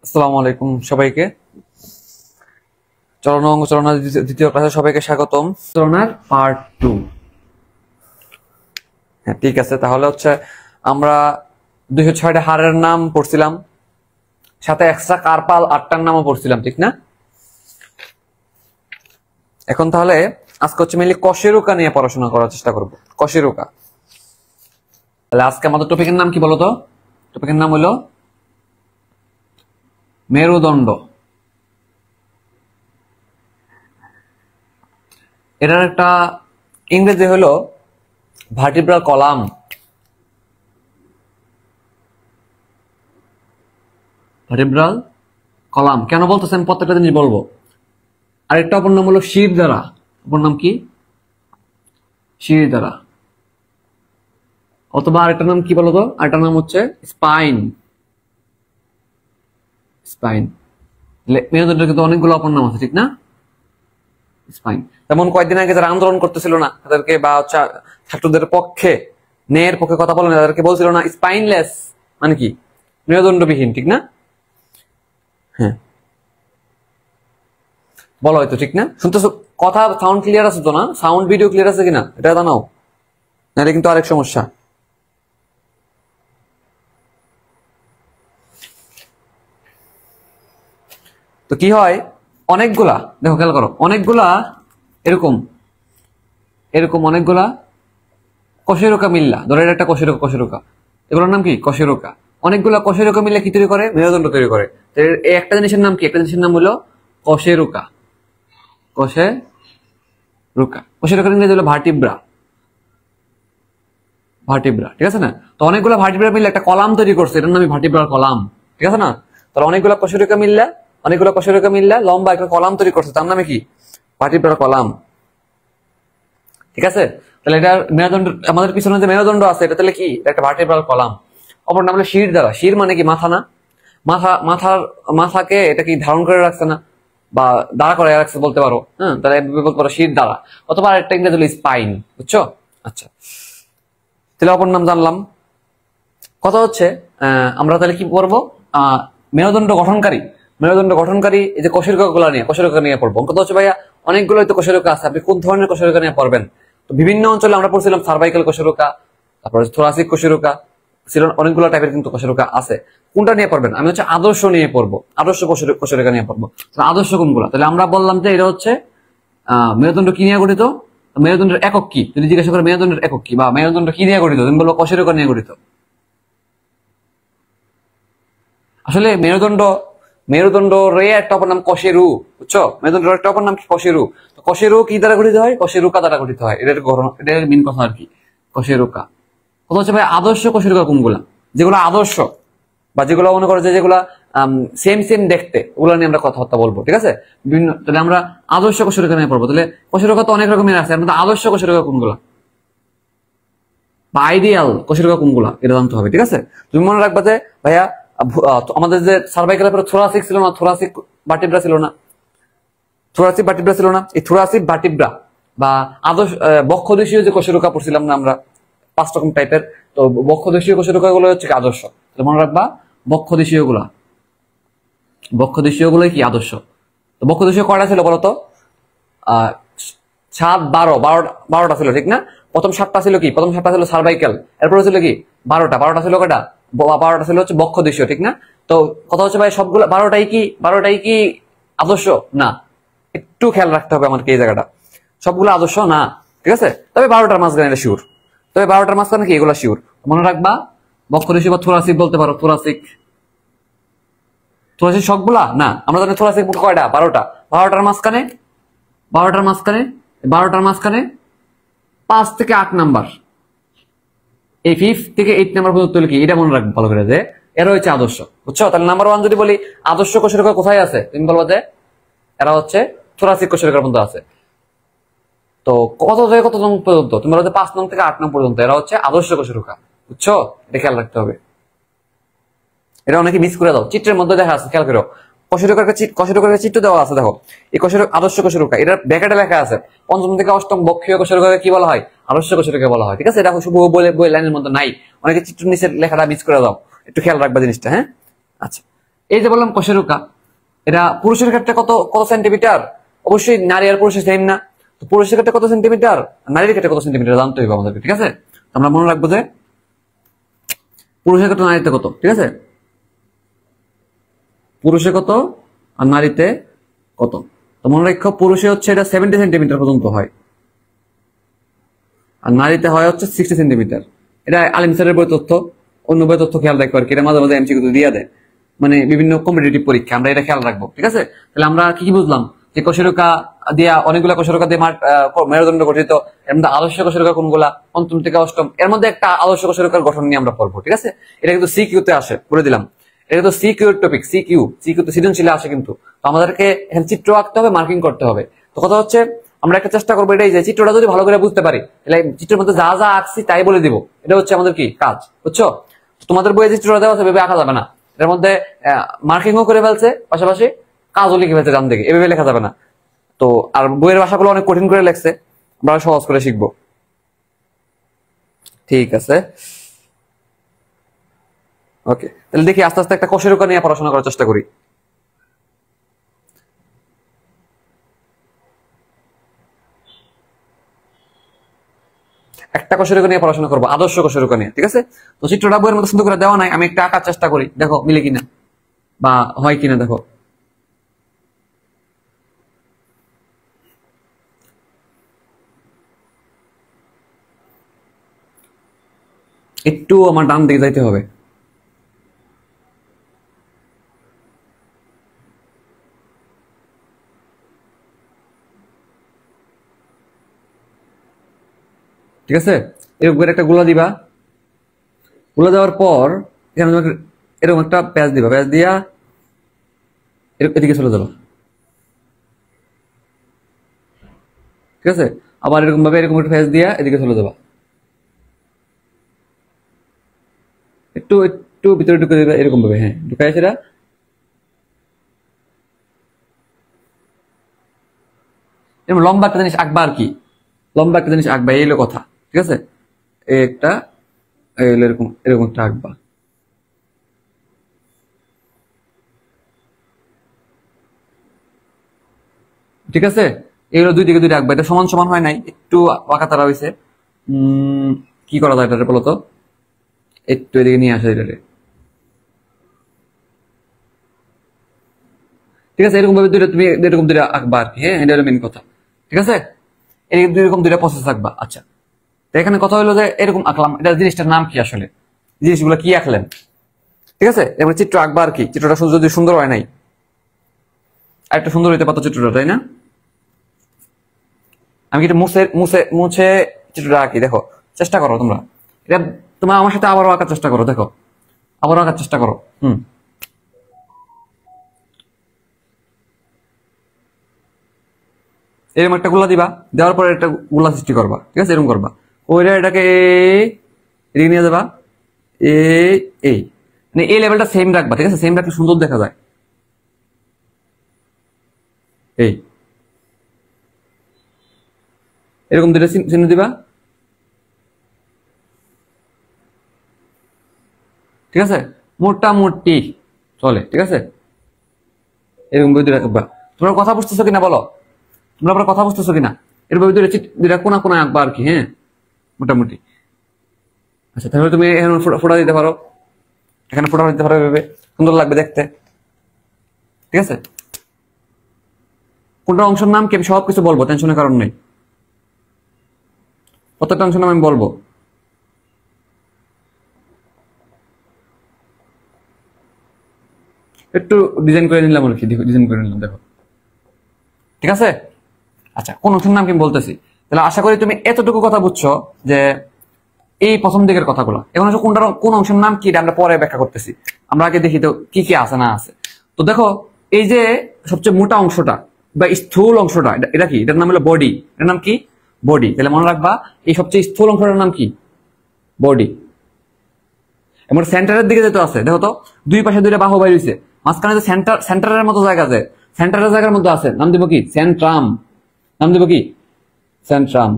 আসসালামু আলাইকুম সবাইকে। চলন অঙ্ক চলনার দ্বিতীয় ক্লাসে সবাইকে স্বাগতম। চলনার পার্ট 2। হ্যাঁ, ঠিক আছে। তাহলে আমরা 206টা হারের নাম পড়ছিলাম, সাথে এক্সট্রা কার্পাল 8টার নামও পড়ছিলাম, ঠিক না? এখন তাহলে আজকে মেনলি কশেরুকা নিয়ে পড়াশোনা করার চেষ্টা করব। কশেরুকা। তাহলে আজকে আমাদের টপিকের নাম কি বলতো? টপিকের নাম হলো মেরুদণ্ড। এটার একটা ইংরেজি হলো ভার্টিব্রাল কলাম। ভার্টিব্রাল কলাম কেন বলতেছেন প্রত্যেকটা জিনিস বলবো। আরেকটা অপর নাম হলো শিরদাঁড়া। অপর নাম কি? শিরদাঁড়া। অথবা আরেকটা নাম কি বলতো? আরেকটা নাম হচ্ছে স্পাইন। স্পাইন। মেরুদণ্ডের কিন্তু অনেকগুলো অপর নাম আছে, ঠিক না? স্পাইন। যেমন কয়েকদিন আগে যারা আন্দোলন করতেছিল না, তাদেরকে বা ছাত্রদের পক্ষে, ন্যায়ের পক্ষে কথা বলে না, তাদেরকে বলছিল না স্পাইনলেস মানে কি? মেরুদণ্ডবিহীন, ঠিক না? হ্যাঁ, বলো হয়তো, ঠিক না? শুনতেছো? কথা সাউন্ড ক্লিয়ার আছে তো? না সাউন্ড ভিডিও ক্লিয়ার আছে কিনা এটা জানাও, নাহলে কিন্তু আরেক সমস্যা। তো কি হয়, অনেকগুলা, দেখো খেয়াল করো, অনেকগুলা এরকম এরকম অনেকগুলা কশেরুকা মিল্লা, ধরো এটা একটা কশেরুকা, এগুলোর নাম কি? কশেরুকা। অনেকগুলা কশেরুকা মিল্লা কি তৈরি করে? মেরুদণ্ড তৈরি করে। এই একটা জিনিসের নাম কি? একটা জিনিসের নাম হলো কশেরুকা। কশেরুকার ইংরেজি হলো ভার্টিব্রা। ভার্টিব্রা, ঠিক আছে না? তো অনেকগুলো ভার্টিব্রা মিলে একটা কলাম তৈরি করছে, এটার নামই ভার্টিব্রাল কলাম, ঠিক আছে না? তাহলে অনেকগুলো কশেরুকা মিল্লা লম্বা একটা কলাম তৈরি করছে, তার নামে কি? ভার্টিব্রাল কলাম, ঠিক আছে? তাহলে এটা মেরুদণ্ড, আমাদের পিছনে যে মেরুদণ্ড আছে এটা তাহলে কি? একটা ভার্টিব্রাল কলাম। অপর নাম হলো শিরদাঁড়া। শির মানে কি? মাথা না? মাথাকে এটা কি ধারণ করে রাখছে না, বা দাঁড়া করে রাখছে বলতে পারো। হ্যাঁ, তাহলে বলতে পারো শিরদাঁড়া। অথবা আরেকটা ইংরেজি হলো স্পাইন, বুঝছো? আচ্ছা, তাহলে অপর নাম জানলাম। কথা আমরা তাহলে কি করবো? মেরুদণ্ড গঠনকারী এই যে কশেরুকা নিয়ে পড়বো। কথা ভাইয়া অনেকগুলো তো কশেরুকা আছে, আপনি কোন ধরনের কশেরুকা নিয়ে পড়বেন? তো বিভিন্ন অঞ্চলে আমরা পড়ছিলাম সার্ভাইকাল কশেরুকা, তারপর থোরাসিক কশেরুকা ছিল, অনেকগুলো টাইপের কিন্তু কশেরুকা আছে। কোনটা নিয়ে পড়বেন? আমি আদর্শ নিয়ে পড়বো, আদর্শ কশেরুকা নিয়ে পড়বো। আদর্শ কোনগুলো? তাহলে আমরা বললাম যে এটা মেরুদণ্ড কি নিয়ে গঠিত। মেরুদণ্ডের একক কি? যদি জিজ্ঞাসা করে মেরুদণ্ডের একক কি বা মেরুদণ্ড কি নিয়ে গঠিত, তুমি বলবো কশেরুকা নিয়ে গঠিত। আসলে মেরুদণ্ড রে একটা অপর নাম কশেরু, বুঝছো? মেরুদণ্ড একটা অপর নাম কি? কশেরু। তো কশেরু কি দ্বারা গঠিত হয়? কশেরুকা দ্বারা গঠিত হয়। এটার মেন কথা আর কি, কশেরুকা। কথা ভাই আদর্শ কশেরুকা কোনগুলা? যেগুলো আদর্শ, বা যেগুলো মনে করো যেগুলা সেম দেখতে, ওগুলো নিয়ে আমরা কথাবার্তা বলবো, ঠিক আছে? বিভিন্ন, তাহলে আমরা আদর্শ কশেরুকা নিয়ে পড়বো। তাহলে কশেরুকা তো অনেক রকমের আছে, আমাদের আদর্শ কশেরুকা কোনগুলা বা আইডিয়াল কশেরুকা কোনগুলা এটা জানতে হবে, ঠিক আছে? তুমি মনে রাখবা যে ভাইয়া আমাদের যে সার্ভাইকালের পরে থোরাসিক ছিল না, থোরাসিক ভার্টিব্রা ছিল না, এই থোরাসিক ভার্টিব্রা বা আদর্শ বক্ষদেশীয় যে কশেরুকা পড়ছিলাম না আমরা, 5 রকম টাইপের। তো বক্ষদেশীয় কশেরুকা গুলো হচ্ছে আদর্শ। মনে রাখবা বক্ষদেশীয় গুলোই কি? আদর্শ। তো বক্ষদেশীয় কয়টা ছিল বলতো? 7, 12টা ছিল, ঠিক না? প্রথম 7টা ছিল কি? প্রথম 7টা ছিল সার্ভাইকাল, এরপরে ছিল কি? 12টা ছিল কয়টা? 12টা ছিল বক্ষদেশীয়, ঠিক না? তো কথা ভাই সবগুলো 12টাই কি আদর্শ না? একটু খেয়াল রাখতে হবে আমাকে এই জায়গাটা। সবগুলো আদর্শ না, ঠিক আছে? তবে 12টার মাঝখানে এটা শিওর। তবে 12টার মাঝখানে কি এগুলো শিওর মনে রাখবা। বক্ষদেশীয় বা থোরাসিক বলতে পারো। থোরাসিক সবগুলা না, আমরা জানি থোরাসিক কয়টা? 12টা। 12টার মাঝখানে 5 থেকে 8 নাম্বার, এই 5 থেকে 8 নাম্বার পর্যন্ত কি? এটা মনে রাখবো ভালো করে যে এরা হচ্ছে আদর্শ, বুঝছো? তাহলে নাম্বার 1 যদি বলি আদর্শ কশেরুকা কোথায় আছে, তুমি বলবো যে এরা থোরাসিক কশেরুকার মধ্যে আছে। তো কত থেকে কত নং পর্যন্ত? তুমি বলো যে 5 নং থেকে 8 নং পর্যন্ত এরা আদর্শ কশেরুকা, বুঝছো? এটা খেয়াল রাখতে হবে। এটা অনেকে মিস করে দাও, চিত্রের মধ্যে দেখা আছে, খেয়াল করো। কশেরুকার চিত্র দেওয়া আছে, দেখো। এই আদর্শ কশেরুকা, এটা ব্যাকেটে লেখা আছে 5ম থেকে 8ম বক্ষীয় কশেরুকাকে কি বলা হয়? আদর্শ কশেরুকা বলা হয়, ঠিক আছে? এটা শুভ বই লাইনের মধ্যে নাই, অনেকে চিত্র নিচের লেখাটা মিস করে দাও, একটু খেয়াল রাখবা জিনিসটা, হ্যাঁ? আচ্ছা, এই যে বললাম কশেরুকা, এটা পুরুষের ক্ষেত্রে কত কত সেন্টিমিটার, অবশ্যই নারী আর পুরুষের সেম না, তো পুরুষের ক্ষেত্রে কত সেন্টিমিটার, নারীর ক্ষেত্রে কত সেন্টিমিটার জানতে হবে আমাদেরকে, ঠিক আছে? তো আমরা মনে রাখবো যে পুরুষের ক্ষেত্রে নারীতে কত, ঠিক আছে? পুরুষে কত আর নারীতে কত। তো মনে রাখো পুরুষে হচ্ছে এটা 70 সেন্টিমিটার পর্যন্ত হয়, আর নারীতে হয় হচ্ছে 60 সেন্টিমিটার। এটা আলিম স্যারের বই তথ্য, অন্য বই তথ্য খেয়াল রাখবো আর কি, এটা মাঝে মাঝে এমসিকিউ দিয়ে দেয়, মানে বিভিন্ন কম্পিটিটিভ পরীক্ষা আমরা এটা খেয়াল রাখবো, ঠিক আছে? তাহলে আমরা কি কি বুঝলাম, যে কশেরুকা দিয়া অনেকগুলা কশেরুকা দিয়ে মেরুদণ্ড গঠিত, এর মধ্যে আদর্শ কশেরুকা কোনগুলা, পঞ্চম থেকে অষ্টম, এর মধ্যে একটা আদর্শ কশেরুকার গঠন নিয়ে আমরা পড়বো, ঠিক আছে? এটা কিন্তু সিকিউ তে আসে, বলে দিলাম, এটা তো সিকিউ টপিক, সিকিউ তে সৃজনশীলে আসে কিন্তু। তো আমাদেরকে এখানে চিত্র আঁকতে হবে, মার্কিং করতে হবে। তো কথা হচ্ছে আমরা একটা চেষ্টা করবো এটাই যে চিত্রটা যদি ভালো করে বুঝতে পারি, তাহলে চিত্রের মধ্যে যা যা আঁকছি তাই বলে দিব, এটা হচ্ছে আমাদের কি কাজ, বুঝছো? তোমাদের বইয়ে চিত্রটা দেওয়া আছে ভেবে আঁকা যাবে না, এর মধ্যে মার্কিংও করে ফেলছে, পাশাপাশি কাজও লিখে ফেলছে ডান দিকে, এভাবে লেখা যাবে না। তো আর বইয়ের ভাষাগুলো অনেক কঠিন করে লেখছে, আমরা সহজ করে শিখবো, ঠিক আছে? ওকে, তাহলে দেখি আস্তে আস্তে একটা কশেরুকা নিয়ে পড়াশোনা করার চেষ্টা করি। একটা কশেরুকা নিয়ে পড়াশোনা করবো, আদর্শ কশেরুকা নিয়ে, ঠিক আছে? তো চিত্রটা বইয়ের মতো সুন্দর করে দেওয়া নাই, আমি একটা আঁকার চেষ্টা করি, দেখো মিলে কিনা বা হয় কিনা, দেখো। একটু আমার ডান দিকে যাইতে হবে, ঠিক আছে? এরকম করে একটা গোলা দিবা, গোলা দেওয়ার পর এখানে তোমাকে এরকম একটা প্যাচ দিবা, প্যাচ দিয়া এদিকে চলে যাবা, ঠিক আছে? আবার এরকম ভাবে এরকম একটা প্যাচ দিয়া এদিকে চলে যাবা, একটু একটু ভিতরে ঢুকে দিবা এরকম ভাবে, হ্যাঁ ঢুকাই সেটা। এরকম লম্বা একটা জিনিস আঁকবা আর কি, লম্বা একটা জিনিস আঁকবা, এই হলো কথা, ঠিক আছে? এই একটা, এই হলো এরকম এরকম একটা আঁকবা, ঠিক আছে? এগুলো দুই দিকে দুইটা আঁকবা, এটা সমান সমান হয় নাই, একটু বাঁকা তারা হয়েছে। কি করা যায় এটা বলতো, একটু এদিকে নিয়ে আসা এটারে, ঠিক আছে? এরকম ভাবে দুইটা তুমি এরকম দুইটা আঁকবা আর কি, হ্যাঁ এটা হলো মেন কথা, ঠিক আছে? এরকম দুইটা প্রসেস আঁকবা। আচ্ছা, তো এখানে কথা হলো যে এরকম আঁকলাম, এটা জিনিসটার নাম কি আসলে, জিনিসগুলো কি আঁকলেন, ঠিক আছে? এবার চিত্র আঁকবা আর কি, চিত্রটা যদি সুন্দর হয় নাই, আর একটা সুন্দর হইতে পারতো চিত্রটা, তাই না? আমি কিন্তু মুছে মুছে মুছে চিত্রটা আঁকি, দেখো চেষ্টা করো তোমরা, এটা তোমরা আমার সাথে আবারও আঁকার চেষ্টা করো, দেখো আবারও আঁকার চেষ্টা করো। এরকম একটা গোলা দিবা, দেওয়ার পরে একটা গোলা সৃষ্টি করবা, ঠিক আছে? এরকম করবা, ওইটা এটাকে এদিকে নিয়ে যাবা, এই এই মানে এই লেভেলটা সেম রাখবা, ঠিক আছে? সেম রাখলে সুন্দর দেখা যায়, এই এরকম দুইটা চিহ্ন দিবা, ঠিক আছে? মোটামুটি চলে, ঠিক আছে? এরকম দুইটা রাখবা। তোমরা কথা বুঝতেছো কিনা বলো, তোমরা আবার কথা বুঝতেছো কিনা? এরকম দুইটা কোনা কোনা আঁকবা আর কি, হ্যাঁ মোটামুটি। আচ্ছা, তাহলে তুমি এখানে ফোটা দিতে পারো, এখানে ফোটা দিতে পারো, এভাবে সুন্দর লাগবে দেখতে, ঠিক আছে? কোনটা অংশের নাম কি আমি সবকিছু বলবো, টেনশনের কারণ নেই, প্রত্যেকটা অংশের নাম আমি বলবো। একটু ডিজাইন করে নিলাম আর কি, ডিজাইন করে নিলাম, দেখো ঠিক আছে? আচ্ছা, কোন অংশের নাম কি বলতেছি, তাহলে আশা করি তুমি এতটুকু কথা বুঝছো যে এই প্রথম দিকের কথাগুলো। এখন হচ্ছে কোনটা কোন অংশের নাম কি, আমরা পরে ব্যাখ্যা করতেছি, আমরা আগে দেখি তো কি কি আছে না আছে। তো দেখো এই যে সবচেয়ে মোটা অংশটা বা স্থূল অংশটা, এটা কি, এটার নাম হলো বডি, এটার নাম কি বডি। তাহলে মনে রাখবা এই সবচেয়ে স্থূল অংশটার নাম কি বডি। এবং সেন্টারের দিকে যেতে আছে, দেখো তো দুই পাশে দুইটা বাহু বাইর হইছে, মাঝখানে যে সেন্টারের মতো জায়গা আছে, সেন্টারের জায়গার মধ্যে আছে, নাম দিব কি সেন্ট্রাম, নাম দিব কি সেন্ট্রাম।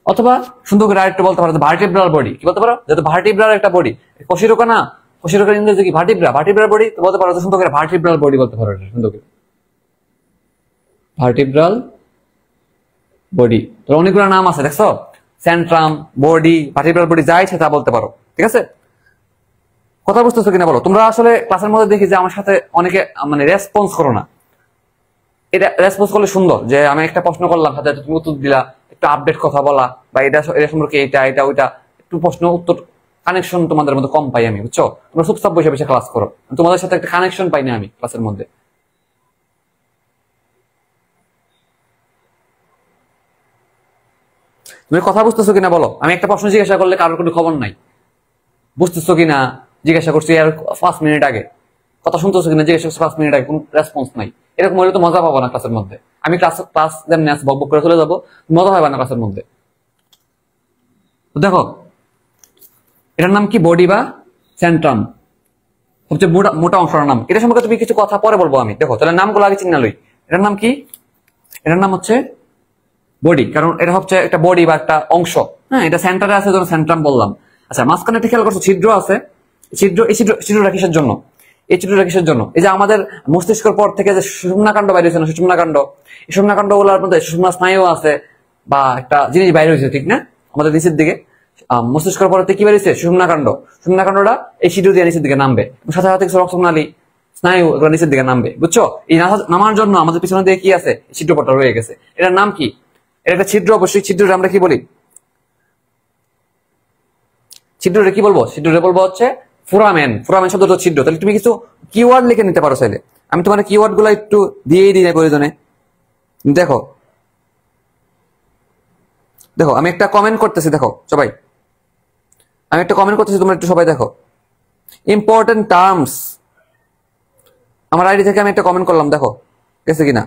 অথবা সুন্দর করে আরেকটু বলতে পারো ভার্টিব্রাল বডি, কি বলতে পারো, যেহেতু ভার্টিব্রাল একটা বডি, কশেরুকা না, কশেরুকার ইংরেজি কি? ভার্টিব্রা। ভার্টিব্রাল বডি তো বলতে পারো, তো সুন্দর করে ভার্টিব্রাল বডি বলতে পারো, সুন্দর করে ভার্টিব্রাল বডি। তো অনেকগুলো নাম আছে দেখছো, সেন্ট্রাম, বডি, ভার্টিব্রাল বডি, যা ইচ্ছে তা বলতে পারো, ঠিক আছে? কথা বুঝতেছো কিনা বলো? তোমরা আসলে ক্লাসের মধ্যে দেখি যে আমার সাথে অনেকে মানে রেসপন্স করো না। এটা রেসপন্স করলে সুন্দর, যে আমি একটা প্রশ্ন করলাম সাথে তুমি উত্তর দিলা, একটু আপডেট কথা বলা, বা এটা সম্পর্কে এটা এটা ওইটা, একটু প্রশ্ন উত্তর কানেকশন তোমাদের মধ্যে কম পাই আমি, বুঝছো? তোমরা চুপচাপ বসে বসে ক্লাস করো, তোমাদের সাথে একটা কানেকশন পাই না আমি ক্লাসের মধ্যে। তুমি কথা বুঝতেছো কিনা বলো? আমি একটা প্রশ্ন জিজ্ঞাসা করলে কারোর কোনো খবর নাই, বুঝতেছো কিনা জিজ্ঞাসা করছি আর 5 মিনিট আগে, কথা শুনতেছো কিনা জিজ্ঞাসা করছি 5 মিনিট আগে, কোনো রেসপন্স নাই। এরকম হলে তো মজা পাবো না ক্লাসের মধ্যে। আমি ক্লাস যেমন বক বক করে চলে যাবো, মজা হবে না ক্লাসের মধ্যে। দেখো এটার নাম কি? বডি বা সেন্ট্রাম, সবচেয়ে মোটা মোটা অংশের নাম। এটা সম্পর্কে তুমি কিছু কথা পরে বলবো আমি। দেখো তাহলে নামগুলো আগে চিন্তা লই। এটার নাম কি? এটার নাম হচ্ছে বডি, কারণ এটা হচ্ছে একটা বডি বা একটা অংশ। হ্যাঁ, এটা সেন্টারে আছে, যেন সেন্ট্রাম বললাম। আচ্ছা, মাঝখানে একটা খেয়াল করছো ছিদ্র আছে, ছিদ্রটা কিসের জন্য? এই ছিদ্রটা কিসের জন্য? এই যে আমাদের মস্তিষ্কের পর থেকে যে সুষুম্নাকাণ্ড বাইরে হয়েছে না, সুষুম্নাকাণ্ড, এই সুষুম্নাকাণ্ড গুলোর মধ্যে সুষুম্না স্নায়ু আছে বা একটা জিনিস বাইরে হয়েছে, ঠিক না? আমাদের নিচের দিকে মস্তিষ্কের পর থেকে কি বেরিয়েছে? সুষুম্নাকাণ্ড। সুষুম্নাকাণ্ডটা এই ছিদ্র দিয়ে নিচের দিকে নামবে, সাথে সাথে রক্তনালী, স্নায়ু এগুলো নিচের দিকে নামবে, বুঝছো? এই নামার জন্য আমাদের পিছনে দিয়ে কি আছে? ছিদ্রপট্টা রয়ে গেছে। এটার নাম কি? এটা একটা ছিদ্র, অবশ্যই। ছিদ্রটা আমরা কি বলি? ছিদ্রটা কি বলবো? ছিদ্রটা বলবো হচ্ছে ফোরামেন। ফোরামেন শব্দটা ছিদ্র। তাহলে তুমি কিছু কিওয়ার্ড লিখে নিতে পারো চাইলে। আমি তোমার কিওয়ার্ড গুলো একটু দিয়েই দিই প্রয়োজনে। দেখো দেখো আমি একটা কমেন্ট করতেছি, দেখো সবাই, আমি একটা কমেন্ট করতেছি, তোমরা একটু সবাই দেখো। ইম্পর্টেন্ট টার্মস, আমার আইডি থেকে আমি একটা কমেন্ট করলাম, দেখো গেছে কিনা।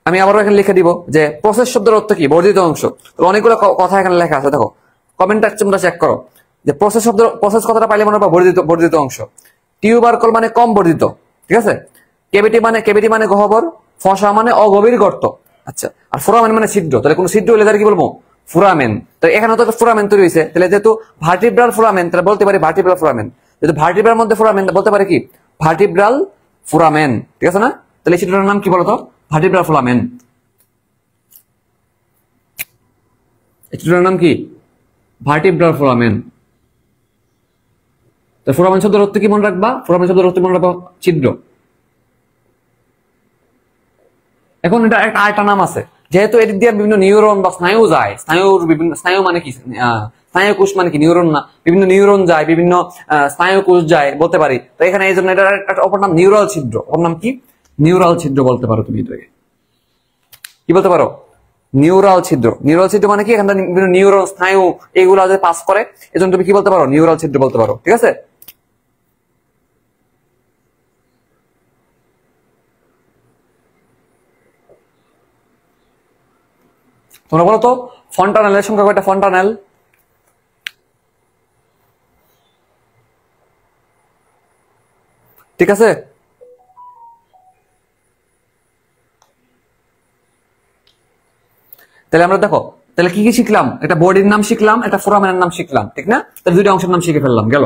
আমি আবারও এখানে লিখে দিব যে প্রসেস শব্দের অর্থ কি? বর্ধিত অংশ। অনেকগুলো কথা এখানে লেখা আছে, দেখো কমেন্টটা তোমরা চেক করো। যে প্রসেস কথাটা পাইলে মনে হয় বর্ধিত অংশ। টিউবারকল মানে কম বর্ধিত, ঠিক আছে? কেভিটি মানে গহ্বর, ফসা মানে অগভীর গর্ত। আচ্ছা, আর ফোরামেন মানে ছিদ্র। তাহলে কোন ছিদ্র হলে তার কি বলবো? ফোরামেন। তো এখানে তো ফোরামেন তৈরি হয়েছে, তাহলে যেহেতু ভার্টিব্রাল ফোরামেন, তাহলে বলতে পারি ভার্টিব্রাল ফোরামেন। যেহেতু ভার্টিব্রাল মধ্যে ফোরামেন, বলতে পারি কি? ভার্টিব্রাল ফোরামেন, ঠিক আছে না? তাহলে ছিদ্রটার নাম কি বলতো? Vertebral foramen. ছিদ্রটার নাম কি? Vertebral foramen. তো ফোরামেন শব্দের অর্থ কি মনে রাখবা? ফোরামেন শব্দের অর্থ মনে রাখবা ছিদ্র। এখন এটা একটা আরেকটা নাম আছে, যেহেতু এদিক দিয়ে বিভিন্ন নিউরন বা স্নায়ু যায়, স্নায়ু মানে কি? স্নায়ু কোষ মানে কি? নিউরন না, বিভিন্ন নিউরন যায়, বিভিন্ন স্নায়ু কোষ যায় বলতে পারি। তো এখানে এই জন্য এটার একটা অপর নাম নিউরাল ছিদ্র। অপর নাম কি? নিউরাল ছিদ্র বলতে পারো তুমি এটাকে। কি বলতে পারো? নিউরাল ছিদ্র। নিউরাল ছিদ্র মানে কি? এখানে বিভিন্ন নিউরন, স্নায়ু এগুলো যে পাস করে, এজন্য তুমি কি বলতে পারো? নিউরাল ছিদ্র বলতে পারো, ঠিক আছে? তোমরা বলো তো ফন্টানেলের সংখ্যা কয়টা? ফন্টানেল ঠিক আছে? তাহলে আমরা দেখো, তাহলে কি কি শিখলাম? একটা বডির নাম শিখলাম, একটা ফোরামেনের নাম শিখলাম, ঠিক না? তাহলে দুইটা অংশের নাম শিখে ফেললাম, গেল।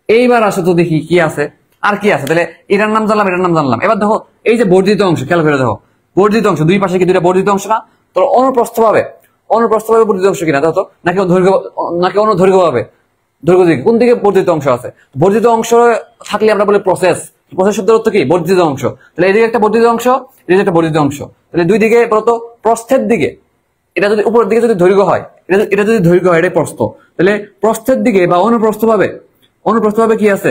এইবার আসো তো দেখি কি আছে, আর কি আছে। তাহলে এটার নাম জানলাম, এটার নাম জানলাম। এবার দেখো এই যে বর্ধিত অংশ, খেয়াল করে দেখো, বর্ধিত অংশ দুই পাশে কি দুইটা বর্ধিত অংশ না? তো অনুপ্রস্থ ভাবে বর্ধিত অংশ কিনা দেখো তো, নাকি অনুদৈর্ঘ্য ভাবে? দৈর্ঘ্য দিকে কোন দিকে বর্ধিত অংশ আছে? বর্ধিত অংশ থাকলে আমরা বলি প্রসেস শব্দের অর্থ কি? বর্ধিত অংশ। তাহলে এদিকে একটা বর্ধিত অংশ, এদিকে একটা বর্ধিত অংশ। তাহলে দুই দিকে বলতো প্রস্থের দিকে, এটা যদি উপরের দিকে যদি দৈর্ঘ্য হয়, এটা যদি দৈর্ঘ্য হয়, এটা প্রস্থ। তাহলে প্রস্থের দিকে বা অনুপ্রস্থ ভাবে কি আছে?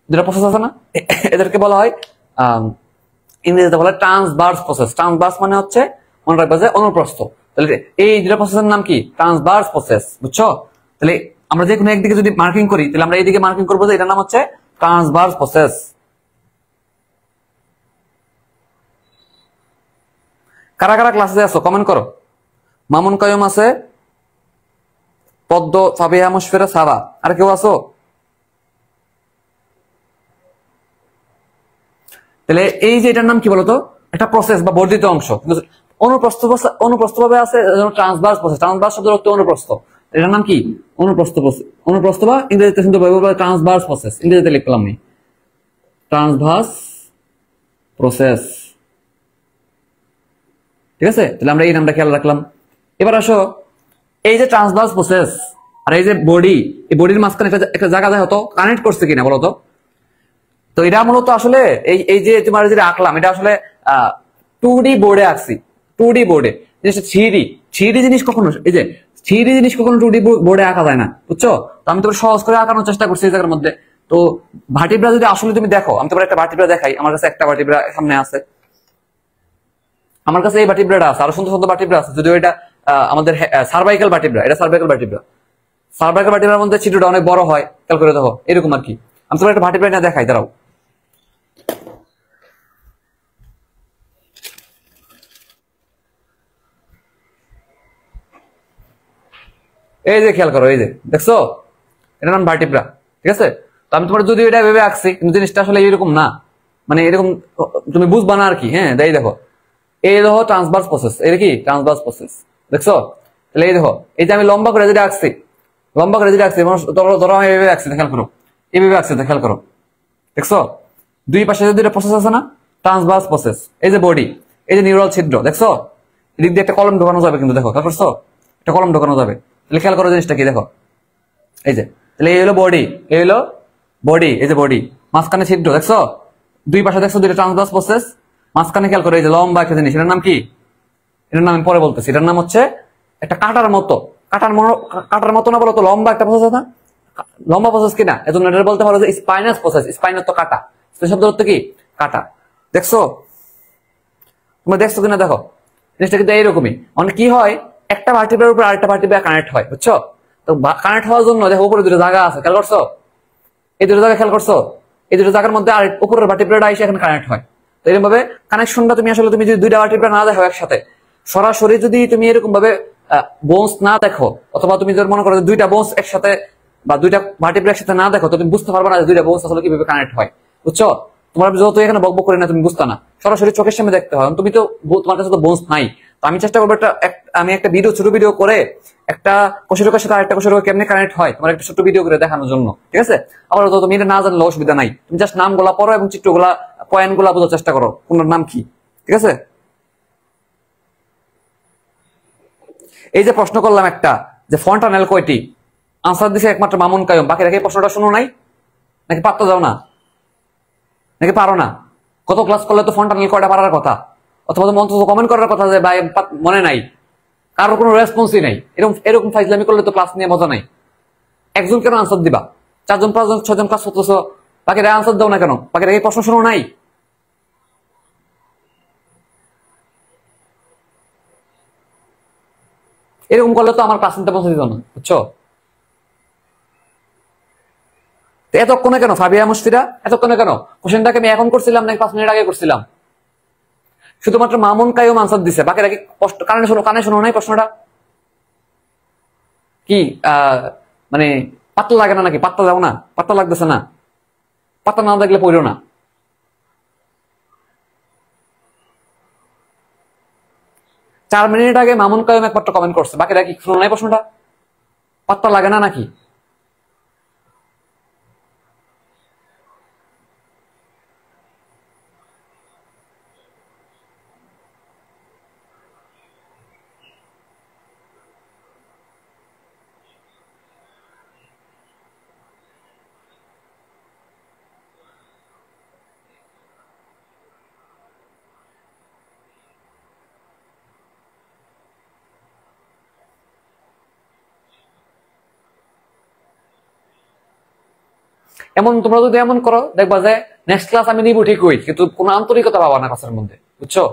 যেটা প্রসেস আছে না, এদেরকে বলা হয় ইংরেজিতে বলা হয় ট্রান্সভার্স প্রসেস। ট্রান্সভার্স মানে হচ্ছে মনে রাখবা যে অনুপ্রস্থ। তাহলে এই দুটা প্রসেসের নাম কি? ট্রান্সভার্স প্রসেস, বুঝছো? তাহলে আমরা যে কোনো একদিকে যদি মার্কিং করি, তাহলে আমরা এইদিকে মার্কিং করবো যে এটার নাম হচ্ছে ট্রান্সভার্স প্রসেস। কারা কারা ক্লাসে আছো কমেন্ট করো। মামুন কায়ুম আছে, পদ্ম, ফাবিহা, মুশফিরা, সাবা, আর কেউ আছো? তাহলে এই যে এটার নাম কি বলতো? একটা প্রসেস বা বর্ধিত অংশ। অনুপ্রস্থ ভাবে আছে ট্রান্সভার্স প্রসেস। ট্রান্সভার্স শব্দের অর্থ অনুপ্রস্থ। এটার নাম কি? অনুপ্রস্থ প্রসেস। অনুপ্রস্থ বা ইংরেজিতে শুনতে ট্রান্সভার্স প্রসেস, ইংরেজিতে লিখলাম আমি ট্রান্সভার্স প্রসেস। ঠিক আছে, তাহলে আমরা এই নামটা খেয়াল রাখলাম। এবার আসো, এই যে ট্রান্সভার্স প্রসেস আর এই যে বডি, এই বডির মাঝখানে একটা জায়গা যায় হতো কানেক্ট করছে কিনা বলতো? তো এটা মূলত আসলে এই যে তোমার যেটা আঁকলাম এটা আসলে 2D বোর্ডে আঁকছি, 2D বোর্ডে। জিনিসটা 3D জিনিস কখনো, এই যে 3D জিনিস কখনো 2D বোর্ডে আঁকা যায় না, বুঝছো? তো আমি তোমার সহজ করে আঁকানোর চেষ্টা করছি এই জায়গার মধ্যে। তো ভার্টিব্রা যদি আসলে তুমি দেখো, আমি তোমার একটা ভার্টিব্রা দেখাই। আমার কাছে একটা ভার্টিব্রা সামনে আছে, আমার কাছে এই ভার্টিব্রাটা আছে, আরো সুন্দর সুন্দর ভার্টিব্রা আছে, যদিও এটা আমাদের সার্ভাইকাল ভার্টিব্রা, এটা সার্ভাইকাল ভার্টিব্রা। সার্ভাইকাল ভার্টিব্রার মধ্যে ছিদ্রটা অনেক বড় হয়, খেয়াল করে দেখো, এরকম আর কি। আমি তোমার একটা ভার্টিব্রা না দেখাই, দাঁড়াও। এই যে খেয়াল করো, এই যে দেখছো, এটার নাম ভার্টিব্রা। ঠিক আছে, তো আমি তোমার যদি এটা ভেবে আঁকছি, কিন্তু জিনিসটা আসলে এরকম না, মানে এরকম তুমি বুঝবা না আর কি। হ্যাঁ, এই দেখো, এই দেখো ট্রান্সভার্স প্রসেস, এটা কি ট্রান্সভার্স প্রসেস, দেখছো? তাহলে এই দেখো, এই যে আমি লম্বা করে যেটা আঁকছি, লম্বা করে যেটা আঁকছি, ধরো আমি এইভাবে আঁকছি, খেয়াল করো, এইভাবে আঁকছি, খেয়াল করো, দেখছো? দুই পাশে যে দুইটা প্রসেস আছে না, ট্রান্সভার্স প্রসেস। এই যে বডি, এই যে নিউরাল ছিদ্র, দেখছো? এদিক দিয়ে একটা কলম ঢোকানো যাবে, কিন্তু দেখো, খেয়াল করছো, একটা কলম ঢোকানো যাবে। তাহলে খেয়াল করো জিনিসটা কি, দেখো, এই যে, তাহলে এই হলো বডি, এই হলো বডি, এই যে বডি, মাঝখানে ছিদ্র, দেখছো? দুই পাশে দেখছো দুইটা ট্রান্সভার্স প্রসেস, মাঝখানে খেয়াল করো এই যে লম্বা একটা জিনিস, এটার নাম কি? এটার নাম আমি পরে বলতেছি। এটার নাম হচ্ছে একটা কাটার মতো, কাটার মতো না, বলতো লম্বা একটা প্রসেস আছে, লম্বা প্রসেস কিনা, এজন্য এটা বলতে পারো যে স্পাইনাস প্রসেস। স্পাইনাস তো কাটা, শব্দ অর্থ কি? কাটা। দেখছো? তোমরা দেখছো কিনা দেখো, জিনিসটা কিন্তু এইরকমই। মানে কি হয়, একটা ভার্টিব্রার উপর আরেকটা ভার্টিব্রা কানেক্ট হয়, বুঝছো? তো কানেক্ট হওয়ার জন্য দেখো উপরে দুটো জায়গা আছে, খেয়াল করছো? এই দুটো জায়গা খেয়াল করছো? এই দুটো জায়গার মধ্যে আর উপরের ভার্টিব্রাটা এসে এখানে কানেক্ট হয়। তো এরকম ভাবে কানেকশনটা তুমি আসলে, তুমি যদি দুইটা ভার্টিব্রা না দেখো একসাথে, সরাসরি যদি তুমি এরকম ভাবে বোনস না দেখো, অথবা তুমি যদি মনে করো দুইটা বোনস একসাথে বা দুইটা ভার্টিব্রা একসাথে না দেখো, তো তুমি বুঝতে পারবে না যে দুইটা বোনস আসলে কিভাবে কানেক্ট হয়, বুঝছো? তোমার যত এখানে বকবক করে না, তুমি বুঝতে না, সরাসরি চোখের সামনে দেখতে হয়। তুমি তো, তোমার কাছে তো বোনস নাই। তো আমি চেষ্টা করবো আমি একটা ভিডিও, ছোট ভিডিও করে একটা কোষের সাথে আরেকটা কোষের কেমনে কানেক্ট হয়, তোমার একটা ছোট ভিডিও করে দেখানোর জন্য। ঠিক আছে, আবার তো তুমি এটা না জানলে অসুবিধা নাই, তুমি জাস্ট নামগুলা পড়ো এবং চিত্রগুলা, পয়েন্ট গুলা বোঝার চেষ্টা করো, কোন নাম কি। ঠিক আছে, এই যে প্রশ্ন করলাম একটা, যে ফন্টানেল কয়টি, আনসার দিছে একমাত্র মামুন কায়ুম। বাকি রেখে প্রশ্নটা শুনো নাই নাকি পারতে যাও না, নাকি পারো না? কত ক্লাস করলে তো ফন্টানেল কয়টা পারার কথা, অথবা তো অন্তত কমেন্ট করার কথা যে ভাই মনে নাই, কারোর কোনো রেসপন্সই নাই। এরকম এরকম ফাইজলামি করলে তো ক্লাস নিয়ে মজা নাই। একজন কেন আনসার দিবা, 4 জন 5 জন 6 জন ক্লাস করতেছো, বাকিরা আনসার দাও না কেন? বাকিরা এই প্রশ্ন শুনো নাই? এরকম করলে তো আমার ক্লাস নিতে পৌঁছে দিত না, বুঝছো? এতক্ষণে কেন ফাবিয়া মুশফিরা, এতক্ষণে কেন? কোশ্চেনটাকে আমি এখন করছিলাম নাকি 5 মিনিট আগে করছিলাম? শুধুমাত্র মামুন কায়ুম আনসার দিছে, বাকিরা কি কানে শোনো নাই প্রশ্নটা? কি মানে পাত্তা লাগে না নাকি? পাত্তা দাও না, পাত্তা লাগতেছে না? পাত্তা না দেখলে পড়ো না। চার মিনিট আগে মামুন কায়ুম একমাত্র কমেন্ট করছে, বাকিরা কি শোনো নাই প্রশ্নটা? পাত্তা লাগে না নাকি? এমন তোমরা যদি এমন করো, দেখবা যে নেক্সট ক্লাস আমি নিব ঠিকই, কিন্তু কোনো আন্তরিকতা পাবা না ক্লাসের মধ্যে, বুঝছো?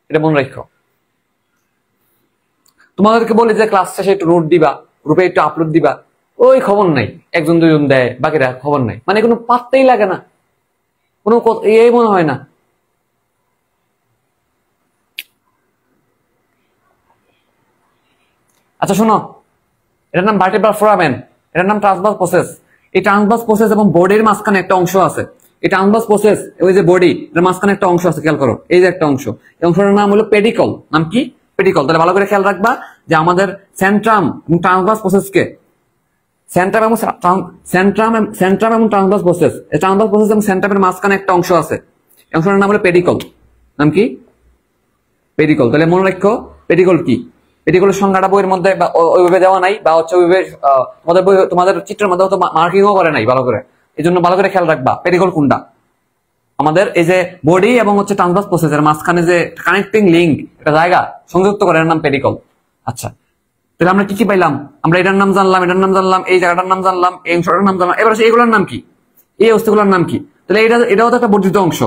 এটা মনে রাখো। তোমাদেরকে বলি যে ক্লাস শেষে একটু নোট দিবা, গ্রুপে একটু আপলোড দিবা, ওই খবর নাই, 1 জন 2 জন দেয়, বাকিরা খবর নাই, মানে কোনো পাত্তাই লাগে না, কোনো এই মনে হয় না। আচ্ছা শোনো, এটার নাম ভার্টিব্রাল ফোরামেন, এটার নাম ট্রান্সভার্স প্রসেস। এই ট্রান্সভার্স প্রসেস এবং বডির মাঝখানে একটা অংশ আছে, এই ট্রান্সভার্স প্রসেস, ওই যে বডি, এর মাঝখানে একটা অংশ আছে, খেয়াল করো, এই যে একটা অংশ, এই অংশটার নাম হলো পেডিকল। নাম কি? পেডিকল। তাহলে ভালো করে খেয়াল রাখবা যে আমাদের সেন্ট্রাম এবং ট্রান্সভার্স প্রসেসকে সেন্ট্রাম এবং ট্রান্সভার্স প্রসেস, এই ট্রান্সভার্স প্রসেস এবং সেন্ট্রামের মাঝখানে একটা অংশ আছে, এই অংশটার নাম হলো পেডিকল। নাম কি? পেডিকল। তাহলে মনে রাখো পেডিকল কি? পেডিকলের সংখ্যাটা বইয়ের মধ্যে ওইভাবে দেওয়া নাই, বা হচ্ছে ওইভাবে তোমাদের বই তোমাদের চিত্রের মধ্যে তো মার্কিংও করে নাই ভালো করে। এই জন্য ভালো করে খেয়াল রাখবা পেডিকল কোনটা। আমাদের এই যে বডি এবং হচ্ছে ট্রান্সভার্স প্রসেসের মাঝখানে যে কানেক্টিং লিঙ্ক, একটা জায়গা সংযুক্ত করে, এর নাম পেডিকল। আচ্ছা, তাহলে আমরা কি কি পাইলাম? আমরা এটার নাম জানলাম, এটার নাম জানলাম, এই জায়গাটার নাম জানলাম, এই অংশটার নাম জানলাম। এবার এইগুলোর নাম কি? এই অবস্থাগুলোর নাম কি? তাহলে এটাও তো একটা বর্ধিত অংশ,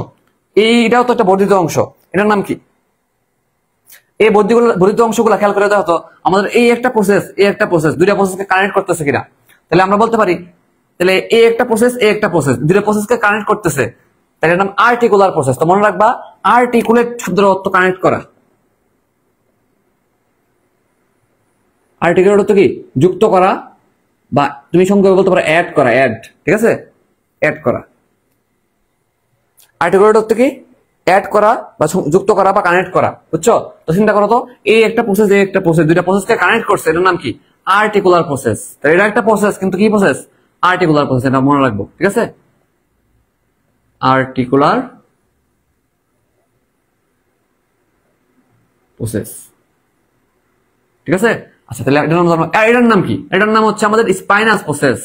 এইটাও তো একটা বর্ধিত অংশ, এটার নাম কি? এই বর্ধিত অংশগুলো খেয়াল করে দেখো তো আমাদের এই একটা প্রসেস, এই একটা প্রসেস, দুইটা প্রসেসকে কানেক্ট করতেছে কিনা। তাহলে আমরা বলতে পারি তাহলে এই একটা প্রসেস, এই একটা প্রসেস, দুইটা প্রসেসকে কানেক্ট করতেছে, তাহলে এর নাম আর্টিকুলার প্রসেস। তো মনে রাখবা আর্টিকুলেট শব্দের অর্থ কানেক্ট করা। আর্টিকুলেট অর্থ কি? যুক্ত করা, বা তুমি সংক্ষেপে বলতে পারো অ্যাড করা, অ্যাড। ঠিক আছে, অ্যাড করা। আর্টিকুলেট অর্থ কি? অ্যাড করা বা যুক্ত করা বা কানেক্ট করা। বুঝছো? তো চিন্তা করো তো এই একটা প্রসেস, এই একটা প্রসেস, দুইটা প্রসেসকে কানেক্ট করছে, এটার নাম কি? Articular process. তো এটা একটা প্রসেস, কিন্তু কি প্রসেস? Articular process. এটা মনে রাখবো। ঠিক আছে, আর্টিকুলার প্রসেস। ঠিক আছে, আচ্ছা তাহলে এটার নাম কি? এটার নাম হচ্ছে আমাদের স্পাইনাস প্রসেস।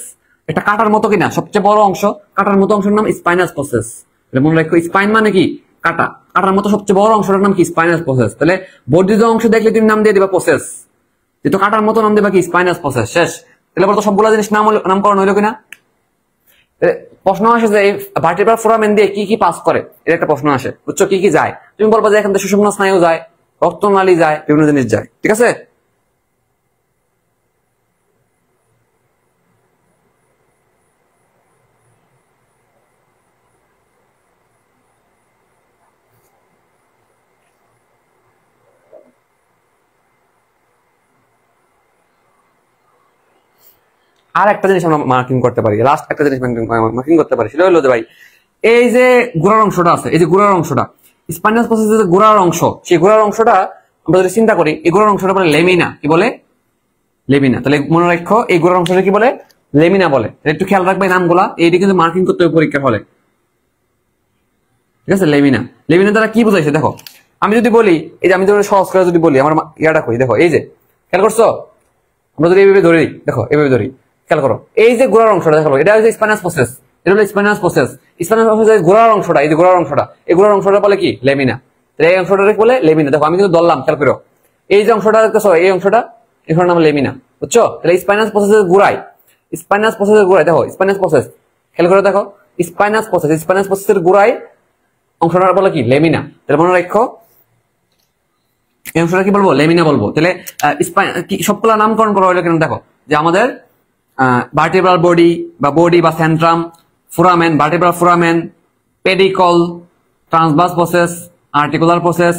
এটা কাটার মতো কিনা, সবচেয়ে বড় অংশ, কাটার মতো অংশের নাম স্পাইনাস প্রসেস। মনে রাখো স্পাইন মানে কি? কাটা। কাটার মতো সবচেয়ে বড় অংশটার নাম কি? Spinous process. তাহলে বর্ধিত অংশ দেখলে তুমি নাম দিয়ে দিবা প্রসেস, যেহেতু কাটার মতো নাম দিবা কি? Spinous process. শেষ। তাহলে বলতো সবগুলা জিনিস নামকরণ হইলো কিনা? প্রশ্ন আসে যে এই ভার্টিব্রাল ফোরামেন দিয়ে কি কি পাস করে, এর একটা প্রশ্ন আসে। বুঝছো? কি কি যায়? তুমি বলবা যে এখান থেকে সুষুম্না স্নায়ু যায়, রক্তনালী যায়, বিভিন্ন জিনিস যায়। ঠিক আছে, আর একটা জিনিস আমরা মার্কিং করতে পারি, লাস্ট একটা জিনিস মার্কিং করতে পারি, সেটা হলো যে ভাই এই যে গোড়ার অংশটা আছে, এই যে গোড়ার অংশটা, স্পাইনাস প্রসেসের যে গোড়ার অংশ, সেই গোড়ার অংশটা আমরা যদি চিন্তা করি, এই গোড়ার অংশটা বলে লেমিনা। কি বলে? লেমিনা। তাহলে মনে রাখো এই গোড়ার অংশটা কি বলে? লেমিনা বলে। একটু খেয়াল রাখবে নামগুলা, এইটা কিন্তু মার্কিং করতে হবে পরীক্ষার হলে। ঠিক আছে, লেমিনা। লেমিনা দ্বারা কি বোঝাইছে দেখো, আমি যদি বলি, এই যে আমি যদি সহজ করে যদি বলি, আমার ইয়াটা কই দেখো, এই যে খেয়াল করছো, আমরা যদি এইভাবে ধরি, দেখো এইভাবে ধরি, খেয়াল করো, এই যে গোড়ার অংশটা দেখো, এটা হচ্ছে স্পাইনাস প্রসেস, এটা হলো স্পাইনাস প্রসেস। স্পাইনাস প্রসেসের গোড়ার অংশটা, এই যে গোড়ার অংশটা, এই গোড়ার অংশটা বলে কি? লেমিনা। এই অংশটাকে বলে লেমিনা। দেখো আমি কিন্তু ধরলাম, খেয়াল করো, এই যে অংশটা দেখতেছো, এই অংশটা, এখানে নাম লেমিনা। বুঝছো? তাহলে স্পাইনাস প্রসেসের গোড়ায়, স্পাইনাস প্রসেসের গোড়ায় দেখো, স্পাইনাস প্রসেস, খেয়াল করে দেখো, স্পাইনাস প্রসেস, স্পাইনাস প্রসেসের গোড়ায় অংশটা বলে কি? লেমিনা। তাহলে মনে রাখো এই অংশটা কি বলবো? লেমিনা বলবো। তাহলে সবগুলা নামকরণ করা হলো কেন দেখো, যে আমাদের ভার্টিব্রাল বডি বা বডি বা Centrum, foramen, vertebral foramen, pedicle, transverse process, articular process.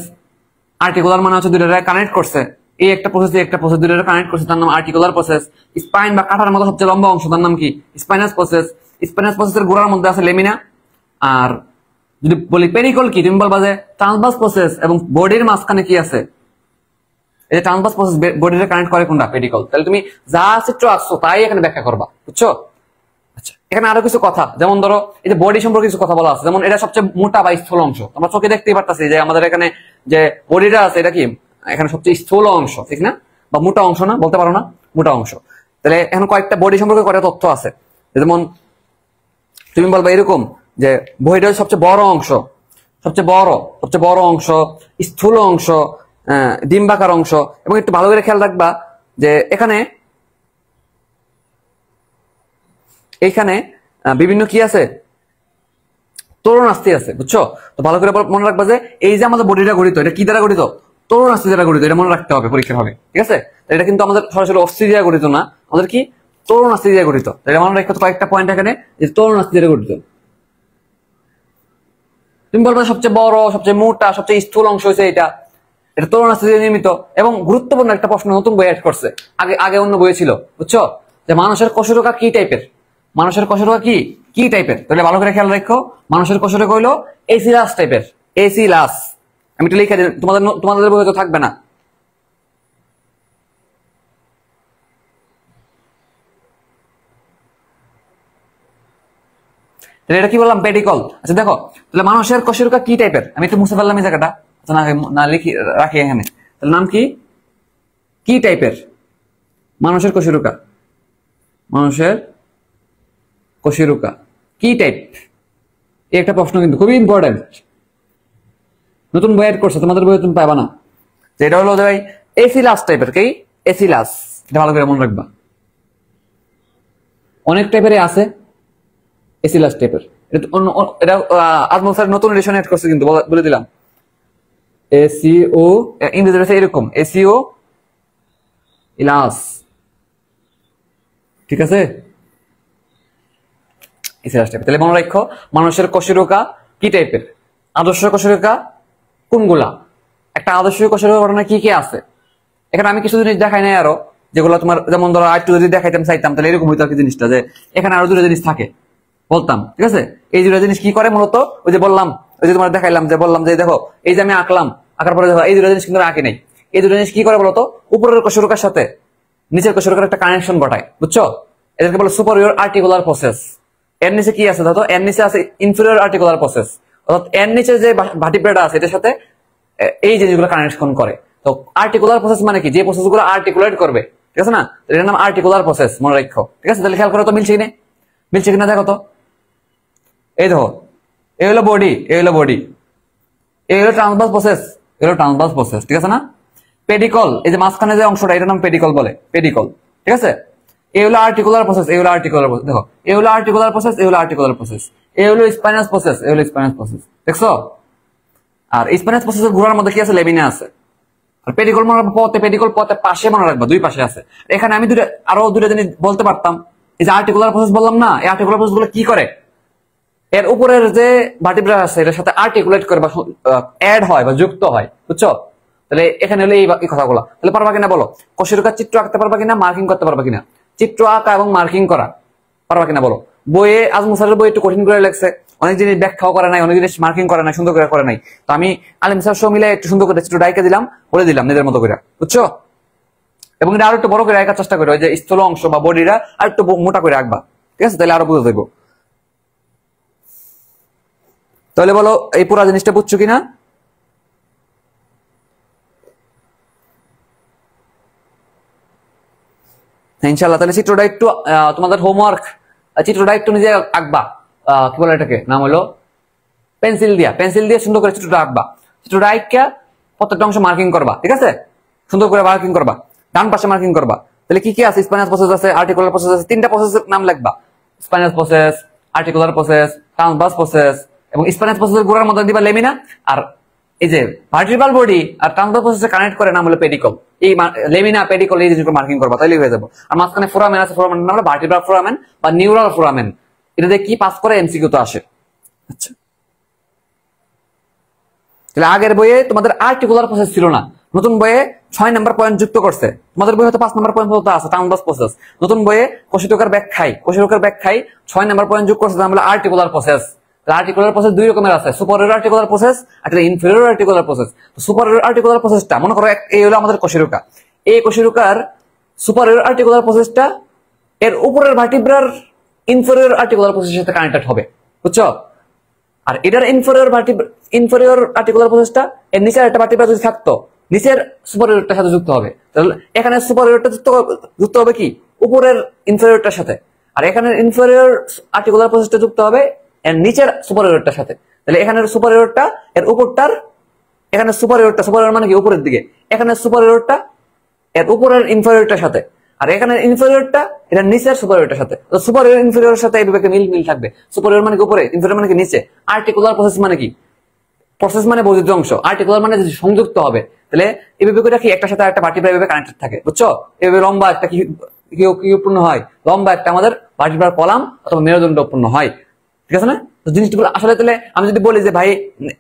Articular মানে হচ্ছে দুইটা কানেক্ট করছে, এই একটা প্রসেস, এই একটা প্রসেস, দুইটা কানেক্ট করছে, তার নাম আর্টিকুলার প্রসেস। স্পাইন বা কাটার মতো সবচেয়ে লম্বা অংশ, তার নাম কি? Spinous process. স্পাইনাস প্রসেসের গোড়ার মধ্যে আছে লেমিনা। আর যদি বলি পেডিকল কি, তুমি বলবা যে ট্রান্সভার্স প্রসেস এবং বডির মাঝখানে কি আছে? এই যে ট্রান্সভার্স প্রসেস বডিতে কানেক্ট করে কোনটা? পেডিকল। তাহলে তুমি যা চিত্র আসছো তাই এখানে ব্যাখ্যা করবা। বুঝছো? আচ্ছা, এখানে আরো কিছু কথা, যেমন ধরো এই যে বডি সম্পর্কে কিছু কথা বলা আছে, যেমন এটা সবচেয়ে মোটা বা স্থূল অংশ। আমরা চোখে দেখতেই পারতাছি যে আমাদের এখানে যে বডিটা আছে, এটা কি এখানে সবচেয়ে স্থূল অংশ, ঠিক না? বা মোটা অংশ না, বলতে পারো না, মোটা অংশ। তাহলে এখন কয়েকটা বডি সম্পর্কে কয়েকটা তথ্য আছে, যেমন তুমি বলবা এরকম যে বডিটা সবচেয়ে বড় অংশ, সবচেয়ে বড় অংশ, স্থূল অংশ, ডিম্বাকার অংশ। এবং একটু ভালো করে খেয়াল রাখবা যে এখানে বিভিন্ন কি আছে? তরুণাস্থি আছে। বুঝছো? তো ভালো করে মনে রাখবা যে এই যে আমাদের বডিটা গঠিত, এটা কি দ্বারা গঠিত? তরুণাস্থি দ্বারা গঠিত। এটা মনে রাখতে হবে পরীক্ষার হবে। ঠিক আছে, এটা কিন্তু আমাদের সরাসরি অস্থি দিয়ে গঠিত না, আমাদের কি তরুণাস্থি দিয়ে গঠিত। এটা মনে রাখতে কয়েকটা পয়েন্ট এখানে, যে তরুণাস্থি দিয়ে গঠিত। তুমি বলবে সবচেয়ে বড়, সবচেয়ে মোটা, সবচেয়ে স্থূল অংশ হচ্ছে এটা তরুণাস্থি দিয়ে নির্মিত। এবং গুরুত্বপূর্ণ একটা প্রশ্ন নতুন বই অ্যাড করছে, আগে অন্য বই ছিল। বুঝছো? যে মানুষের কোষরোগা কি টাইপের? মানুষের কোষরোগা কি টাইপের? তাহলে ভালো করে খেয়াল রাখো, মানুষের কোষরোগা হইলো এসিলাস টাইপের। এসিলাস, আমি একটু লিখে দিই, তোমাদের বইতে থাকবে না। তাহলে এটা কি বললাম, পেডিকল। আচ্ছা দেখো, তাহলে মানুষের কশেরুকা কি টাইপের, আমি একটু মুছে ফেললাম এই জায়গাটা, আচ্ছা না লিখি রাখি এখানে। তাহলে নাম কি, কি টাইপের মানুষের কশেরুকা, মানুষের কশেরুকা কি টাইপ, এই একটা প্রশ্ন কিন্তু খুবই ইম্পর্টেন্ট, নতুন বই অ্যাড করছে, তোমাদের বই তুমি পাবা না। এটা হলো ভাই এসিলাস টাইপের, কি এসিলাস, এটা ভালো করে মনে রাখবা। অনেক টাইপের আছে এসিলাস টাইপের, এটা আজমল স্যার নতুন এডিশন অ্যাড করছে কিন্তু, বলে দিলাম। এসিও ইংরেজি এরকম, এসিও ইলাস, ঠিক আছে। এসিলাস টাইপের, তাহলে মনে রাখো মানুষের কশেরুকা কি টাইপের, আদর্শ কশেরুকা কোনগুলা, একটা আদর্শ কশেরুকা ঘটনা কি কি আছে। এখানে আমি কিছু জিনিস দেখাই নাই আরো, যেগুলো তোমার যেমন ধরো একটু যদি দেখাইতাম চাইতাম তাহলে এরকম হইতো আর কি জিনিসটা, যে এখানে আরো দুটো জিনিস থাকে বলতাম, ঠিক আছে। এই দুটো জিনিস কি করে মূলত, ওই যে বললাম, ওই যে তোমার দেখাইলাম, যে বললাম যে দেখো এই যে আমি আঁকলাম, আঁকার পরে দেখো এই দুটো জিনিস কিন্তু আঁকি নাই। এই দুটো জিনিস কি করে বলতো, উপরের কশেরুকার সাথে নিচের কশেরুকার একটা কানেকশন ঘটায়, বুঝছো। এদেরকে বলে সুপারিয়র আর্টিকুলার প্রসেস। এর নিচে কি আছে ধরো, এর নিচে আছে ইনফেরিয়র আর্টিকুলার প্রসেস, অর্থাৎ এর নিচে যে ভার্টিব্রেটা আছে এটার সাথে এই জিনিসগুলো কানেকশন করে। তো আর্টিকুলার প্রসেস মানে কি, যে প্রসেসগুলো আর্টিকুলেট করবে, ঠিক আছে না, এটার নাম আর্টিকুলার প্রসেস, মনে রাখো, ঠিক আছে। তাহলে খেয়াল করো তো মিলছে কিনা, মিলছে কিনা দেখো তো। এই দেখো, এই হলো বডি, এই হলো বডি, এই হলো ট্রান্সভার্স প্রসেস, এই হলো ট্রান্সভার্স প্রসেস, ঠিক আছে না। পেডিকল, এই যে মাঝখানে যে অংশটা এটার নাম পেডিকল বলে, পেডিকল, ঠিক আছে। এই হলো আর্টিকুলার প্রসেস, এই হলো আর্টিকুলার প্রসেস, দেখো এই হলো আর্টিকুলার প্রসেস, এই হলো আর্টিকুলার প্রসেস, এই হলো স্পাইনাস প্রসেস, এই হলো স্পাইনাস প্রসেস, দেখছো। আর স্পাইনাস প্রসেসের ঘোড়ার মধ্যে কি আছে, লেমিনা আছে। আর পেডিকল মনে রাখবো পথে, পেডিকল পথে পাশে মনে রাখবা, দুই পাশে আছে। এখানে আমি আরো দুটো জিনিস বলতে পারতাম, এই যে আর্টিকুলার প্রসেস বললাম না, এই আর্টিকুলার প্রসেস গুলো কি করে, এর উপরের যে ভার্টিব্রা আছে এটার সাথে আর্টিকুলেট করে বা অ্যাড হয় বা যুক্ত হয়, বুঝছো। তাহলে এখানে হলো এই কথাগুলো, তাহলে পারবা কিনা বলো, কশেরুকার চিত্র আঁকতে পারবা কিনা, মার্কিং করতে পারবা কিনা, চিত্র আঁকা এবং মার্কিং করা পারবা কিনা বলো। বইয়ে আজমল স্যারের বই একটু কঠিন করে লেগছে, অনেক জিনিস ব্যাখ্যাও করে নাই, অনেক জিনিস মার্কিং করে নাই, সুন্দর করে নাই। তো আমি আলিম স্যার সব মিলে একটু সুন্দর করে চিত্র ডাইকে দিলাম, বলে দিলাম নিজের মতো করে, বুঝছো। এবং এটা আরো একটু বড় করে আঁকার চেষ্টা করো, যে স্থল অংশ বা বডিটা আর একটু মোটা করে আঁকবা, ঠিক আছে, তাহলে আরো বুঝে যাবো। তাহলে বলো এই পুরো জিনিসটা বুঝছো কিনা। ইনশাল্লাহ। তাহলে চিত্রটা একটু তোমাদের হোমওয়ার্ক, চিত্রটা একটু নিজে আঁকবা, কি বলে এটাকে, নাম হলো পেন্সিল দিয়ে সুন্দর করে চিত্রটা আঁকবা। চিত্রটা আঁকা প্রত্যেকটা অংশ মার্কিং করবা, ঠিক আছে, সুন্দর করে মার্কিং করবা, ডান পাশে মার্কিং করবা। তাহলে কি কি আছে, স্পাইনাস প্রসেস আছে, আর্টিকুলার প্রসেস আছে, তিনটা প্রসেসের নাম লিখবা, spinous process, articular process, transverse process. এবং স্পাইনাস প্রসেসের গোড়ার মধ্যে দিবা লেমিনা, আর এই যে ভার্টিব্রাল বডি আর ট্রান্সভার্স প্রসেসে কানেক্ট করে নাম হলো পেডিকল। এই লেমিনা পেডিকল এই জিনিসগুলো মার্কিং করবা, তাইলে হয়ে যাবে। আর মাঝখানে ফোরামেন আছে, ফোরামেন নাম হলো ভার্টিব্রাল ফোরামেন বা নিউরাল ফোরামেন। এটা দিয়ে কি পাস করে, এমসিকিউ তো আসে। আচ্ছা, তাহলে আগের বইয়ে তোমাদের আর্টিকুলার প্রসেস ছিল না, নতুন বইয়ে 6 নাম্বার পয়েন্ট যুক্ত করছে। তোমাদের বইয়ে হয়তো 5 নাম্বার পয়েন্ট আছে ট্রান্সভার্স প্রসেস, নতুন বইয়ে কশেরুকার ব্যাখ্যায় 6 নাম্বার পয়েন্ট যোগ করছে, নাম হলো আর্টিকুলার প্রসেস। আর্টিকুলার প্রসেস দুই রকমের আছে, সুপারিয়র আর্টিকুলার প্রসেস আর inferior articular process. Superior articular প্রসেসটা মনে করো এই হলো আমাদের কশেরুকা, এই কশেরুকার সুপারিয়র আর্টিকুলার প্রসেসটা এর উপরের ভার্টিব্রার ইনফেরিয়র আর্টিকুলার প্রসেসের সাথে কানেক্টেড হবে, বুঝছো। আর এটার ইনফেরিয়র আর্টিকুলার প্রসেসটা এর নিচের একটা ভার্টিব্রা যদি থাকতো, নিচের সুপারিয়রটার সাথে যুক্ত হবে। তাহলে এখানে সুপারিয়রটা যুক্ত হবে কি, উপরের ইনফেরিয়রটার সাথে। আর এখানে ইনফেরিয়র আর্টিকুলার প্রসেসটা যুক্ত হবে এর নিচের সুপারিয়রটার সাথে। তাহলে এখানের সুপারিয়রটা এর উপরটার, এখানে সুপারিয়র মানে কি উপরের দিকে, এখানে সুপারিয়রটা এর উপরের ইনফেরিয়রটার সাথে, আর এখানে ইনফেরিয়রটা এটা নিচের সুপারিয়রটার সাথে। তো সুপারিয়র ইনফেরিয়রের সাথে এইভাবে মিল থাকবে। সুপারিয়র মানে কি উপরে, ইনফেরিয়র মানে কি নিচে। আর্টিকুলার প্রসেস মানে কি, প্রসেস মানে বর্ধিত অংশ, আর্টিকুলার মানে সংযুক্ত হবে। তাহলে এইভাবে করে কি একটা সাথে একটা ভার্টিব্রা এভাবে কানেক্টেড থাকে, বুঝছো। এভাবে লম্বা একটা কি উৎপন্ন হয়, লম্বা একটা আমাদের ভার্টিব্রাল কলাম অথবা মেরুদণ্ড উৎপন্ন হয়, ঠিক আছে না। তো জিনিসগুলো আসলে তাহলে আমি যদি বলি যে ভাই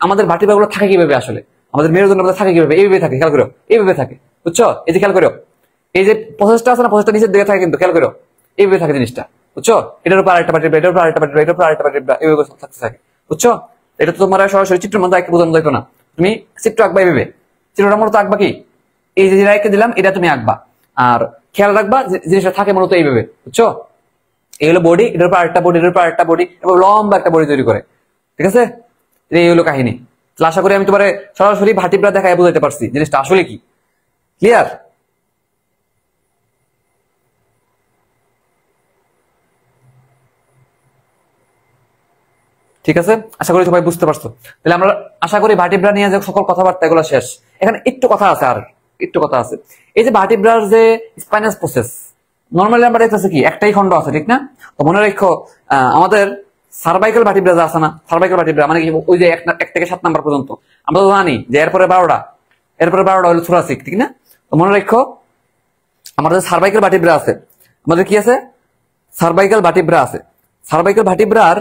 আমাদের ভার্টিব্রা গুলো থাকে কিভাবে, আসলে আমাদের মেরুদণ্ড থাকে কিভাবে, এইভাবে থাকে, খেয়াল করো এইভাবে থাকে, বুঝছো। এই যে খেয়াল করো, এই যে প্রসেসটা আছে না, প্রসেসটা নিচের দিকে থাকে কিন্তু, খেয়াল করো এইভাবে থাকে জিনিসটা, বুঝছো। এটার উপর আরেকটা ভার্টিব্রা, এটার উপর আরেকটা ভার্টিব্রা, এটার উপর আরেকটা ভার্টিব্রা, এইভাবে থাকতে থাকে, বুঝছো। এটা তো তোমার সরাসরি চিত্রের মধ্যে আঁকতে বোঝানো যাইতো না, তুমি চিত্র আঁকবা এইভাবে, চিত্রটা মূলত আঁকবা কি, এই যে এঁকে দিলাম এটা তুমি আঁকবা। আর খেয়াল রাখবা জিনিসটা থাকে মূলত এইভাবে, বুঝছো। এই হলো বডি, এটার উপর আরেকটা বডি, এটার উপর আরেকটা বডি, এবং লম্বা একটা বডি তৈরি করে। ঠিক আছে, এই হলো কাহিনী। তাহলে আশা করি আমি তোমার সরাসরি ভার্টিব্রা দেখায় বুঝাইতে পারছি জিনিসটা আসলে কি। ক্লিয়ার? ঠিক আছে, আশা করি সবাই বুঝতে পারছো। তাহলে আমরা আশা করি ভার্টিব্রা নিয়ে যে সকল কথাবার্তা এগুলো শেষ। এখানে একটু কথা আছে, আর একটু কথা আছে। এই যে ভার্টিব্রার যে স্পাইনাস প্রসেস, নর্মালি আমরা দেখতেছি কি একটাই খন্ড আছে, ঠিক না? তো মনে রাখো আমাদের সার্ভাইকাল ভার্টিব্রা যা আছে না, সার্ভাইকাল ভার্টিব্রা মানে কি ওই যে 1 থেকে 7 নাম্বার পর্যন্ত, আমরা তো জানি যে এরপরে 12টা, এরপরে 12টা হলো থোরাসিক, ঠিক না? তো মনে রাখো আমাদের সার্ভাইকাল ভার্টিব্রা আছে, আমাদের কি আছে? সার্ভাইকাল ভার্টিব্রা আছে। সার্ভাইকাল ভার্টিব্রার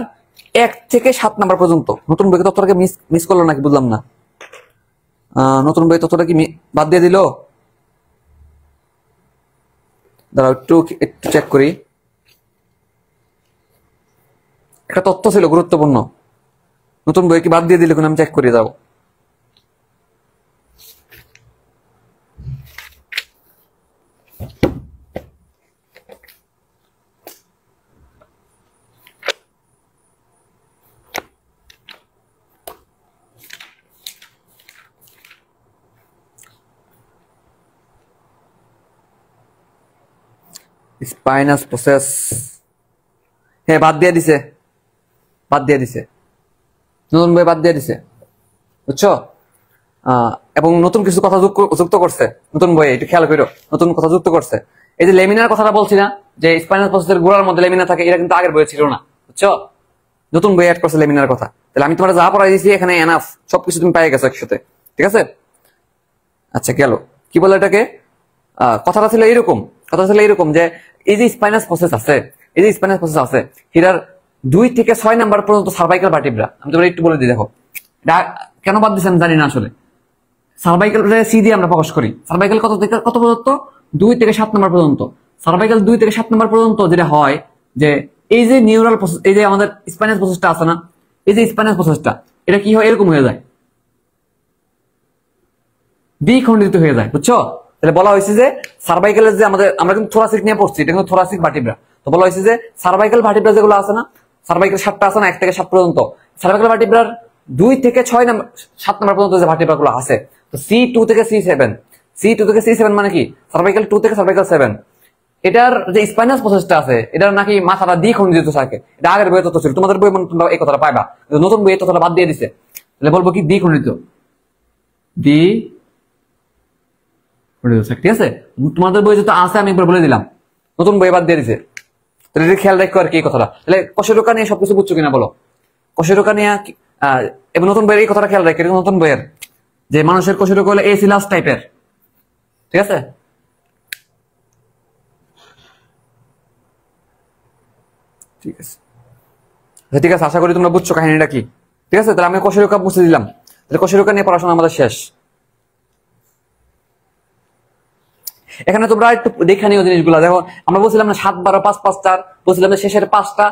1 থেকে 7 নাম্বার পর্যন্ত। নতুন বই তথ্যটাকে মিস করলো নাকি বুঝলাম না। নতুন বই তথ্যটা কি বাদ দিয়ে দিল? দাঁড়াও একটু চেক করি। একটা তথ্য ছিল গুরুত্বপূর্ণ, নতুন বই কি বাদ দিয়ে দিল? আমি চেক করে যাবো। স্পাইনাস প্রসেস, হ্যাঁ বাদ দিয়ে দিছে, বাদ দিয়ে দিছে, নতুন বই বাদ দিয়ে দিছে, বুঝছো? এবং নতুন কিছু কথা যুক্ত করছে নতুন বইয়ে, একটু খেয়াল করো, নতুন কথা যুক্ত করছে। এই যে লেমিনার কথাটা বলছি না, যে স্পাইনাল প্রসেসের গোড়ার মধ্যে লেমিনা থাকে, এটা কিন্তু আগের বইয়ে ছিল না, বুঝছো? নতুন বই অ্যাড করছে লেমিনার কথা। তাহলে আমি তোমার যা পড়াই দিয়েছি এখানে এনাফ, সবকিছু তুমি পাই গেছো একসাথে, ঠিক আছে? আচ্ছা গেল, কি বলে এটাকে, কথাটা ছিল এইরকম, কথা ছিল এইরকম যে এই যে স্পাইনাস প্রসেস আছে, এই যে স্পাইনাস প্রসেস আছে, এটার 2 থেকে 6 নাম্বার পর্যন্ত সার্ভাইকাল ভার্টিব্রা। আমি তোমার একটু বলে দিই, দেখো এটা কেন বাদ দিচ্ছি আমি জানি না আসলে। সার্ভাইকাল সি দিয়ে আমরা প্রকাশ করি। সার্ভাইকাল কত থেকে কত পর্যন্ত? 2 থেকে 7 নাম্বার পর্যন্ত। সার্ভাইকাল 2 থেকে 7 নাম্বার পর্যন্ত যেটা হয় যে এই যে নিউরাল প্রসেস, এই যে আমাদের স্পাইনাস প্রসেসটা আছে না, এই যে স্পাইনাস প্রসেসটা, এটা কি হয়? এরকম হয়ে যায়, দ্বিখণ্ডিত হয়ে যায়, বুঝছো? তাহলে বলা হয়েছে যে সার্ভাইকালের যে আমরা কিন্তু থোরাসিক নিয়ে পড়ছি, এটা কিন্তু থোরাসিক ভার্টিব্রা। তো বলা হয়েছে যে সার্ভাইকাল ভার্টিব্রা যেগুলো আছে না, সার্ভাইকাল 7টা আছে না, 1 থেকে 7 পর্যন্ত, সার্ভাইকাল ভার্টিব্রার 2 থেকে 6 নাম্বার 7 নাম্বার পর্যন্ত যে ভার্টিব্রা গুলো আছে, তো C2 থেকে C7, C2 থেকে C7 মানে কি সার্ভাইকাল 2 থেকে সার্ভাইকাল 7, এটার যে স্পাইনাস প্রসেসটা আছে, এটার নাকি মাথাটা দ্বিখণ্ডিত থাকে। এটা আগের বইয়ে তথ্য ছিল, তোমাদের বই মনে তোমরা এই কথাটা পাইবা, নতুন বইয়ে তথ্যটা বাদ দিয়ে দিছে। তাহলে বলবো কি দ্বিখণ্ডিত, ঠিক আছে? তোমাদের বই যেটা আছে আমি একবার বলে দিলাম, নতুন বই বাদ দিয়ে দিছে। তাহলে এটা খেয়াল রাখো আর কি কথাটা। তাহলে কোষেরোকা নিয়ে সবকিছু বুঝছো কিনা বলো? কোষেরোকা নিয়ে এবং নতুন বইয়ের এই কথাটা খেয়াল রাখি, নতুন বইয়ের যে মানুষের কোষেরোকা হলো এসিলাস টাইপের, ঠিক আছে? ঠিক আছে, ঠিক আছে, আশা করি তোমরা বুঝছো কাহিনীটা কি। ঠিক আছে, তাহলে আমি কোষেরোকা বুঝতে দিলাম। তাহলে কোষেরোকা নিয়ে পড়াশোনা আমাদের শেষ। এখানে তোমরা একটু দেখে নিও জিনিসগুলো। দেখো আমরা বলছিলাম না 7 12 5 5 4, বলছিলাম যে শেষের পাঁচটা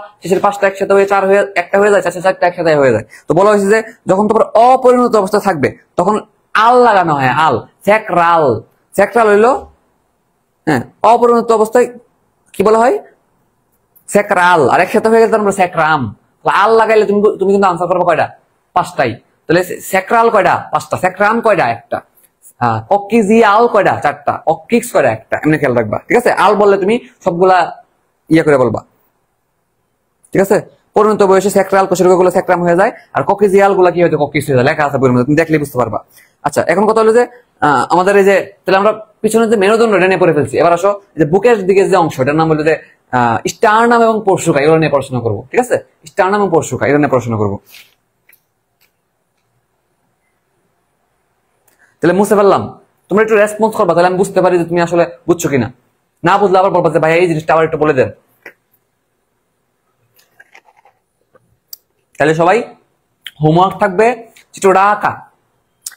একসাথে হয়ে 4 হয়ে একটা হয়ে যায়, শেষের 4টা একসাথে হয়ে যায়। তো বলা হয়েছে যে যখন তোমার অপরিণত অবস্থা থাকবে তখন আল লাগানো হয়, আল, স্যাক্রাল। স্যাক্রাল হইলো হ্যাঁ অপরিণত অবস্থায় কি বলা হয়? স্যাক্রাল। আর একসাথে হয়ে গেলে আমরা স্যাক্রাম। আল লাগাইলে তুমি কিন্তু আনসার করবে কয়টা? 5টাই। তাহলে স্যাক্রাল কয়টা? 5টা। স্যাক্রাম কয়টা? একটা। অক্কিজিয়াল কয়টা? 4টা। অক্কিক্স কয়টা? একটা। এমনি খেয়াল রাখবা, ঠিক আছে? আল বললে তুমি সবগুলা ইয়ে করে বলবা, ঠিক আছে? পরিণত বয়সে স্যাক্রাল কোষেরগুলো স্যাক্রাম হয়ে যায়, আর ককিজিয়াল গুলা কি হয়তো ককিক্স হয়ে যায়। লেখা আছে বইয়ের মধ্যে, তুমি দেখলে বুঝতে পারবা। আচ্ছা, এখন কথা হলো যে আমাদের এই যে তাহলে আমরা পিছনে যে মেরুদণ্ড এটা নিয়ে পড়ে ফেলছি। এবার আসো যে বুকের দিকে যে অংশ, এটার নাম হলো যে স্টার্নাম এবং পরশুকা, এগুলো নিয়ে পড়াশোনা করবো, ঠিক আছে? স্টার্নাম এবং পরশুকা এগুলো নিয়ে পড়াশোনা করবো। তাহলে মুছে ফেললাম, তোমরা একটু রেসপন্স করবা, তাহলে আমি বুঝতে পারি যে তুমি আসলে বুঝছো কিনা। না বুঝলে আবার বলবা যে ভাই এই জিনিসটা আবার একটু বলে দেন। তাহলে সবাই হোমওয়ার্ক থাকবে চিত্রটা আঁকা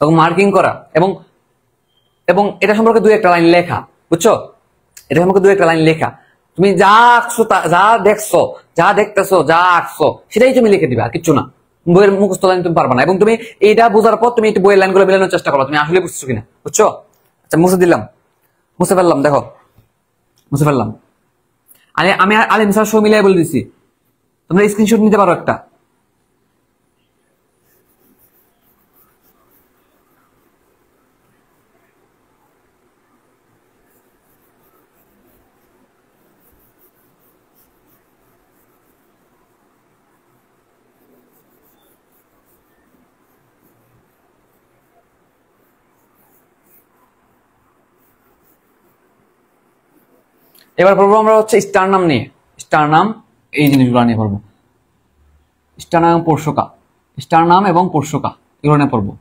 এবং মার্কিং করা, এবং এবং এটা সম্পর্কে 2-1টা লাইন লেখা, বুঝছো? এটা সম্পর্কে 2-1টা লাইন লেখা। তুমি যা আঁকছো, যা দেখছো, যা দেখতেছো, যা আঁকছো সেটাই তুমি লিখে দিবা, আর কিচ্ছু না। বইয়ের মুখস্থ লাইন তুমি পারবা না। এবং তুমি এইটা বোঝার পর তুমি একটু বইয়ের লাইনগুলো মেলানোর চেষ্টা করো, তুমি আসলে বুঝছো কিনা, বুঝছো? আচ্ছা মুছে দিলাম, মুছে ফেললাম, দেখো মুছে ফেললাম। আমি আলিম স্যার সব মিলাই বলে দিছি, তোমরা স্ক্রিনশট নিতে পারো একটা। এবার পড়বো আমরা হচ্ছে স্টার নাম নিয়ে। স্টার নাম এই জিনিসগুলো নিয়ে পড়বো। স্টার নাম পোর্শকা, স্টার নাম এবং পোর্শকা এগুলো নিয়ে পড়বো।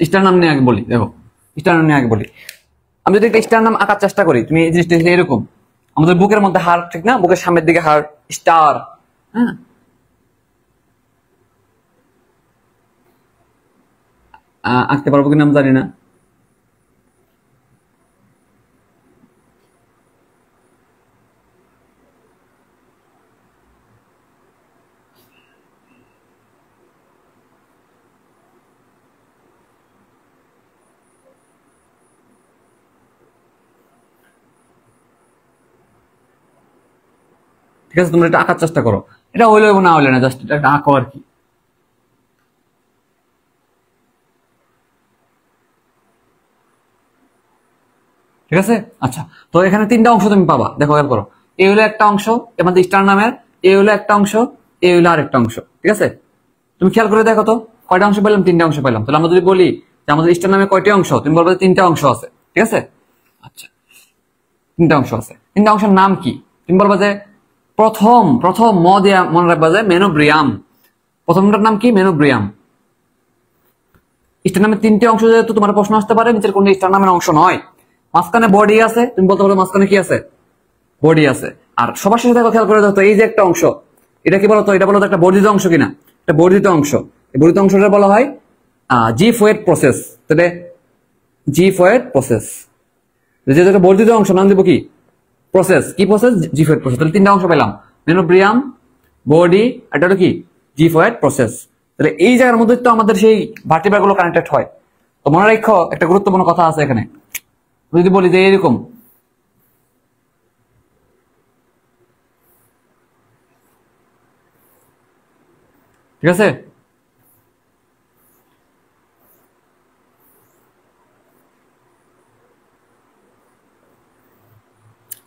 স্টার নাম নিয়ে আগে বলি। দেখো স্টার নাম নিয়ে আগে বলি। আমি যদি একটা স্টার নাম আঁকার চেষ্টা করি, তুমি এই জিনিসটা এরকম, আমাদের বুকের মধ্যে হার, ঠিক না? বুকের সামনের দিকে হার, স্টার। হ্যাঁ, আঁকতে পারবো কিনা আমি জানি না। ঠিক আছে, তোমরা এটা আঁকার চেষ্টা করো। এটা হইলে না হইলে না, জাস্ট এটা আঁকো আর কি। ঠিক আছে, আচ্ছা। তো এখানে তিনটা অংশ তুমি পাবা, দেখো খেয়াল করো। এই হলো একটা অংশ আমাদের স্টার নামের, এই হলো একটা অংশ, এই হলো আরেকটা অংশ। ঠিক আছে, তুমি খেয়াল করে দেখো তো কয়টা অংশ পেলাম? তিনটা অংশ পেলাম। তাহলে আমরা যদি বলি যে আমাদের স্টার নামে কয়টি অংশ, তুমি বলবে তিনটা অংশ আছে। ঠিক আছে, আচ্ছা, তিনটা অংশ আছে। তিনটা অংশের নাম কি? তুমি বলবা যে প্রথম প্রথম ম দিয়ে মনে রাখবা যে মেনোব্রিয়াম। প্রথমটার নাম কি? মেনোব্রিয়াম। স্টার নামের তিনটে অংশ, যেহেতু তোমার প্রশ্ন আসতে পারে নিচের কোন স্টার নামের অংশ নয়। মাঝখানে বডি আছে, তুমি বলতে পারো মাঝখানে কি আছে? বডি আছে। আর সবার শেষে দেখো, খেয়াল করে দেখো এই যে একটা অংশ, এটা কি বলতো? এটা বলতো একটা বর্ধিত অংশ কিনা? একটা বর্ধিত অংশ। এই বর্ধিত অংশটা বলা হয় জিফোয়েড প্রসেস। তাহলে জিফোয়েড প্রসেস, যেটা বর্ধিত অংশ, নাম দিব কি? প্রসেস। কি প্রসেস? জিফোয়েড প্রসেস। তাহলে তিনটা অংশ পেলাম, মেনোব্রিয়াম, বডি, এটা হলো কি? জিফোয়েড প্রসেস। তাহলে এই জায়গার মধ্যে তো আমাদের সেই ভার্টিব্রা গুলো কানেক্টেড হয়। তো মনে রাখো একটা গুরুত্বপূর্ণ কথা আছে এখানে। যদি বলি যে এরকম, ঠিক আছে,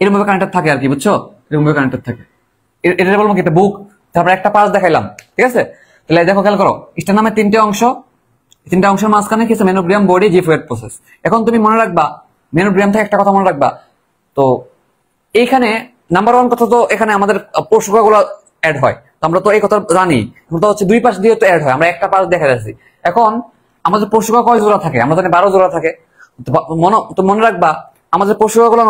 এরকম ভাবে কানেক্টেড থাকে আর কি, বুঝছো? এরকম ভাবে কানেক্টেড থাকে। এটা বলবো কি? একটা বুক, তারপরে একটা পাশ দেখাইলাম। ঠিক আছে, তাহলে দেখো খেয়াল করো, স্টার নামের তিনটে অংশ, তিনটা অংশের মাঝখানে কি আছে? মেনোব্রিয়াম, বডি, জিফোয়েড প্রসেস। এখন তুমি মনে রাখবা মেনোব্রিয়াম থেকে একটা কথা মনে রাখবা। তো এইখানে নাম্বার ওয়ান কথা, তো এখানে আমাদের পোষকগুলো অ্যাড হয়। তো আমরা তো এই কথা জানি, তো হচ্ছে দুই পাশ দিয়ে তো অ্যাড হয়, আমরা একটা পাশ দেখা যাচ্ছি। এখন আমাদের পোষক কয় জোড়া থাকে? আমরা জানি 12 জোড়া থাকে। তো মনে রাখবা আমাদের পোষকগুলো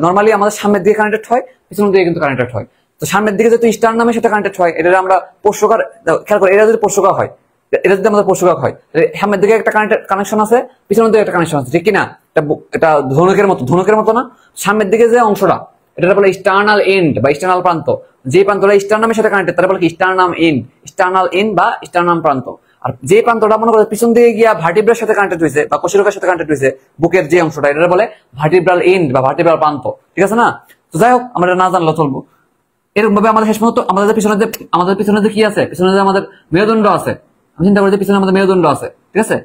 নর্মালি আমাদের সামনের দিকে কানেক্টেড হয়, পিছনের দিকে কিন্তু কানেক্টেড হয়। তো সামনের দিকে যেহেতু স্টার নামে সেটা কানেক্টেড হয়, এটা আমরা পোষকার, খেয়াল করে, এটা যদি পোষকা হয়, এটা যদি আমাদের পোষক হয়, সামনের দিকে একটা কানেকশন আছে, পিছনের দিকে একটা কানেকশন আছে, ঠিক কিনা? এটা ধনুকের মতো না? সামনের দিকে যে অংশটা, এটা বলে স্টার্নাল এন্ড বা স্টার্নাল প্রান্ত। যে প্রান্তটা স্টার নামের সাথে কানেক্টেড তারা বলে কি? স্টার্নাম এন্ড বা স্টার্নাম প্রান্ত। আর যে প্রান্তটা মনে করো পিছন দিকে গিয়া ভার্টিব্রার সাথে কানেক্টেড হয়েছে বা কশেরুকের সাথে কানেক্টেড হয়েছে, বুকের যে অংশটা, এটা বলে ভার্টিব্রাল এন্ড বা ভার্টিব্রাল প্রান্ত। ঠিক আছে না? তো যাই হোক, আমরা না জানলেও চলবো। এরকম ভাবে আমাদের শেষ পর্যন্ত আমাদের পিছনে যে কি আছে? পিছনে যে আমাদের মেরুদণ্ড আছে। আমি চিন্তা করি যে পিছনে আমাদের মেরুদণ্ড আছে। ঠিক আছে,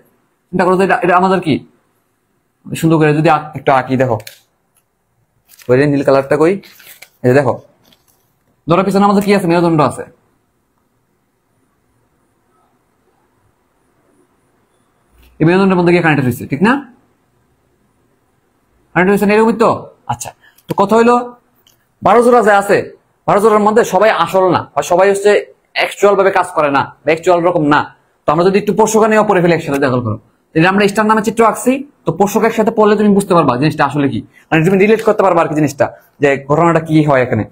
চিন্তা করো যে এটা আমাদের কি? সুন্দর করে যদি একটু আঁকি, দেখো ওই নীল কালারটা কই, এই যে দেখো, ধরো পিছনে আমাদের কি আছে? মেরুদণ্ড আছে। এই মেরুদণ্ডের মধ্যে গিয়ে কানেক্টেড হয়েছে, ঠিক না? কানেক্টেড হয়েছে এরকমই তো। আচ্ছা, তো কথা হইলো 12 জোড়া যে আছে, 12 জোড়ার মধ্যে সবাই আসল না, বা সবাই হচ্ছে অ্যাকচুয়াল ভাবে কাজ করে না, বা অ্যাকচুয়াল রকম না। তো আমরা যদি একটু পোষকা নিয়ে পড়ে ফেলি একসাথে, দেখো করো, আমরা স্টার নামে চিত্র আঁকছি, তো পোষক একসাথে পড়লে তুমি বুঝতে পারবা জিনিসটা আসলে কি, মানে তুমি রিলেট করতে পারবা আর কি জিনিসটা, যে ঘটনাটা কি হয় এখানে।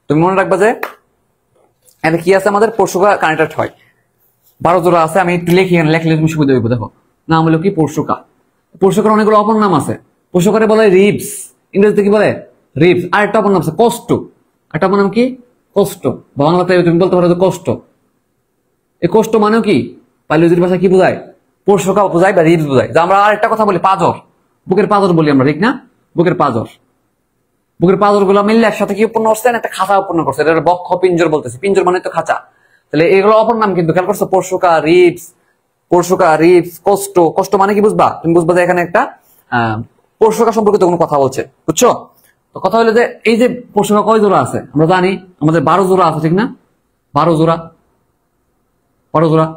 তুমি মনে রাখবা যে এখানে কি আছে? আমাদের পোষকা কানেক্টেড হয়, 12 জোড়া আছে। আমি একটু লেখলে তুমি সুবিধা হইব। দেখো, নাম হলো কি? পোষকা। পোষকের অনেকগুলো অপর নাম আছে। পোষকের বলে রিবস, ইংরেজিতে কি বলে? রিবস। আর একটা অপর নাম আছে কষ্ট। একটা অপর নাম কি? কষ্ট। বাংলাতে তুমি বলতে পারো যে কষ্ট। এই কষ্ট মানেও কি? বায়োলজির ভাষায় কি বোঝায়? পোষকা বোঝায় বা রিবস বোঝায়। আমরা আর একটা কথা বলি, পাঁজর, বুকের পাঁজর বলি আমরা, ঠিক না? বুকের পাঁজর। বুকের পাঁজর গুলো মিললে একসাথে কি উৎপন্ন করছে, একটা খাঁচা উৎপন্ন করছে, এটা বক্ষ পিঞ্জর বলতেছে। পিঞ্জর মানে তো খাঁচা। তাহলে এগুলো অপর নাম কিন্তু, খেয়াল করছো? পরশুকা, রিবস, পরশুকা, রিবস, কোষ্ঠ। কোষ্ঠ মানে কি বুঝবা? তুমি বুঝবা যে এখানে একটা পরশুকা সম্পর্কিত কোনো কথা বলছে, বুঝছো? তো কথা হলো যে এই যে পরশুকা কয় জোড়া আছে আমরা জানি, আমাদের 12 জোড়া আছে, ঠিক না? 12 জোড়া, 12 জোড়া।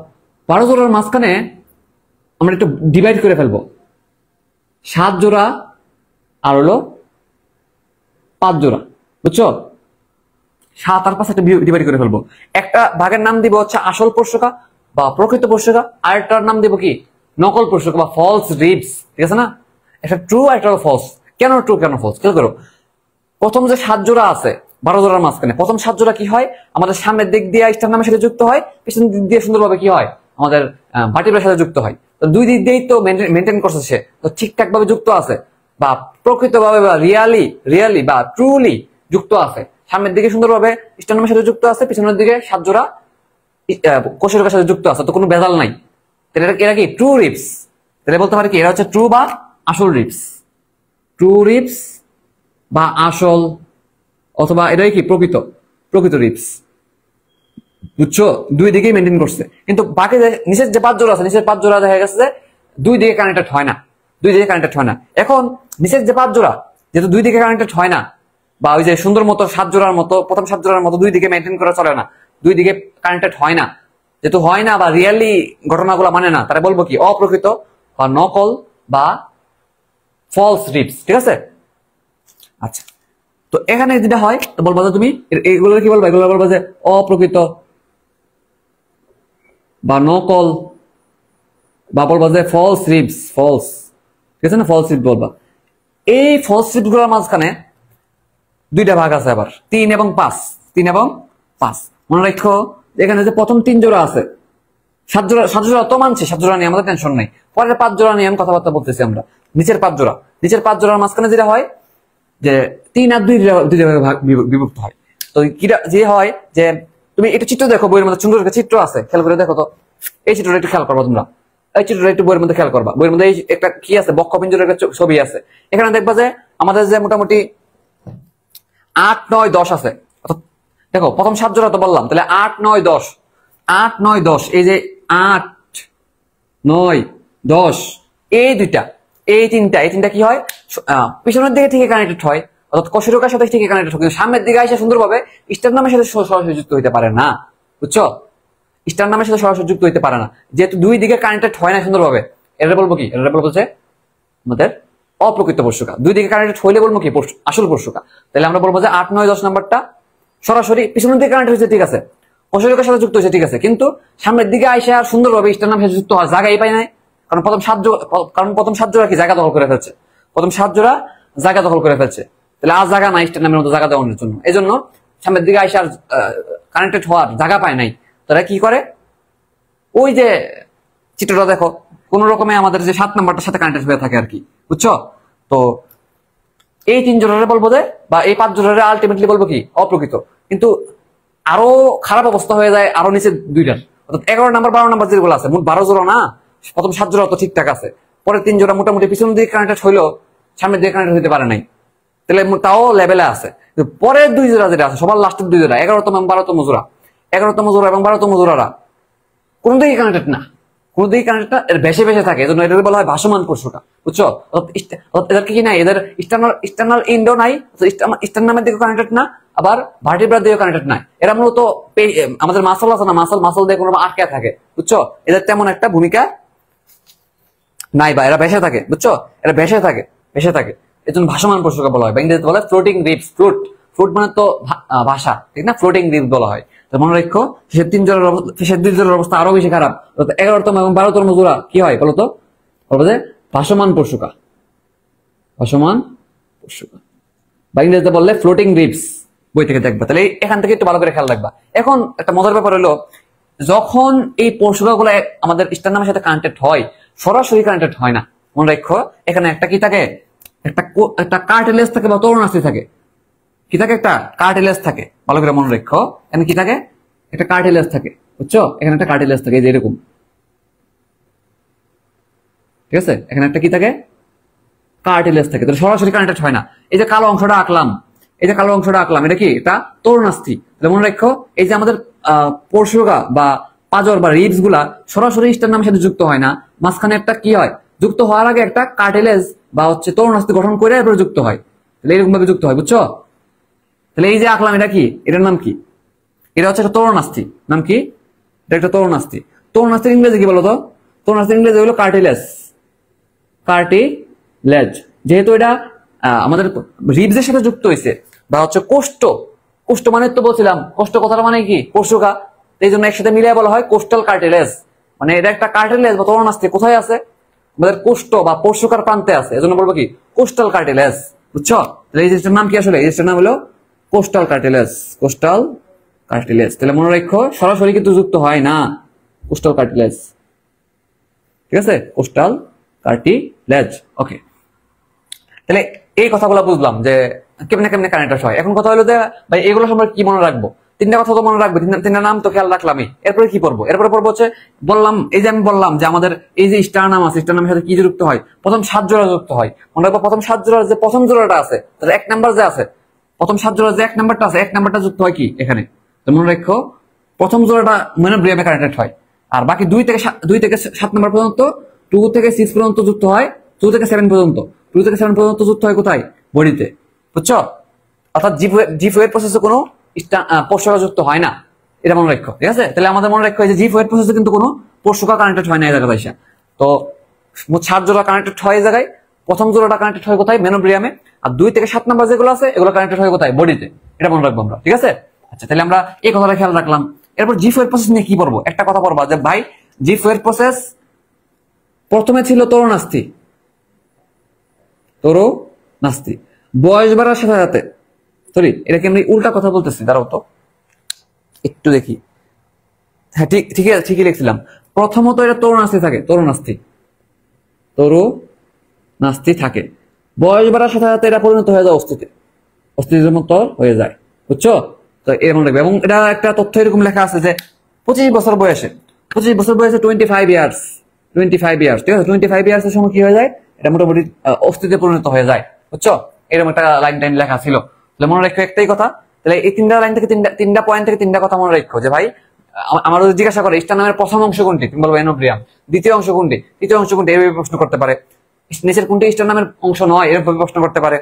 12 জোড়ার মাঝখানে আমরা একটু ডিভাইড করে ফেলবো। 7 জোড়া আর হলো 5 জোড়া, বুঝছো? 7 আর 5 একটা ডিভাইড করে ফেলবো। একটা ভাগের নাম দিব হচ্ছে আসল পরশুকা বা প্রকৃত পরশুকা, আরেকটার নাম দিব কি নকল পরশুকা বা ফলস রিবস, ঠিক আছে না? একটা ট্রু আর একটা ফলস। কেন ট্রু কেন ফলস, খেয়াল করো। প্রথম যে 7 জোড়া আছে 12 জোড়ার মাঝখানে, প্রথম 7 জোড়া কি হয়? আমাদের সামনের দিক দিয়ে স্টারনামের সাথে যুক্ত হয়, পিছনের দিক দিয়ে সুন্দরভাবে কি হয়? আমাদের ভার্টিব্রার সাথে যুক্ত হয়। তো দুই দিক দিয়েই তো মেনটেন করছে সে, তো ঠিকঠাক ভাবে যুক্ত আছে বা প্রকৃতভাবে বা রিয়ালি বা ট্রুলি যুক্ত আছে। সামনের দিকে সুন্দরভাবে স্টারনামের সাথে যুক্ত আছে, পিছনের দিকে 7 জোড়া কোষের সাথে যুক্ত আছে, তো কোনো ভেজাল নাই। তাহলে এরা কি ট্রু রিবস। তাহলে বলতে পারে কি এরা হচ্ছে ট্রু বা আসল রিবস। ট্রু রিবস বা আসল, অথবা এটাই কি প্রকৃত রিবস, বুঝছো? দুই দিকেই মেনটেন করছে। কিন্তু বাকি নিচের যে 5 জোড়া আছে, নিচের 5 জোড়া দেখা গেছে যে দুই দিকে কানেক্টেড হয় না, দুই দিকে কানেক্টেড হয় না। এখন নিচের যে 5 জোড়া যেহেতু দুই দিকে কানেক্টেড হয় না, বা ওই যে সুন্দর মতো 7 জোড়ার মতো, প্রথম 7 জোড়ার মতো দুই দিকে মেনটেন করা চলে না, দুই দিকে কানেক্টেড হয় না, যেহেতু হয় না বা রিয়েলি ঘটনাগুলো মানে না, তারা বলবো কি অপ্রকৃত বা নকল বা ফলস রিবস, ঠিক আছে? আচ্ছা, তো এখানে যেটা হয় তো বলবো যে তুমি এগুলো কি বলবো, এগুলো বলবো যে অপ্রকৃত বা নকল, বা বলবো যে ফলস রিবস, ফলস, ঠিক আছে না? ফলস রিবস বলবা। এই ফলস রিবস গুলোর মাঝখানে দুইটা ভাগ আছে আবার, 3 এবং 5, 3 এবং 5। মনে রাখো এখানে যে প্রথম 3 জোড়া আছে, 7 জোড়া তো মানছে, 7 জোড়া নিয়ে আমাদের টেনশন নাই। পরের 5 জোড়া নিয়ে আমি কথাবার্তা বলতেছি আমরা। নিচের 5 জোড়ার মাঝখানে যেটা হয় যে 3 আর 2 বিভক্ত হয়। তো যে হয় যে তুমি এটা চিত্র দেখো, বইয়ের মধ্যে সুন্দর একটা চিত্র আছে, খেয়াল করে দেখো তো। এই চিত্রটা একটু খেয়াল করবা তোমরা, এই চিত্রটা একটু বইয়ের মধ্যে খেয়াল করবা। বইয়ের মধ্যে একটা কি আছে, বক্ষপিঞ্জরের একটা ছবি আছে। এখানে দেখবা যে আমাদের যে মোটামুটি 8, 9, 10 আছে। দেখো প্রথম 7 জোড়া তো বললাম, তাহলে 8, 9, 10, 8, 9, 10, এই যে 8, 9, 10, এই দুইটা, এই তিনটা কি হয়? পিছনের দিকে থেকে কানেক্টেড হয়, অর্থাৎ কোষের সাথে থেকে কানেক্টেড হয়, কিন্তু সামনের দিকে এসে সুন্দরভাবে স্টারনামের সাথে সরাসরি যুক্ত হইতে পারে না, বুঝছো? স্টারনামের সাথে সরাসরি যুক্ত হইতে পারে না, যেহেতু দুই দিকে কানেক্টেড হয় না সুন্দরভাবে। এটা বলবো কি? এটা বলবো যে আমাদের অপ্রকৃত পরশুকা। দুই দিকে কানেক্টেড হইলে বলবো কি আসল পরশুকা। তাহলে আমরা বলবো যে 8, 9, 10 নাম্বারটা সরাসরি পিছনের দিকে কানেক্ট হয়েছে, ঠিক আছে, কোষের সাথে যুক্ত হয়েছে, ঠিক আছে, কিন্তু সামনের দিকে আইসে আর সুন্দরভাবে স্টারনামের সাথে যুক্ত হওয়ার জায়গাই পায় নাই। কারণ প্রথম 7 জোড়া কি জায়গা দখল করে ফেলছে, প্রথম 7 জোড়া জায়গা দখল করে ফেলছে। তাহলে আর জায়গা নাই স্টারনামের মতো জায়গা দেওয়ার জন্য, এই জন্য সামনের দিকে আইসে আর কানেক্টেড হওয়ার জায়গা পায় নাই। তারা কি করে, ওই যে চিত্রটা দেখো, কোন রকমে আমাদের যে 7 নাম্বারটার সাথে কানেক্টেড হয়ে থাকে আর কি, বুঝছো? তো এই 3 জোড়ারে বলবো যে, বা এই 5 জোড়ারে আলটিমেটলি বলবো কি অপ্রকৃত। কিন্তু আরো খারাপ অবস্থা হয়ে যায় আরো নিচে দুইটার, অর্থাৎ 11 নাম্বার 12 নাম্বার যেগুলো আছে, মোট 12 জোড়া না, প্রথম 7 জোড়া তো ঠিকঠাক আছে, পরে 3 জোড়া মোটামুটি পিছন দিকে কানেক্টেড হইলেও সামনের দিকে কানেক্টেড হইতে পারে নাই, তাহলে তাও লেভেলে আছে। পরের 2 জোড়া যেটা আছে, সবার লাস্টের 2 জোড়া, 11তম এবং 12তম জোড়া, 11তম জোড়া এবং 12তম জোড়ারা কোন দিকে কানেক্টেড না, কোন দিকে কানেক্টেড না, এর ভেসে থাকে, এজন্য এটা বলা হয় ভাসমান পরশুকা, বুঝছো? এদেরকে কি নাই, এদের ইস্টার্নাল ইন্ডো নাই, স্টারনামের দিকে কানেক্টেড না, আবার ভার্টিব্রার দিকে কানেক্টেড নাই। এরা মূলত আমাদের মাসল আছে না, মাসল দিয়ে কোনো আটকে থাকে, বুঝছো? এদের তেমন একটা ভূমিকা নাই, বা এরা ভেসে থাকে, বুঝছো? এরা ভেসে থাকে, এই জন্য ভাসমান পরশুকা বলা হয়, বা ইংরেজিতে বলা হয় ফ্লোটিং রিবস। ফ্লুট মানে তো ভাষা, ঠিক না? ফ্লোটিং রিবস বলা হয়। মনে রাখো শেষের 2 জোড়ার অবস্থা আরো বেশি খারাপ। 11তম এবং 12তম জোড়া কি হয় বলতো? বলবো যে ভাসমান পরশুকা, বা ইংরেজিতে বললে ফ্লোটিং রিবস, বই থেকে দেখবা। তাহলে এখান থেকে একটু ভালো করে খেয়াল রাখবা। এখন একটা মজার ব্যাপার হলো, যখন এই পরশুকা গুলো আমাদের স্টারনামের সাথে কানেক্টেড হয়, সরাসরি কানেক্টেড হয় না। মনে রাখো এখানে একটা কি থাকে, একটা কার্টিলেজ থাকে বা তরুণাস্থি থাকে, কি থাকে, একটা কার্টিলেজ থাকে, ভালো করে মনে রাখো। এখানে কি থাকে, একটা কার্টিলেজ থাকে, বুঝছো? এখানে একটা কার্টিলেজ থাকে, যে এরকম, ঠিক আছে? এখানে একটা কি থাকে, কার্টিলেজ থাকে, তাহলে সরাসরি কানেক্টেড হয় না। এই যে কালো অংশটা আঁকলাম, এই যে কালো অংশটা আঁকলাম, এটা কি? এটা তরুণাস্থি। তাহলে মনে রাখো এই যে আমাদের পরশুগা বা পাজর বা রিবস গুলা সরাসরি স্টার্নামের সাথে যুক্ত হয় না, মাঝখানে একটা কি হয়, যুক্ত হওয়ার আগে একটা কার্টিলেজ বা হচ্ছে তরুণাস্থি গঠন করে এরপরে যুক্ত হয়। তাহলে এরকম ভাবে যুক্ত হয়, বুঝছো? তাহলে এই যে আঁকলাম, এটা কি? এটার নাম কি? এটা হচ্ছে একটা তরুণাস্থি। নাম কি? এটা একটা তরুণাস্থি। তরুণাস্থির ইংরেজি কি বলতো? তরুণাস্থির ইংরেজি হলো কার্টিলেজ। কার্টিলেজ। যেহেতু এটা আমাদের রিবসের সাথে যুক্ত হয়েছে, বা হচ্ছে কোষ্ঠ, কোষ্ঠ মানে তো বলছিলাম, কোষ্ঠ কথাটা মানে কি? পরশুকা। এই জন্য একসাথে মিলিয়ে বলা হয় কোস্টাল কার্টিলেজ। মানে এটা একটা কার্টিলেজ বা তরুণাস্থি কোথায় আছে? আমাদের কোষ্ঠ বা পরশুকার প্রান্তে আছে, এজন্য বলবো কি? Coastal cartilage. বুঝছো? এই জিনিসটার নাম কি আসলে? এই জিনিসটার নাম হলো কোস্টাল কার্টিলেজ। Coastal cartilage. তাহলে মনে রাখো সরাসরি কিন্তু যুক্ত হয় না কোস্টাল কার্টিলেজ। ঠিক আছে? Coastal cartilage. ওকে, তাহলে এই কথাগুলো বুঝলাম যে কেমনে কেমনে কানেক্টেড হয়। এখন কথা হলো যে ভাই এগুলো সম্পর্কে কি মনে রাখবো? তিনটা কথা তো মনে রাখবে, তিনটা নাম তো খেয়াল রাখলামই। এরপরে কি পড়বো? এরপরে পড়বো হচ্ছে, বললাম এই যে আমি বললাম যে আমাদের এই যে স্টারনাম আছে, স্টারনামের সাথে কি যুক্ত হয়? প্রথম 7 জোড়া যুক্ত হয়। মনে রাখবো প্রথম 7 জোড়ার যে প্রথম জোড়াটা আছে, তাহলে 1 নাম্বার যে আছে, প্রথম 7 জোড়ার যে 1 নাম্বারটা আছে, 1 নাম্বারটা যুক্ত হয় কি এখানে? তো মনে রাখো প্রথম জোড়াটা মনোব্রিয়ামে কানেক্টেড হয়, আর বাকি 2 থেকে 7 নাম্বার পর্যন্ত, 2 থেকে 6 পর্যন্ত যুক্ত হয়, 2 থেকে 7 পর্যন্ত, 2 থেকে 7 পর্যন্ত যুক্ত হয় কোথায়? বডিতে। বুঝছো? অর্থাৎ জি4 প্রসেসে কোনো পরশুকা যুক্ত হয় না, এটা মনে রাখো। ঠিক আছে? তাহলে আমাদের মনে রাখো যে জি4 প্রসেসে কিন্তু কোনো পরশুকা কানেক্টেড হয় না এই জায়গায় এসে। তো 7 জোড়া কানেক্টেড হয় এই জায়গায়। প্রথম জোড়াটা কানেক্টেড হয় কোথায়? মেনোব্রিয়ামে। আর 2 থেকে 7 নাম্বার যেগুলো আছে এগুলো কানেক্টেড হয় কোথায়? বডিতে। এটা মনে রাখবো আমরা। ঠিক আছে? আচ্ছা, তাহলে আমরা এই কথাটা খেয়াল রাখলাম। এরপর জি4 প্রসেস নিয়ে কি পড়বো? একটা কথা পড়বা যে ভাই জি4 প্রসেস প্রথমে ছিল তরুণাস্থি। তরুণাস্থি বয়স বাড়ার সাথে সাথে, সরি এটা কি আমি উল্টা কথা বলতেছি? দাঁড়াও তো একটু দেখি। হ্যাঁ ঠিকই লিখছিলাম। প্রথমত এটা তরুণাস্থি থাকে, তরুণাস্থি থাকে। বয়স বাড়ার সাথে সাথে এটা পরিণত হয়ে যায় অস্থিতে মতো হয়ে যায়। বুঝছো? তো এরকম লাগবে। এবং এটা একটা তথ্য এরকম লেখা আছে যে 25 বছর বয়সে 25 ইয়ার্স, 25 ইয়ার্স, ঠিক আছে? 25 ইয়ার্সের সময় কি হয়ে যায়? এটা মোটামুটি অস্থিতে পরিণত হয়ে যায়। বুঝছো? এরকম একটা লাইন টাইন লেখা ছিল। তাহলে মনে রাখো একটাই কথা। তাহলে এই তিনটা লাইন থেকে তিনটা পয়েন্ট থেকে তিনটা কথা মনে রাখো যে ভাই আমার যদি জিজ্ঞাসা করে স্টারনামের প্রথম অংশ কোনটি, তুমি বলবো এনোব্রিয়াম। দ্বিতীয় অংশ কোনটি, তৃতীয় অংশ কোনটি, এভাবে প্রশ্ন করতে পারে। নিচের কোনটি স্টারনামের অংশ নয়, এরকম প্রশ্ন করতে পারে।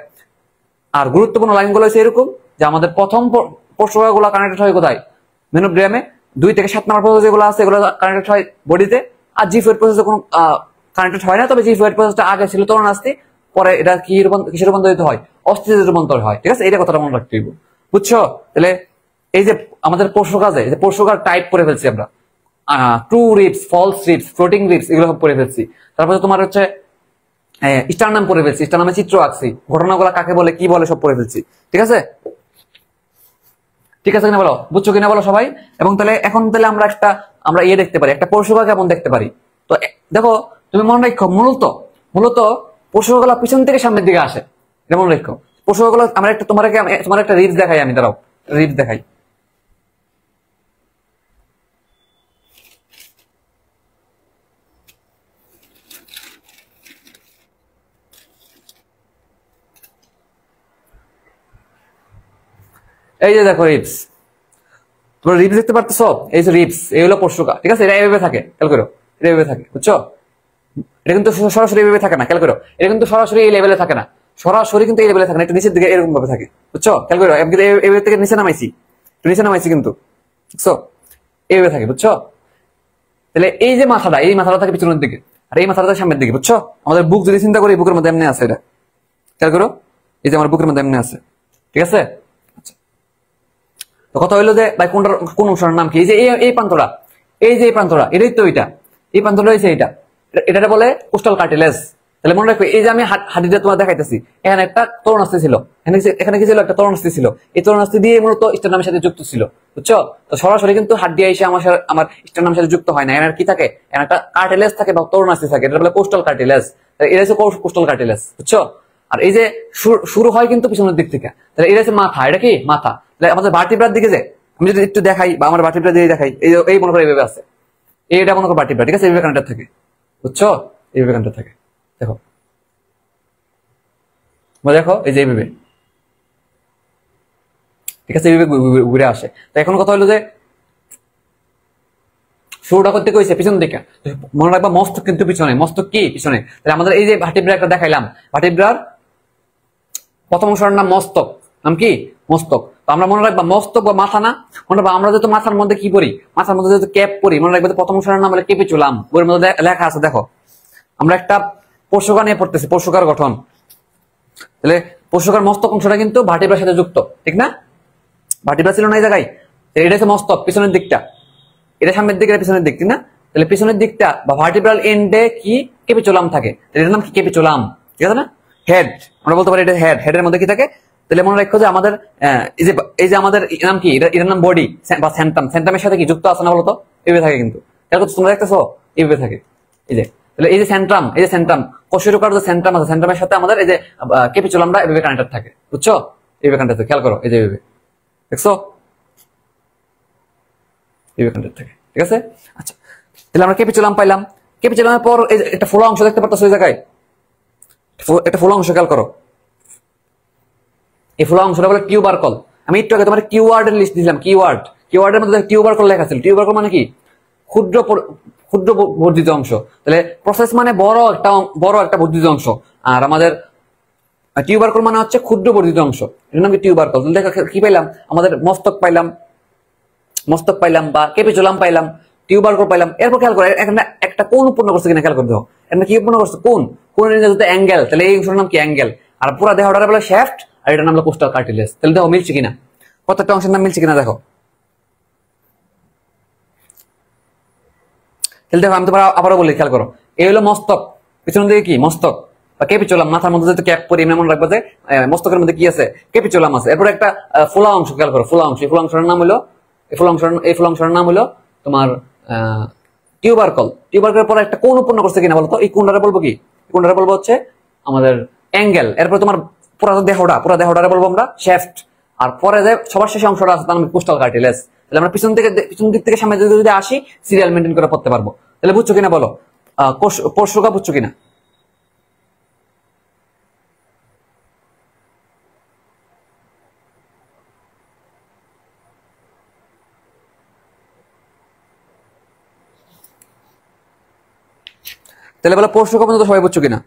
আর গুরুত্বপূর্ণ লাইনগুলো হচ্ছে এরকম যে আমাদের প্রথম পরশুকাগুলো কানেক্টেড হয় কোথায়? মেনোব্রিয়ামে। 2 থেকে 7 নাম্বার পর্যন্ত যেগুলো আছে এগুলো কানেক্টেড হয় বডিতে। আর জি4 প্রসেসে কোনো কানেক্টেড হয় না, তবে জি4 প্রসেসটা আগে ছিল তরুণাস্থি, পরে এটা কিসে রূপান্তরিত হয়? অস্থিতে রূপান্তর হয়। ঠিক আছে? এটা কথাটা মনে রাখতে হইব। বুঝছো? তাহলে এই যে আমাদের পরশুকা, যে পরশুকার টাইপ করে ফেলছি আমরা, true reps, false reps, floating reps, এগুলো সব পড়ে ফেলছি। তারপরে তোমার হচ্ছে স্টারনাম পড়ে ফেলছি, স্টারনামে চিত্র আঁকছি, ঘটনাগুলো কাকে বলে কি বলে সব পড়ে ফেলছি। ঠিক আছে? ঠিক আছে কিনা বলো? বুঝছো কিনা বলো সবাই? এবং তাহলে এখন তাহলে আমরা দেখতে পারি, একটা পরশুকা কেমন দেখতে পারি। তো দেখো তুমি মনে রাখো, মূলত পরশুকাগুলো পিছন থেকে সামনের দিকে আসে, এটা মনে রাখো। পরশুকাগুলো আমরা একটা তোমার একটা রিপস দেখাই, আমি দাঁড়াও রিপস দেখাই। এই যে দেখো রিপস, তোমরা রিপস দেখতে পারতেছো? এই যে রিপস, এই হলো পরশুকা। ঠিক আছে? এটা এইভাবে থাকে, খেয়াল করো, এটা এইভাবে থাকে। বুঝছো? এটা কিন্তু সরাসরি এইভাবে থাকে না, খেয়াল করো। এটা কিন্তু সরাসরি এই লেভেলে থাকে না, সরাসরি কিন্তু এই লেভেলে থাকে না, একটু নিচের দিকে এরকম ভাবে থাকে। বুঝছো? খেয়াল করো, এইভাবে থেকে নিচে নামাইছি, কিন্তু বুঝছো? এইভাবে থাকে। বুঝছো? তাহলে এই যে মাথাটা, এই মাথাটা থাকে পিছনের দিকে, আর এই মাথাটা থাকে সামনের দিকে। বুঝছো? আমাদের বুক যদি চিন্তা করি, বুকের মধ্যে এমনি আছে, এটা খেয়াল করো, এই যে আমার বুকের মধ্যে এমনি আছে। ঠিক আছে? তো কথা হইলো যে ভাই কোন অংশের নাম কি? এই যে এই প্রান্তটা, এটাই তো এটা, এই প্রান্তটা হয়েছে এটাকে বলে কোস্টাল কার্টিলেজ। তাহলে মনে রাখবে, এই যে আমি হাড়িটা তোমার দেখাইতেছি, এখানে একটা তরুণাস্থি ছিল, এখানে কি ছিল? একটা তরুণাস্থি ছিল। এই তরুণাস্থি দিয়ে মূলত স্টারনামের সাথে যুক্ত ছিল। বুঝছো? তো সরাসরি কিন্তু হাড় দিয়ে এসে আমার স্টারনামের সাথে যুক্ত হয় না। এখানে কি থাকে? এখানে একটা কার্টিলেজ থাকে বা তরুণাস্থি থাকে, এটা বলে কোস্টাল কার্টিলেজ। এটা হচ্ছে কোস্টাল কার্টিলেজ। বুঝছো? আর এই যে শুরু হয় কিন্তু পিছনের দিক থেকে। তাহলে এটা হচ্ছে মাথা, এটা কি মাথা। আমাদের ভার্টিব্রার দিকে যে আমি যদি একটু দেখাই, বা আমার ভার্টিব্রা দিয়ে দেখাই, এই মনে করো এইভাবে আছে, এইটা মনে করো ভার্টিব্রা। ঠিক আছে? এইভাবে কানেক্টেড থাকে। বুঝছো? এইভাবে কানেক্টেড থাকে। দেখো দেখো এই যে এইভাবে, ঠিক আছে, এইভাবে ঘুরে আসে। তো এখন কথা হলো যে শুরুটা করতে কইছে পিছন দিকে, মনে রাখবা মস্তক কিন্তু পিছনে, মস্তক কি পিছনে। তাহলে আমাদের এই যে ভার্টিব্রা একটা দেখাইলাম, ভার্টিব্রার প্রথম অংশের নাম মস্তক, নাম কি মস্তক। তো আমরা মনে রাখবা মস্তক বা মাথা না, মনে রাখবা আমরা যেহেতু মাথার মধ্যে কি পড়ি, মাথার মধ্যে যেহেতু ক্যাপ পড়ি, মনে রাখবা প্রথম অংশের নাম হলে ক্যাপিচুলাম। বইয়ের মধ্যে লেখা আছে, দেখো আমরা একটা পোষকা নিয়ে পড়তেছি, পোষকার গঠন। তাহলে পোষকার মস্তক অংশটা কিন্তু ভার্টিব্রার সাথে যুক্ত, ঠিক না? ভার্টিব্রা ছিল না এই জায়গায়, এটা হচ্ছে মস্তক, পিছনের দিকটা, এটা সামনের দিকে, পিছনের দিক, ঠিক না? তাহলে পিছনের দিকটা বা ভার্টিব্রাল এন্ডে কি ক্যাপিচুলাম থাকে, এটার নাম কি ক্যাপিচুলাম, ঠিক আছে না? হেড, আমরা বলতে পারি এটা হেড, হেডের মধ্যে কি থাকে? তাহলে মনে রাখো যে আমাদের এই যে আমাদের নাম কি, এটার নাম বডি বা সেন্টাম, সেন্টামের সাথে কি যুক্ত আছে না বলতো? এইভাবে থাকে কিন্তু, দেখো তোমরা দেখতেছো এইভাবে থাকে, এই যে। তাহলে এই যে সেন্ট্রাম, এই যে সেন্ট্রাম, কোষেরকার যে সেন্ট্রাম আছে, সেন্ট্রামের সাথে আমাদের এই যে ক্যাপিচুলামটা এভাবে কানেক্টেড থাকে, বুঝছো? এইভাবে কানেক্টেড থাকে, খেয়াল করো এই যে এইভাবে, দেখছো এইভাবে কানেক্টেড থাকে, ঠিক আছে? আচ্ছা, তাহলে আমরা ক্যাপিচুলাম পাইলাম। ক্যাপিচুলামের পর এই যে একটা ফোলা অংশ দেখতে পাচ্ছ ওই জায়গায়, একটা ফোলা অংশ, খেয়াল করো এই ফোলা অংশটা বলে টিউবারকল। আমি একটু আগে তোমার কিওয়ার্ডের লিস্ট দিলাম, কিওয়ার্ড, কিওয়ার্ডের মধ্যে টিউবারকল লেখা ছিল। টিউবারকল মানে কি? ক্ষুদ্র ক্ষুদ্র বর্ধিত অংশ। তাহলে প্রসেস মানে বড় একটা বর্ধিত অংশ, আর আমাদের টিউবারকল মানে হচ্ছে ক্ষুদ্র বর্ধিত অংশ, এর নাম কি টিউবারকল। তাহলে দেখো কি পাইলাম, আমাদের মস্তক পাইলাম, মস্তক পাইলাম বা ক্যাপিচুলাম পাইলাম, টিউবারকল পাইলাম। এরপর খেয়াল করে এখানে একটা কোণ উৎপন্ন করছে কিনা খেয়াল করে দাও। এখানে কি উৎপন্ন করছে? কোণ। কোণের যদি অ্যাঙ্গেল, তাহলে এই অংশের নাম কি? অ্যাঙ্গেল। আর পুরো দেহটার বলে শ্যাফট, আর এটার নাম হলো কোস্টাল কার্টিলেজ। তাহলে দেখো মিলছে কিনা, প্রত্যেকটা অংশের নাম মিলছে কিনা দেখো। তাহলে দেখো আমি তোমার আবারও বলি, খেয়াল করো, এই হলো মস্তক, পিছনের দিকে কি মস্তক বা ক্যাপিচুলাম, মাথার মধ্যে যেহেতু ক্যাপ পরি, মনে রাখবো যে মস্তকের মধ্যে কি আছে? ক্যাপিচুলাম আছে। এরপর একটা ফোলা অংশ, খেয়াল করো ফোলা অংশ, এই ফোলা অংশের নাম হলো, এই ফোলা অংশের নাম হলো তোমার টিউবারকল। টিউবারকলের পরে একটা কোণ উৎপন্ন করছে কিনা বলতো? এই কোণটারে বলবো কি? কোণটারে বলবো হচ্ছে আমাদের অ্যাঙ্গেল। এরপর তোমার পুরো দেহটারে বলবো আমরা শ্যাফট। আর পরে যে সবার শেষে অংশটা আছে তার নাম কোস্টাল কার্টিলেজ। তাহলে আমরা পিছন দিক থেকে সামনে যদি আসি, সিরিয়াল মেনটেন করে পড়তে পারবো। তাহলে বুঝছো কিনা বলো? কোষকা বুঝছো কিনা? তাহলে বলো কোষকা পর্যন্ত সবাই বুঝছো কিনা?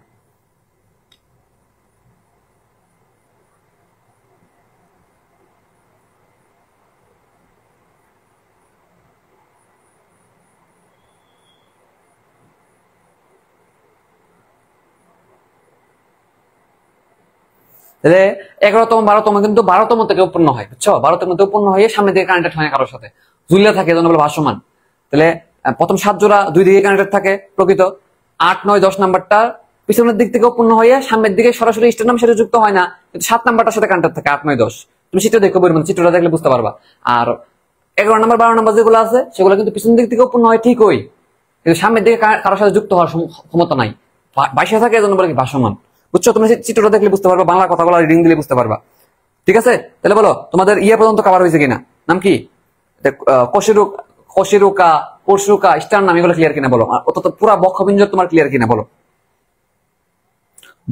তাহলে 11তম 12তম কিন্তু 12তম থেকে উৎপন্ন হয়, বুঝছো? 12তম থেকে উৎপন্ন হয়ে সামনের দিকে কানেক্টেড হয় কারোর সাথে, ঝুলিয়া থাকে, এজন্য বলে ভাসমান। তাহলে প্রথম 7 জোড়া দুই দিকে কানেক্টেড থাকে প্রকৃত। 8, 9, 10 নাম্বারটা পিছনের দিক থেকে উৎপন্ন হয়ে সামনের দিকে সরাসরি স্টেনামের সাথে যুক্ত হয় না, কিন্তু 7 নাম্বারটার সাথে কানেক্টেড থাকে, 8, 9, 10। তুমি চিত্র দেখো, বইয়ের মধ্যে চিত্রটা দেখলে বুঝতে পারবা। আর 11 নাম্বার 12 নাম্বার যেগুলো আছে সেগুলো কিন্তু পিছন দিক থেকে উৎপন্ন হয় ঠিকই, কিন্তু সামনের দিকে কারোর সাথে যুক্ত হওয়ার ক্ষমতা নাই, বাইশে থাকে, এজন্য বলে কি ভাসমান। বুঝছো? তুমি চিত্রটা দেখলে বুঝতে পারবা, বাংলা কথাগুলো রিডিং দিলে বুঝতে পারবা, ঠিক আছে? তাহলে বলো তোমাদের পর্যন্ত কভার হয়েছে কিনা? নাম কি? কশেরুকা, পরশুকা, স্টার্নাম, এগুলো ক্লিয়ার কিনা বলো। অত পুরা বক্ষপিঞ্জর তোমার ক্লিয়ার কিনা বলো?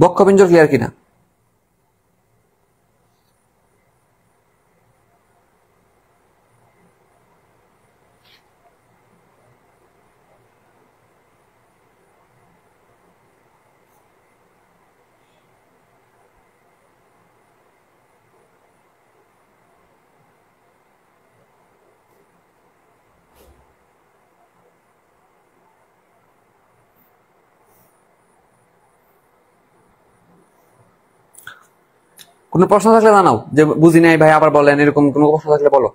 বক্ষপিঞ্জর ক্লিয়ার কিনা? কোনো প্রশ্ন থাকলে জানাও, যে বুঝি নাই ভাই আবার বলেন, এরকম কোনো প্রশ্ন থাকলে বলো।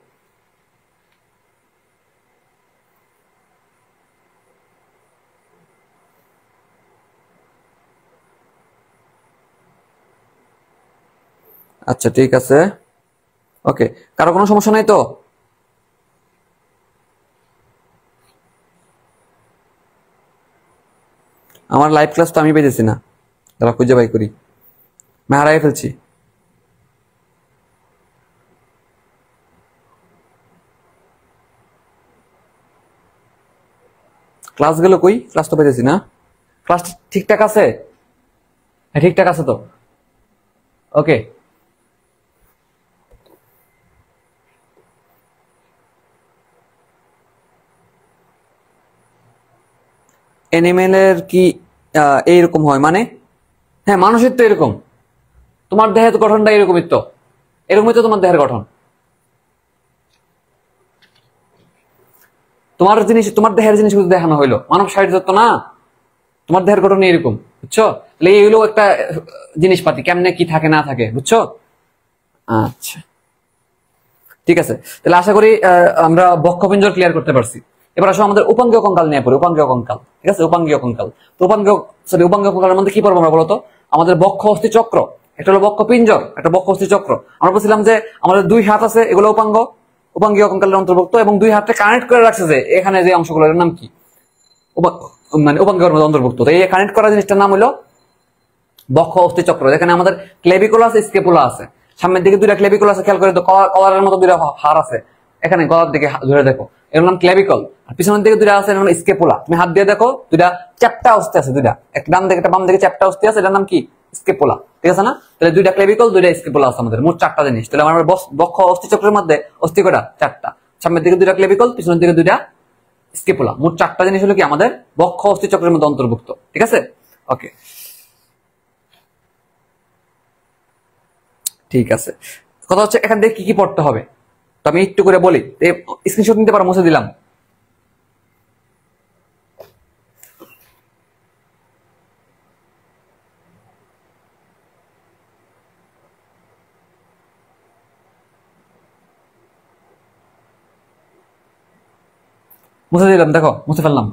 আচ্ছা ঠিক আছে, ওকে। কারো কোনো সমস্যা নাই তো? আমার লাইভ ক্লাস তো আমি পেয়েছি না, তারা খুঁজে বাই করি, আমি হারাই ফেলছি। ক্লাস গেল কই? ক্লাস তো পেয়েছি না। ক্লাস ঠিকঠাক আছে? হ্যাঁ ঠিকঠাক আছে তো। ওকে, অ্যানিমেলের কি এইরকম হয় মানে? হ্যাঁ, মানুষের তো এরকম। তোমার দেহের গঠনটা এরকমই তো, এরকমই তো তোমার দেহের গঠন। তোমার জিনিস, তোমার দেহের জিনিসগুলো দেখানো হইলো, মানব শারীর তত্ত্ব না, তোমার দেহের গঠন এরকম, বুঝছো? তাহলে এই হলো একটা জিনিসপাতি, কেমনে কি থাকে না থাকে, বুঝছো? আচ্ছা, ঠিক আছে। তাহলে আশা করি আমরা বক্ষপিঞ্জর ক্লিয়ার করতে পারছি। এবার আসো আমাদের উপাঙ্গীয় কঙ্কাল নিয়ে পড়ি। উপাঙ্গীয় কঙ্কাল, ঠিক আছে, উপাঙ্গীয় কঙ্কাল। তো উপাঙ্গীয় কঙ্কালের মধ্যে কি পড়বো আমরা বলতো? আমাদের বক্ষ অস্থি চক্র, একটা হলো বক্ষ পিঞ্জর, একটা বক্ষ অস্থি চক্র। আমরা বলছিলাম যে আমাদের দুই হাত আছে, এগুলো উপাঙ্গীয় কঙ্কালের অন্তর্ভুক্ত, এবং দুই হাতটা কানেক্ট করে রাখছে যে এখানে যে অংশগুলোর নাম কি, মানে উপাঙ্গের মধ্যে অন্তর্ভুক্ত। তো এই কানেক্ট করা জিনিসটার নাম হলো বক্ষ অস্থি চক্র। যেখানে আমাদের ক্লেভিকুলাস স্কেপুলা আছে, সামনের দিকে দুইটা ক্লেভিকুলাস আছে, খেয়াল করে তো কলারের মতো দুইটা হাড় আছে, এখানে গলার দিকে ধরে দেখো, এর নাম ক্লেভিকল। আর পিছনের দিকে দুইটা আছে, এর নাম স্কেপুলা। তুমি হাত দিয়ে দেখো, দুইটা চ্যাপ্টা অস্থি আছে, দুইটা, একটা ডান দিকে একটা বাম দিকে চ্যাপ্টা অস্থি আছে, এটার নাম কি? স্কেপুলা, ঠিক আছে না? তাহলে দুইটা ক্লেভিকল, দুইটা স্কেপুলা আছে, আমাদের মোট চারটা জিনিস। তাহলে আমার বক্ষ অস্থি চক্রের মধ্যে অস্থি কয়টা? চারটা। সামনের দিকে দুইটা ক্লেভিকল, পিছনের দিকে দুইটা স্কেপুলা, মোট চারটা জিনিস হলো কি আমাদের বক্ষ অস্থি চক্রের মধ্যে অন্তর্ভুক্ত, ঠিক আছে? ওকে, ঠিক আছে। কথা হচ্ছে এখান থেকে কি কি পড়তে হবে, তো আমি একটু করে বলি। স্ক্রিনশট নিতে পারো, মুছে দিলাম। মুছে দিলাম, দেখো মুছে ফেললাম।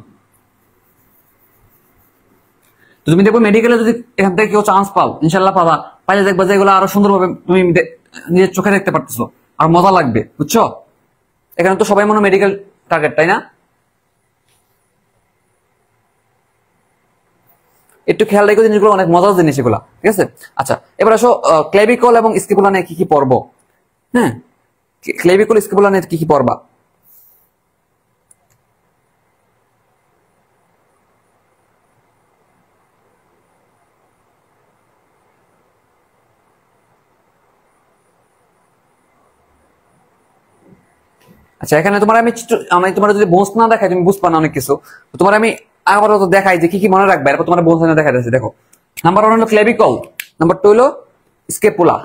তো তুমি দেখো মেডিকেলে যদি এখান থেকে কেউ চান্স পাও, ইনশাল্লাহ পাবা, পাইলে দেখবা যে এগুলো আরো সুন্দরভাবে তুমি নিজের চোখে দেখতে পারতেছো, আর মজা লাগবে, বুঝছো? এখানে তো সবাই মনে মেডিকেল টার্গেট, তাই না? একটু খেয়াল রেখো, জিনিসগুলো অনেক মজার জিনিস এগুলা, ঠিক আছে? আচ্ছা, এবার আসো ক্লেভিকল এবং স্কেপুলা নিয়ে কি কি পড়বো। হ্যাঁ, ক্লেভিকল স্কেপুলা নিয়ে কি কি পড়বা? আচ্ছা, এখানে তোমার আমি তোমার যদি বোনস না দেখাই তুমি বুঝবা না অনেক কিছু। তো তোমার আমি আবারও তো দেখাই যে কি কি মনে রাখবে, এরপর তোমার বোনস না দেখা যাচ্ছে। দেখো, নাম্বার 1 হলো ক্লেভিকল, নাম্বার 2 হলো স্কেপুলা।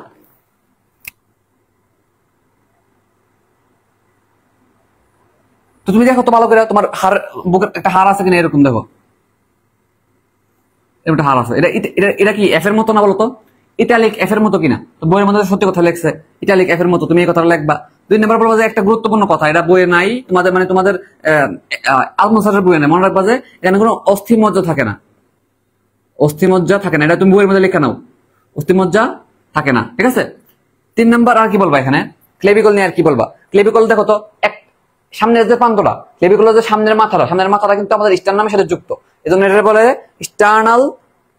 তো তুমি দেখো তো ভালো করে, তোমার হাড়, বুকের একটা হাড় আছে কিনা, এরকম দেখো, এরকম একটা হাড় আছে। এটা এটা এটা কি এফ এর মতো না বলতো? ইটালিক এফ এর মতো কিনা? তো বইয়ের মধ্যে সত্যি কথা লেখছে ইটালিক এফ এর মতো, তুমি এই কথাটা লিখবা। 2 নাম্বার বলবো যে একটা গুরুত্বপূর্ণ কথা, এটা বইয়ে নাই তোমাদের, মানে তোমাদের আলমোসারের বইয়ে নাই, মনে রাখবা যে এখানে কোনো অস্থিমজ্জা থাকে না, অস্থিমজ্জা থাকে না, এটা তুমি বইয়ের মধ্যে লেখা নাও, অস্থিমজ্জা থাকে না, ঠিক আছে? 3 নাম্বার আর কি বলবা এখানে, ক্লেভিকল নিয়ে আর কি বলবা? ক্লেভিকল দেখো তো, এক সামনের যে প্রান্তটা, ক্লেভিকলের যে সামনের মাথাটা কিন্তু আমাদের স্টার্নামের সাথে যুক্ত, এজন্য এটা বলে স্টার্নাল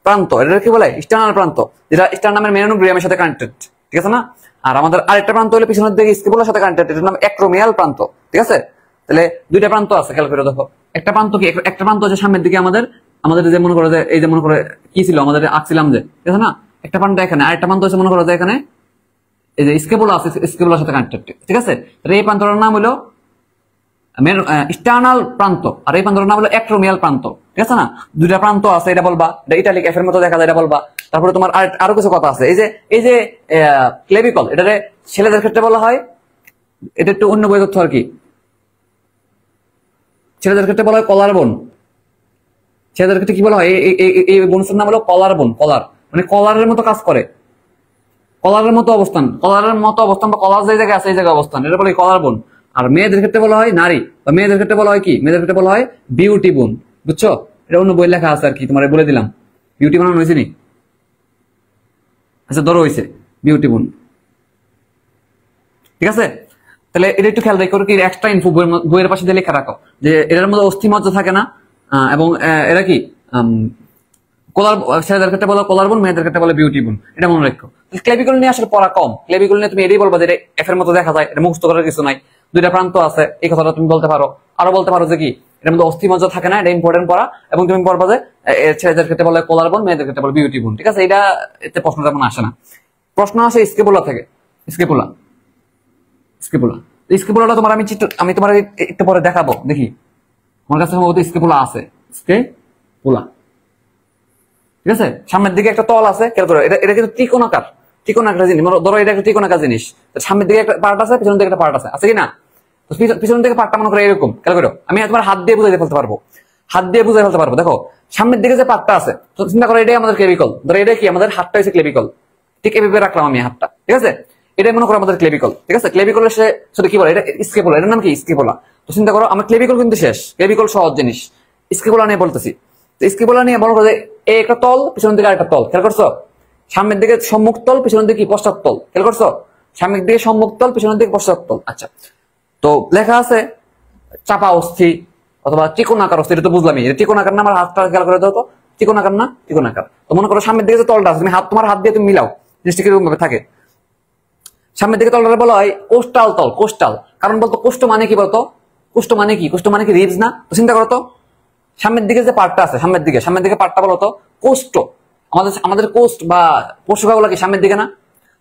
প্রান্ত। এটা কি বলে? স্টার্নাল প্রান্ত, যেটা স্টার্নামের মেরুগ্রিয়ামের সাথে কানেক্টেড, ঠিক আছে না? আর আমাদের আরেকটা প্রান্ত হলে পিছনের দিকে স্কেপুলার সাথে কানেক্টেড, এটার নাম অ্যাক্রোমিয়াল প্রান্ত, ঠিক আছে? তাহলে দুইটা প্রান্ত আছে, খেয়াল করে দেখো। একটা প্রান্ত কি, একটা প্রান্ত হচ্ছে সামনের দিকে আমাদের, আমাদের যে মনে করো যে এই যে মনে করে কি ছিল আমাদের আঁকছিলাম যে, ঠিক আছে না? একটা প্রান্ত এখানে, আরেকটা প্রান্ত হচ্ছে মনে করো যে এখানে এই যে স্কেপুলা আছে, স্কেপুলার সাথে কানেক্টেড, ঠিক আছে? তাহলে এই প্রান্তটার নাম হলো স্টার্নাল প্রান্ত, আর এই প্রান্তটার নাম হলো অ্যাক্রোমিয়াল প্রান্ত, ঠিক আছে না? দুইটা প্রান্ত আছে, এটা বলবা, এটা ইটালিক এফ এর মতো দেখা যায়, এটা বলবা। তারপরে তোমার আরো কিছু কথা আছে, এই যে ক্লেভিকল, এটারে ছেলেদের ক্ষেত্রে বলা হয়, এটা একটু অন্য বই তথ্য আর কি, ছেলেদের ক্ষেত্রে বলা হয় কলার বোন। ছেলেদের ক্ষেত্রে কি বলা হয়, এই বোনসের নাম হলো কলার বোন। কলার মানে কলারের মতো কাজ করে, কলারের মতো অবস্থান, কলারের মতো অবস্থান বা কলার যে জায়গায় আছে এই জায়গায় অবস্থান, এটা বলে কলার বোন। আর মেয়েদের ক্ষেত্রে বলা হয় নারী, বা মেয়েদের ক্ষেত্রে বলা হয় কি, মেয়েদের ক্ষেত্রে বলা হয় বিউটি বোন, বুঝছো? এটা অন্য বই লেখা আছে আর কি, তোমার বলে দিলাম। বিউটি বানানো হয়েছে নি? আচ্ছা, ধরো হয়েছে বিউটি বোন, ঠিক আছে? তাহলে এটা একটু খেয়াল রেখো, কি এক্সট্রা ইনফো বইয়ের পাশে দিয়ে লেখা রাখো যে এটার মধ্যে অস্থিমজ্জা থাকে না, এবং এরা কি কলার, ছেলেদের ক্ষেত্রে বলো কলার বোন, মেয়েদের ক্ষেত্রে বলে বিউটি বোন, এটা মনে রাখো। ক্লেভিকল নিয়ে আসলে পড়া কম, ক্লেভিকল নিয়ে তুমি এটাই বলবা যে এফ এর মতো দেখা যায়, এটা মুখস্থ করার কিছু নাই, দুইটা প্রান্ত আছে, এই কথাটা তুমি বলতে পারো। আরো বলতে পারো যে কি এটার মধ্যে অস্থিমজ্জা থাকে না, এটা ইম্পর্টেন্ট পড়া। এবং তুমি পড়বা যে ছেলেদের ক্ষেত্রে বলে কলার বোন, মেয়েদের ক্ষেত্রে বলে বিউটি বোন, ঠিক আছে? এটা এতে প্রশ্ন তেমন আসে না। প্রশ্ন আসে স্কেপুলা থেকে। স্কেপুলা স্কেপুলা স্কেপুলাটা তোমার আমি তোমার একটু পরে দেখাবো। দেখি আমার কাছে সম্ভবত স্কেপুলা আছে। স্কেপুলা, ঠিক আছে। সামনের দিকে একটা তল আছে, খেয়াল করো। এটা কিন্তু ত্রিকোণাকার জিনিস। ধরো এটা একটা ত্রিকোণাকার জিনিস। সামনের দিকে একটা পার্ট আছে, পিছনের দিকে একটা পার্ট আছে কি না? পিছনের দিকে পার্টটা মনে করো এরকম, খেয়াল করো। আমি তোমার হাত দিয়ে বুঝাই ফেলতে পারবো। দেখো সামনের দিকে যে পার্টটা আছে, তো চিন্তা করো এটাই আমাদের ক্লেভিকল। ধরো এটা কি আমাদের হাতটা হচ্ছে ক্লেভিকল, ঠিক এভাবে রাখলাম আমি হাতটা, ঠিক আছে। এটাই মনে করো আমাদের ক্লেভিকল, ঠিক আছে। ক্লেভিকলের সাথে কি বলে, এটা স্কেপুলা, এটার নাম কি স্কেপুলা। তো চিন্তা করো আমার ক্লেভিকল কিন্তু শেষ, ক্লেভিকল সহজ জিনিস। স্কেপুলা নিয়ে বলতেছি। স্কেপুলা নিয়ে মনে করো যে এই একটা তল, পিছনের দিকে আরেকটা তল, খেয়াল করছো। সামনের দিকে সম্মুখ তল, পিছনের দিকে কি পশ্চাৎ তল, খেয়াল করছো। সামনের দিকে সম্মুখ তল, পিছনের দিকে পশ্চাৎ তল। আচ্ছা, তো লেখা আছে চাপা অস্থি অথবা ত্রিকোণাকার অস্থি। এটা তো বুঝলামই, এটা ত্রিকোণাকার না। আমার হাতটা খেয়াল করে দাও তো, ত্রিকোণাকার না? ত্রিকোণাকার। তো মনে করো সামনের দিকে যে তলটা আছে, তোমার হাত দিয়ে তুমি মিলাও, জিনিসটা কিরকম ভাবে থাকে। সামনের দিকে তলটা বলা হয় কোস্টাল তল। কোস্টাল কারণ বলতো কোষ্ঠ মানে কি বলতো? কোষ্ঠ মানে কি রিবস না? তো চিন্তা করো তো, সামনের দিকে যে পার্টটা আছে, সামনের দিকে পার্টটা বলতো কোষ্ঠ। আমাদের কোষ্ঠ বা পশুকাগুলো কি সামনের দিকে না?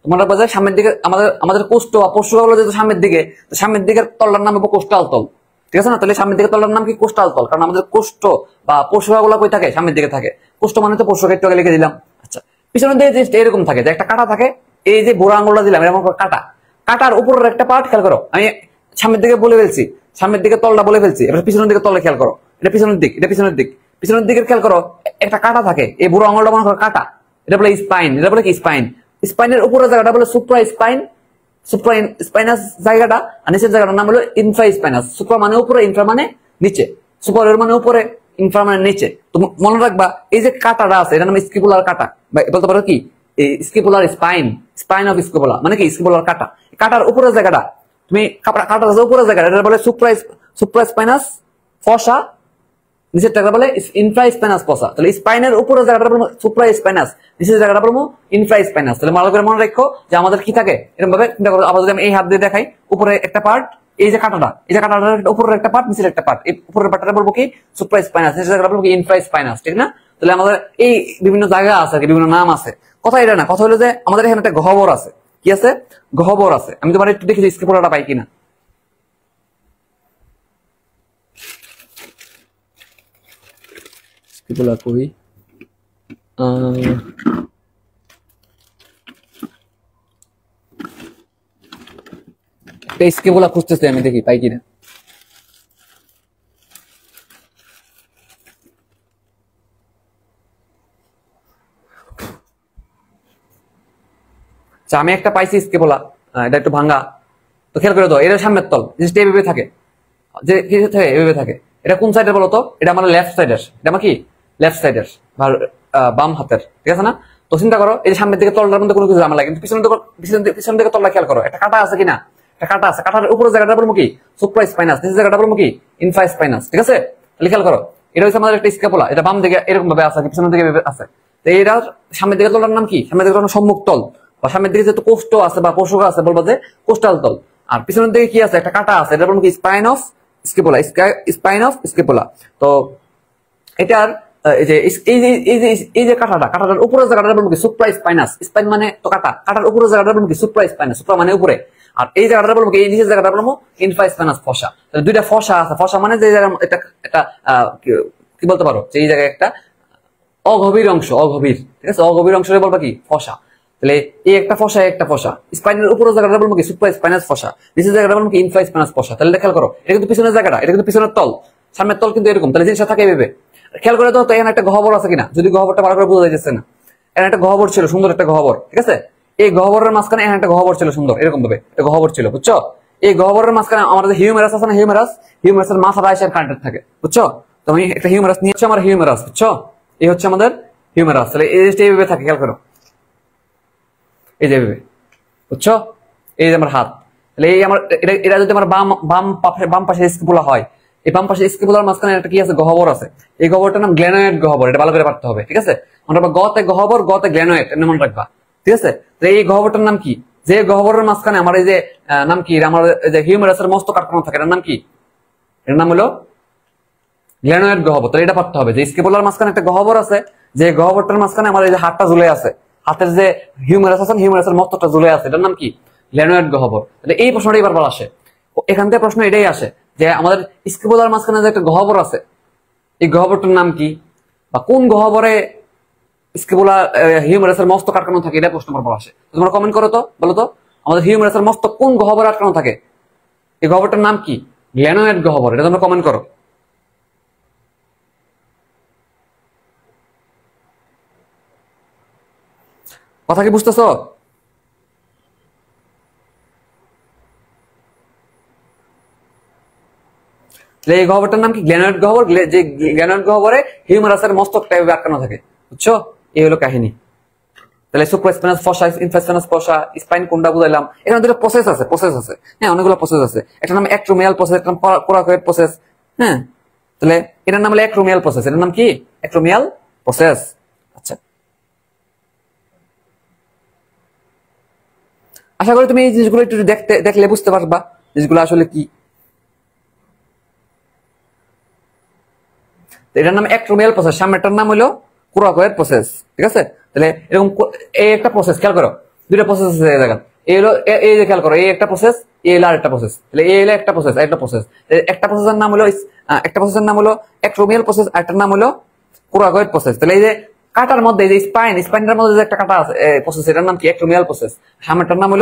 তোমরা বলছো সামনের দিকে আমাদের কোষ্ঠ বা পশুকাগুলো যেহেতু সামনের দিকে, তো সামনের দিকের তলটার নাম হবে কোস্টাল তল, ঠিক আছে না? তাহলে সামনের দিকে তলটার নাম কি? কোস্টাল তল। কারণ আমাদের কোষ্ঠ বা পশুকাগুলো কই থাকে? সামনের দিকে থাকে। কোষ্ঠ মানে তো পশুকে একটু আগে লিখে দিলাম। আচ্ছা, পিছনের দিকে জিনিসটা এরকম থাকে যে একটা কাটা থাকে। এই যে বুড়ো আঙুলটা দিলাম, এরকম কাটার উপরের একটা পার্ট, খেয়াল করো। আমি সামনের দিকে বলে ফেলছি, সামনের দিকে তলটা বলে ফেলছি, এবার পিছনের দিকে তলে খেয়াল করো। এটা পিছনের দিকের খেয়াল করো, একটা কাটা থাকে। এই বুড়ো আঙুলটা মনে করো কাটা, এটা বলে স্পাইন। এটা বলে কি? স্পাইন। স্পাইনের উপরের জায়গাটা বলে সুপ্রা স্পাইন, স্পাইনাস জায়গাটা। আর নিচের জায়গাটার নাম হলো ইনফ্রা স্পাইনাস। সুপ্রা মানে উপরে, ইনফ্রা মানে নিচে। সুপারিয়র মানে উপরে, ইনফ্রা মানে নিচে। তো মনে রাখবা এই যে কাটাটা আছে, এটা নাম স্কিপুলার কাটা, বলতে পারো কি স্কিপুলার স্পাইন অফ স্কিপুলা মানে কি? স্কিপুলার কাটা। কাটার উপরের জায়গাটা তুমি কাটার উপরের জায়গাটা এটা বলে সুপ্রা স্পাইনাস ফসা, নিচের জায়গাটা বলে ইনফ্রা স্পাইনাস ফসা। তাহলে স্পাইনের উপরের জায়গাটা বলবো সুপ্রা স্পাইনাস, নিচের জায়গাটা বলবো ইনফ্রা স্পাইনাস। তাহলে ভালো করে মনে রাখো যে আমাদের কি থাকে এরকম ভাবে চিন্তা করো। আবার যদি আমি এই হাত দিয়ে দেখাই, উপরে একটা পার্ট, এই যে কাটাটার উপরের একটা পার্ট, নিচের একটা পার্ট। এই উপরের পার্টটা বলবো কি? সুপ্রা স্পাইনাস, নিচের জায়গাটা বলবো কি? ইনফ্রা স্পাইনাস, ঠিক না? তাহলে আমাদের এই বিভিন্ন জায়গা আছে, বিভিন্ন নাম আছে। কথা এটা না, কথা হলো যে আমাদের এখানে একটা গহ্বর আছে। কি আছে? গহ্বর আছে। আমি তোমার একটু দেখি স্কেপুলাটা পাই কিনা। স্কেপুলা কই? স্কেপুলা খুঁজতেছি আমি, দেখি পাই কিনা। আমি একটা পাইছি স্কেপুলা, এটা একটু ভাঙ্গা। তো খেয়াল করে দাও, এটা সামনের তল, জিনিসটা এভাবে থাকে, যে এভাবে থাকে। এটা কোন সাইডের বলতো? এটা আমার লেফট সাইডের। এটা আমার কি? লেফট সাইডের, বাম হাতের, ঠিক আছে না? তো চিন্তা করো এই যে সামনের দিকে তলটার মধ্যে কোনো কিছু ঝামেলা, কিন্তু পিছনের দিকে তলটা খেয়াল করো, একটা কাটা আছে কিনা? একটা কাটা আছে। কাটার উপরের জায়গাটা বলবো কি? সুপ্রা স্পাইনাস, নিচের জায়গাটা বলবো কি? ইনফ্রা স্পাইনাস, ঠিক আছে? তাহলে খেয়াল করো, এটা হচ্ছে আমাদের একটা স্কেপুলা। এটা বাম দিকে এরকম ভাবে আছে, পিছনের দিকে আছে। তো এটার সামনের দিকে তলটার নাম কি? সামনের দিকে সম্মুখ তল, বা সামনের দিকে যেহেতু কোষ্ঠ আছে বা পশুক আছে বলবো যে কোস্টাল তল। আর পিছনের দিকে কি আছে? একটা কাটা আছে, এটা বলবো কি? Spine of scapula, spine of scapula. তো এটার এই যে কাটাটার উপরের জায়গাটা বলবো কি? Supra spinous. স্পাইন মানে তো কাটা, কাটার উপরের জায়গাটা বলবো কি? Supra spinous. সুপ্রা মানে উপরে। আর এই জায়গাটা বলবো কি? এই নিচের জায়গাটা বলবো ইনফ্রা স্পাইনাস ফসা। তাহলে দুইটা ফসা আছে। ফসা মানে যে জায়গা একটা কি বলতে পারো যে এই জায়গায় একটা অগভীর অংশ, অগভীর, ঠিক আছে? অগভীর অংশ বলবো কি? ফসা। তাহলে এই একটা ফসা, একটা ফসা। স্পাইনের উপরের জায়গাটা বলবো কি? সুপ্রা স্পাইনাস ফসা, নিচের জায়গাটা বলবো কি? Infraspinous fossa. তাহলে খেয়াল করো, এটা কিন্তু পিছনের জায়গাটা, এটা কিন্তু পিছনের তল, সামনের তল কিন্তু এরকম। তাহলে জিনিসটা থাকে এভাবে। খেয়াল করে দাও তো এখানে একটা গহ্বর আছে কিনা, যদি গহ্বরটা ভালো করে বোঝা যাচ্ছে না। এখানে একটা গহ্বর ছিল, সুন্দর একটা গহ্বর, ঠিক আছে? এই গহ্বরের মাঝখানে এখানে একটা গহ্বর ছিল সুন্দর, এরকম ভাবে একটা গহ্বর ছিল, বুঝছো? এই গহ্বরের মাঝখানে আমাদের হিউমেরাস আছে না? হিউমেরাসের মাথাটা এসে কানেক্টেড থাকে, বুঝছো? তো আমি একটা হিউমেরাস নিয়ে আমার হিউমেরাস, বুঝছো? এই হচ্ছে আমাদের হিউমেরাস। তাহলে এই জিনিসটা এইভাবে থাকে, খেয়াল করো, এই যে এইভাবে, বুঝছো? এই যে আমার হাত। তাহলে এই আমার এটা যদি আমার বাম পাশে স্কেপুলা হয়, এই বাম পাশে স্কেপুলার মাঝখানে একটা কি আছে? গহ্বর আছে। এই গহ্বরটার নাম গ্ল্যানোয়েড গহ্বর। এটা ভালো করে পারতে হবে, ঠিক আছে? মনে রাখবা গতে গহ্বর, গতে গ্ল্যানোয়েড, এটা মনে রাখবা, ঠিক আছে? তো এই গহ্বরটার নাম কি? যে গহ্বরের মাঝখানে আমার এই যে নাম কি? আমার যে হিউমেরাসের মস্ত কাঠামো থাকে, এটার নাম কি? এর নাম হলো গ্ল্যানোয়েড গহ্বর। তাহলে এটা পারতে হবে যে স্কেপুলার মাঝখানে একটা গহ্বর আছে, যে গহ্বরটার মাঝখানে আমার এই যে হাতটা ঝুলে আছে, হাতের যে হিউমেরাস আছে, হিউমেরাসের মস্তকটা ঝুলে আছে, এটার নাম কি? গ্লেনয়েড গহ্বর। এই প্রশ্নটাই বারবার আসে, এখান থেকে প্রশ্ন এটাই আসে যে আমাদের স্ক্যাপুলার মাঝখানে যে একটা গহ্বর আছে, এই গহ্বরটার নাম কি, বা কোন গহ্বরে স্ক্যাপুলার হিউমেরাসের মস্তক আটকানো থাকে, এটা প্রশ্ন বারবার আসে। তোমরা কমেন্ট করো তো, বলো তো আমাদের হিউমেরাসের মস্তক কোন গহ্বরে আটকানো থাকে, এই গহ্বরটার নাম কি? গ্লেনয়েড গহ্বর। এটা তোমরা কমেন্ট করো। কথা কি বুঝতেছো? এই গহ্বরটার নাম কি? গ্লেনয়েড গহ্বর। যে গ্লেনয়েড গহ্বরে হিউমেরাসের মস্তক টাইপে আটকানো থাকে, বুঝছো? এই হলো কাহিনী। তাহলে সুপ্রাস্পাইনাস ফসা, ইনফ্রাস্পাইনাস ফসা, স্পাইন কোনটা বুঝাইলাম। এখানে দুটো প্রসেস আছে, হ্যাঁ অনেকগুলো প্রসেস আছে। একটা নাম অ্যাক্রোমিয়াল প্রসেস, একটা নাম কোরাকয়েড প্রসেস। হ্যাঁ, তাহলে এটার নাম হলো অ্যাক্রোমিয়াল প্রসেস। এটার নাম কি? Acromial process. আচ্ছা, আশা করি তুমি এই জিনিসগুলো একটু দেখলে বুঝতে পারবা জিনিসগুলো আসলে কি। এটার নাম অ্যাক্রোমিয়াল প্রসেস, সামনেটার নাম হলো কোরাকয়েড প্রসেস। ঠিক আছে, তাহলে এরকম এই একটা প্রসেস, খেয়াল করো দুইটা প্রসেস আছে এই জায়গা। এই হলো এই যে খেয়াল করো, এই একটা প্রসেস, এই হলো আরেকটা প্রসেস। তাহলে এই হলো একটা প্রসেস, একটা প্রসেস। একটা প্রসেসের নাম হলো অ্যাক্রোমিয়াল প্রসেস, আর একটার নাম হলো কোরাকয়েড প্রসেস। তাহলে এই যে কাটার মধ্যে, এই যে স্পাইনের মধ্যে যে একটা কাটা আছে প্রসেস, এটার নাম কি? Acromial process. সামনেটার নাম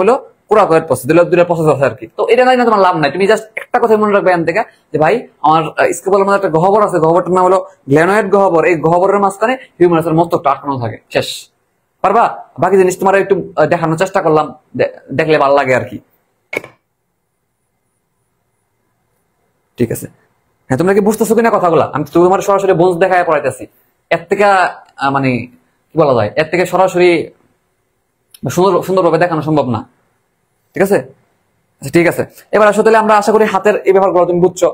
হলো কোরাকয়েড প্রসেস। দুটো প্রসেস আছে আর কি। তো এটা নাই না তোমার লাভ নাই, তুমি জাস্ট একটা কথা মনে রাখবে এখান থেকে যে ভাই আমার স্ক্যাপুলার মধ্যে একটা গহ্বর আছে, গহ্বরটার নাম হলো গ্লেনয়েড গহ্বর। এই গহ্বরের মাঝখানে হিউমেরাসের মস্তকটা আটকানো থাকে। শেষ। পারবা? বাকি জিনিস তোমার একটু দেখানোর চেষ্টা করলাম, দেখলে ভালো লাগে আর কি। ঠিক আছে, হ্যাঁ তোমরা কি বুঝতেছো কিনা কথাগুলা? আমি তোমার সরাসরি বোনস দেখায় পড়াইতেছি। এর থেকে মানে কি বলা যায়, এর থেকে সরাসরি সুন্দরভাবে দেখানো সম্ভব না। ঠিক আছে, আচ্ছা ঠিক আছে। এবার আসলে আমরা আশা করি হাতের এই ব্যাপারগুলো তুমি বুঝছো।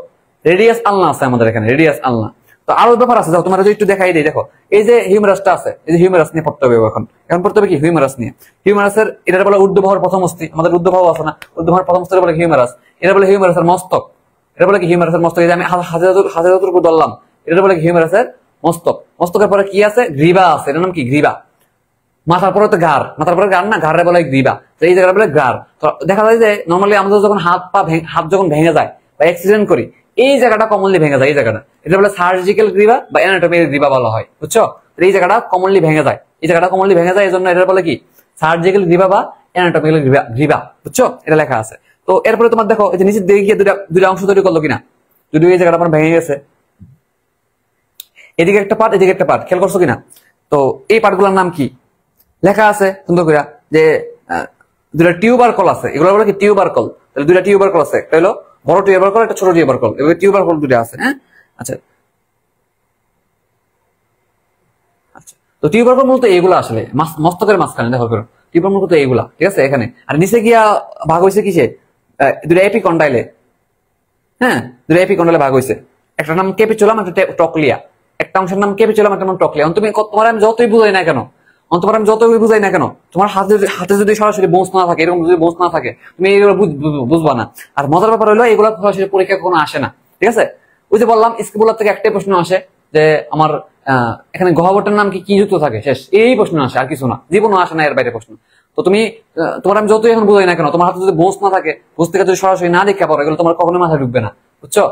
রেডিয়াস আলনা আছে আমাদের এখানে, রেডিয়াস আলনা। তো আরো ব্যাপার আছে, তোমার যদি একটু দেখাই দিই। দেখো এই যে হিউমেরাসটা আছে, এই যে হিউমেরাস নিয়ে পড়তে হবে এখন পড়তে হবে কি? হিউমেরাস নিয়ে। হিউমেরাসের এটা বলে ঊর্ধ্ববাহুর প্রথম অস্থি, আমাদের ঊর্ধ্ববাহু আছে না, ঊর্ধ্ববাহুর প্রথম অস্থি বলে হিউমেরাস। এটা বলে হিউমেরাসের মস্তক। এটা বলে কি? হিউমেরাসের মস্তক। এই যে আমি হাতে যতটুকু ধরলাম, এটা বলে কি? হিউমেরাসের মস্তক। মস্তকের পরে কি আছে? গ্রীবা আছে। এটার নাম কি? গ্রীবা। মাথার পরে তো ঘাড়, মাথার পরে ঘাড় না, ঘাড়ে বলে গ্রীবা। তো এই জায়গাটা বলে ঘাড়। তো দেখা যায় যে নর্মালি আমাদের যখন হাত যখন ভেঙে যায় বা অ্যাক্সিডেন্ট করি, এই জায়গাটা কমনলি ভেঙে যায়। এই জায়গাটা এটা বলে সার্জিক্যাল গ্রীবা বা অ্যানাটমিক্যাল গ্রীবা বলা হয়, বুঝছো? এই জায়গাটা কমনলি ভেঙে যায়, এই জায়গাটা কমনলি ভেঙে যায়, এই জন্য এটা বলে কি? সার্জিক্যাল গ্রীবা বা অ্যানাটমিক্যাল গ্রীবা, বুঝছো? এটা লেখা আছে। তো এরপরে তোমার দেখো এই যে নিচের দিকে গিয়ে দুটা অংশ তৈরি করলো কিনা, যদিও এই জায়গাটা আমার ভেঙে গেছে। এদিকে একটা পার্ট, এদিকে একটা পার্ট, খেয়াল করছো কিনা? তো এই পার্টগুলোর নাম কি লেখা আছে সুন্দর করে? যে দুটা টিউবার কল আছে, এগুলো বলে কি? Tuber call. তাহলে দুটা টিউবার কল আছে, একটা হলো বড় টিউবার কল, একটা ছোট টিউবার কল। এভাবে টিউবার কল দুটো আছে। হ্যাঁ, আচ্ছা আচ্ছা। তো টিউবার কল মূলত এইগুলো আসলে মস্তকের মাঝখানে, দেখো করো টিউবার মূলত এইগুলা। ঠিক আছে, এখানে আর নিচে গিয়া ভাগ হয়েছে কিসে? দুটা এপিকন্ডাইলে। হ্যাঁ, দুটো এপিকন্ডাইলে ভাগ হয়েছে। একটা নাম ক্যাপিচুলাম, একটা টকলিয়া। একটা অংশের নাম ক্যাপিচুলাম, একটা নাম টকলিয়া। তুমি তোমার আমি যতই বুঝাই না কেন, তোমার আমি যতই বুঝাই না কেন, তোমার হাতে যদি সরাসরি বোনস না থাকে, এরকম যদি বোনস না থাকে, তুমি এগুলো বুঝবা না। আর মজার ব্যাপার হলো এগুলো সরাসরি পরীক্ষা কখনো আসে না। ঠিক আছে, ওই যে বললাম স্ক্যাপুলার থেকে একটাই প্রশ্ন আসে যে আমার এখানে গহ্বরটার নাম কি, কি যুক্ত থাকে, শেষ। এই প্রশ্ন আসে, আর কিছু না, জীবনও আসে না এর বাইরে প্রশ্ন। তো তুমি তোমার আমি যতই এখন বুঝাই না কেন, তোমার হাতে যদি বোনস না থাকে, বোনস থেকে যদি সরাসরি না দেখা পড়ো, এগুলো তোমার কখনো মাথায় ঢুকবে না, বুঝছো?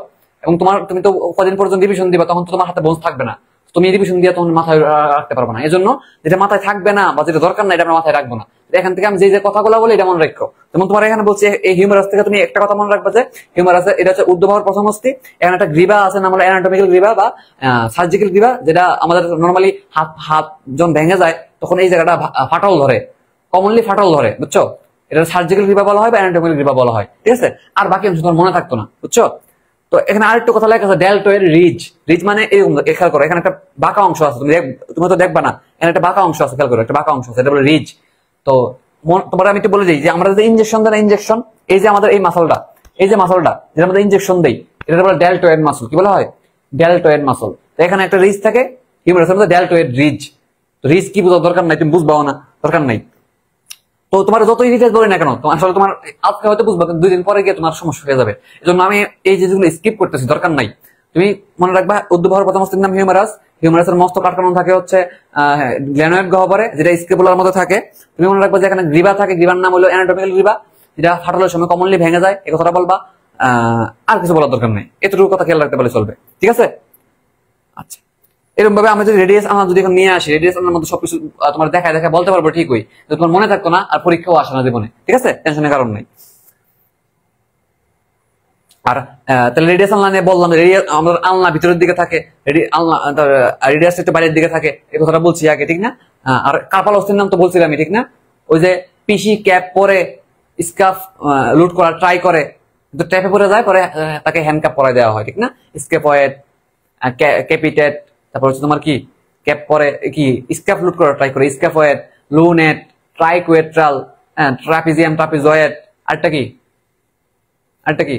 এবং তুমি তো কদিন পর্যন্ত রিভিশন দিবা, তখন তো তোমার হাতে বোনস থাকবে না, তুমি রিভিশন দিয়ে তখন মাথায় রাখতে পারবে না। এই জন্য যেটা মাথায় থাকবে না বা যেটা দরকার না, এটা আমরা মাথায় রাখবো না। এখান থেকে আমি যে কথাগুলো বলি এটা মনে রাখো। যেমন তোমার এখানে বলছি এই হিউমারাস থেকে তুমি একটা কথা মনে রাখবে যে হিউমারাস এটা হচ্ছে ঊর্ধ্ববাহুর প্রথম অস্থি। এখানে একটা গ্রীবা আছে, নাম হলো অ্যানাটমিক্যাল গ্রীবা বা সার্জিক্যাল গ্রীবা, যেটা আমাদের নর্মালি হাত যখন ভেঙে যায় তখন এই জায়গাটা ফাটল ধরে, কমনলি ফাটল ধরে, বুঝছো? এটা সার্জিক্যাল গ্রীবা বলা হয় বা অ্যানাটমিক্যাল গ্রীবা বলা হয়। ঠিক আছে, আর বাকি অংশ তোমার মনে থাকতো না, বুঝছো? তো এখানে আরেকটু কথা লেখা আছে ডেলটয়েড রিজ। রিজ মানে এরকম, খেয়াল করো এখানে একটা বাঁকা অংশ আছে, তুমি তো দেখবা না, এখানে একটা বাঁকা অংশ আছে, খেয়াল করো একটা বাঁকা অংশ আছে, এটা বলে রিজ। তো তোমার আমি একটু বলে দিই যে আমরা যে ইনজেকশন দেন, ইনজেকশন এই যে আমাদের এই মাসলটা, এই যে মাসলটা যেটা আমাদের ইনজেকশন দেই, এটা বলে ডেলটয়েড মাসল। কি বলা হয়? Deltoid muscle. তো এখানে একটা রিজ থাকে হিউমারাসের মধ্যে, ডেলটয়েড রিজ। তো রিজ কি বোঝার দরকার নাই, তুমি বুঝবাও না, দরকার নাই। তো তোমার যতই ডিটেলস বলি না কেন, তোমার আসলে তোমার আজকে হয়তো বুঝবা, কিন্তু 2 দিন পরে গিয়ে তোমার সমস্যা হয়ে যাবে। এই জন্য আমি এই জিনিসগুলো স্কিপ করতেছি, দরকার নাই। তুমি মনে রাখবা ঊর্ধ্ববাহুর প্রথম অস্থির নাম হিউমেরাস। হিউমেরাসের মস্তক আটকানো থাকে হচ্ছে গ্ল্যানোয়েড গহ্বরে, যেটা স্কেপুলার মধ্যে থাকে। তুমি মনে রাখবা যে এখানে গ্রীবা থাকে, গ্রীবার নাম হলো অ্যানাটোমিক্যাল গ্রীবা, যেটা ফাটানোর সময় কমনলি ভেঙে যায়, এই কথাটা বলবা। আর কিছু বলার দরকার নেই, এতটুকু কথা খেয়াল রাখতে পারলে চলবে, ঠিক আছে? আচ্ছা, এরকম ভাবে আমরা যদি রেডিয়াস আনা যদি এখন নিয়ে আসি, রেডিয়াস আনার মধ্যে সবকিছু তোমার দেখায় দেখায় বলতে পারবো ঠিকই, তোমার মনে থাকতো না আর পরীক্ষাও আসে না জীবনে, ঠিক আছে? টেনশনের কারণ নাই। আর তাহলে রেডিয়াস আলনা নিয়ে বললাম, আমাদের আলনা ভিতরের দিকে থাকে, রেডিয়াস একটু বাইরের দিকে থাকে, এই কথাটা বলছি আগে, ঠিক না? আর কার্পাল অস্থির নাম তো বলছিলাম, ঠিক না? ওই যে পিসি ক্যাপ পরে স্কার্ফ লুট করার ট্রাই করে, কিন্তু ট্যাপে পরে যায়, পরে তাকে হ্যান্ডকাপ পরাই দেওয়া হয়, ঠিক না? স্কেপয়েড, ক্যাপিটেট, তারপর হচ্ছে তোমার কি ক্যাপ পরে কি স্কার্ফ লুট করার ট্রাই করে, স্কেপয়েড, লুনেট, ট্রাইকুয়েট্রাল, ট্রাপিজিয়াম, ট্রাপিজয়েড, আরটা কি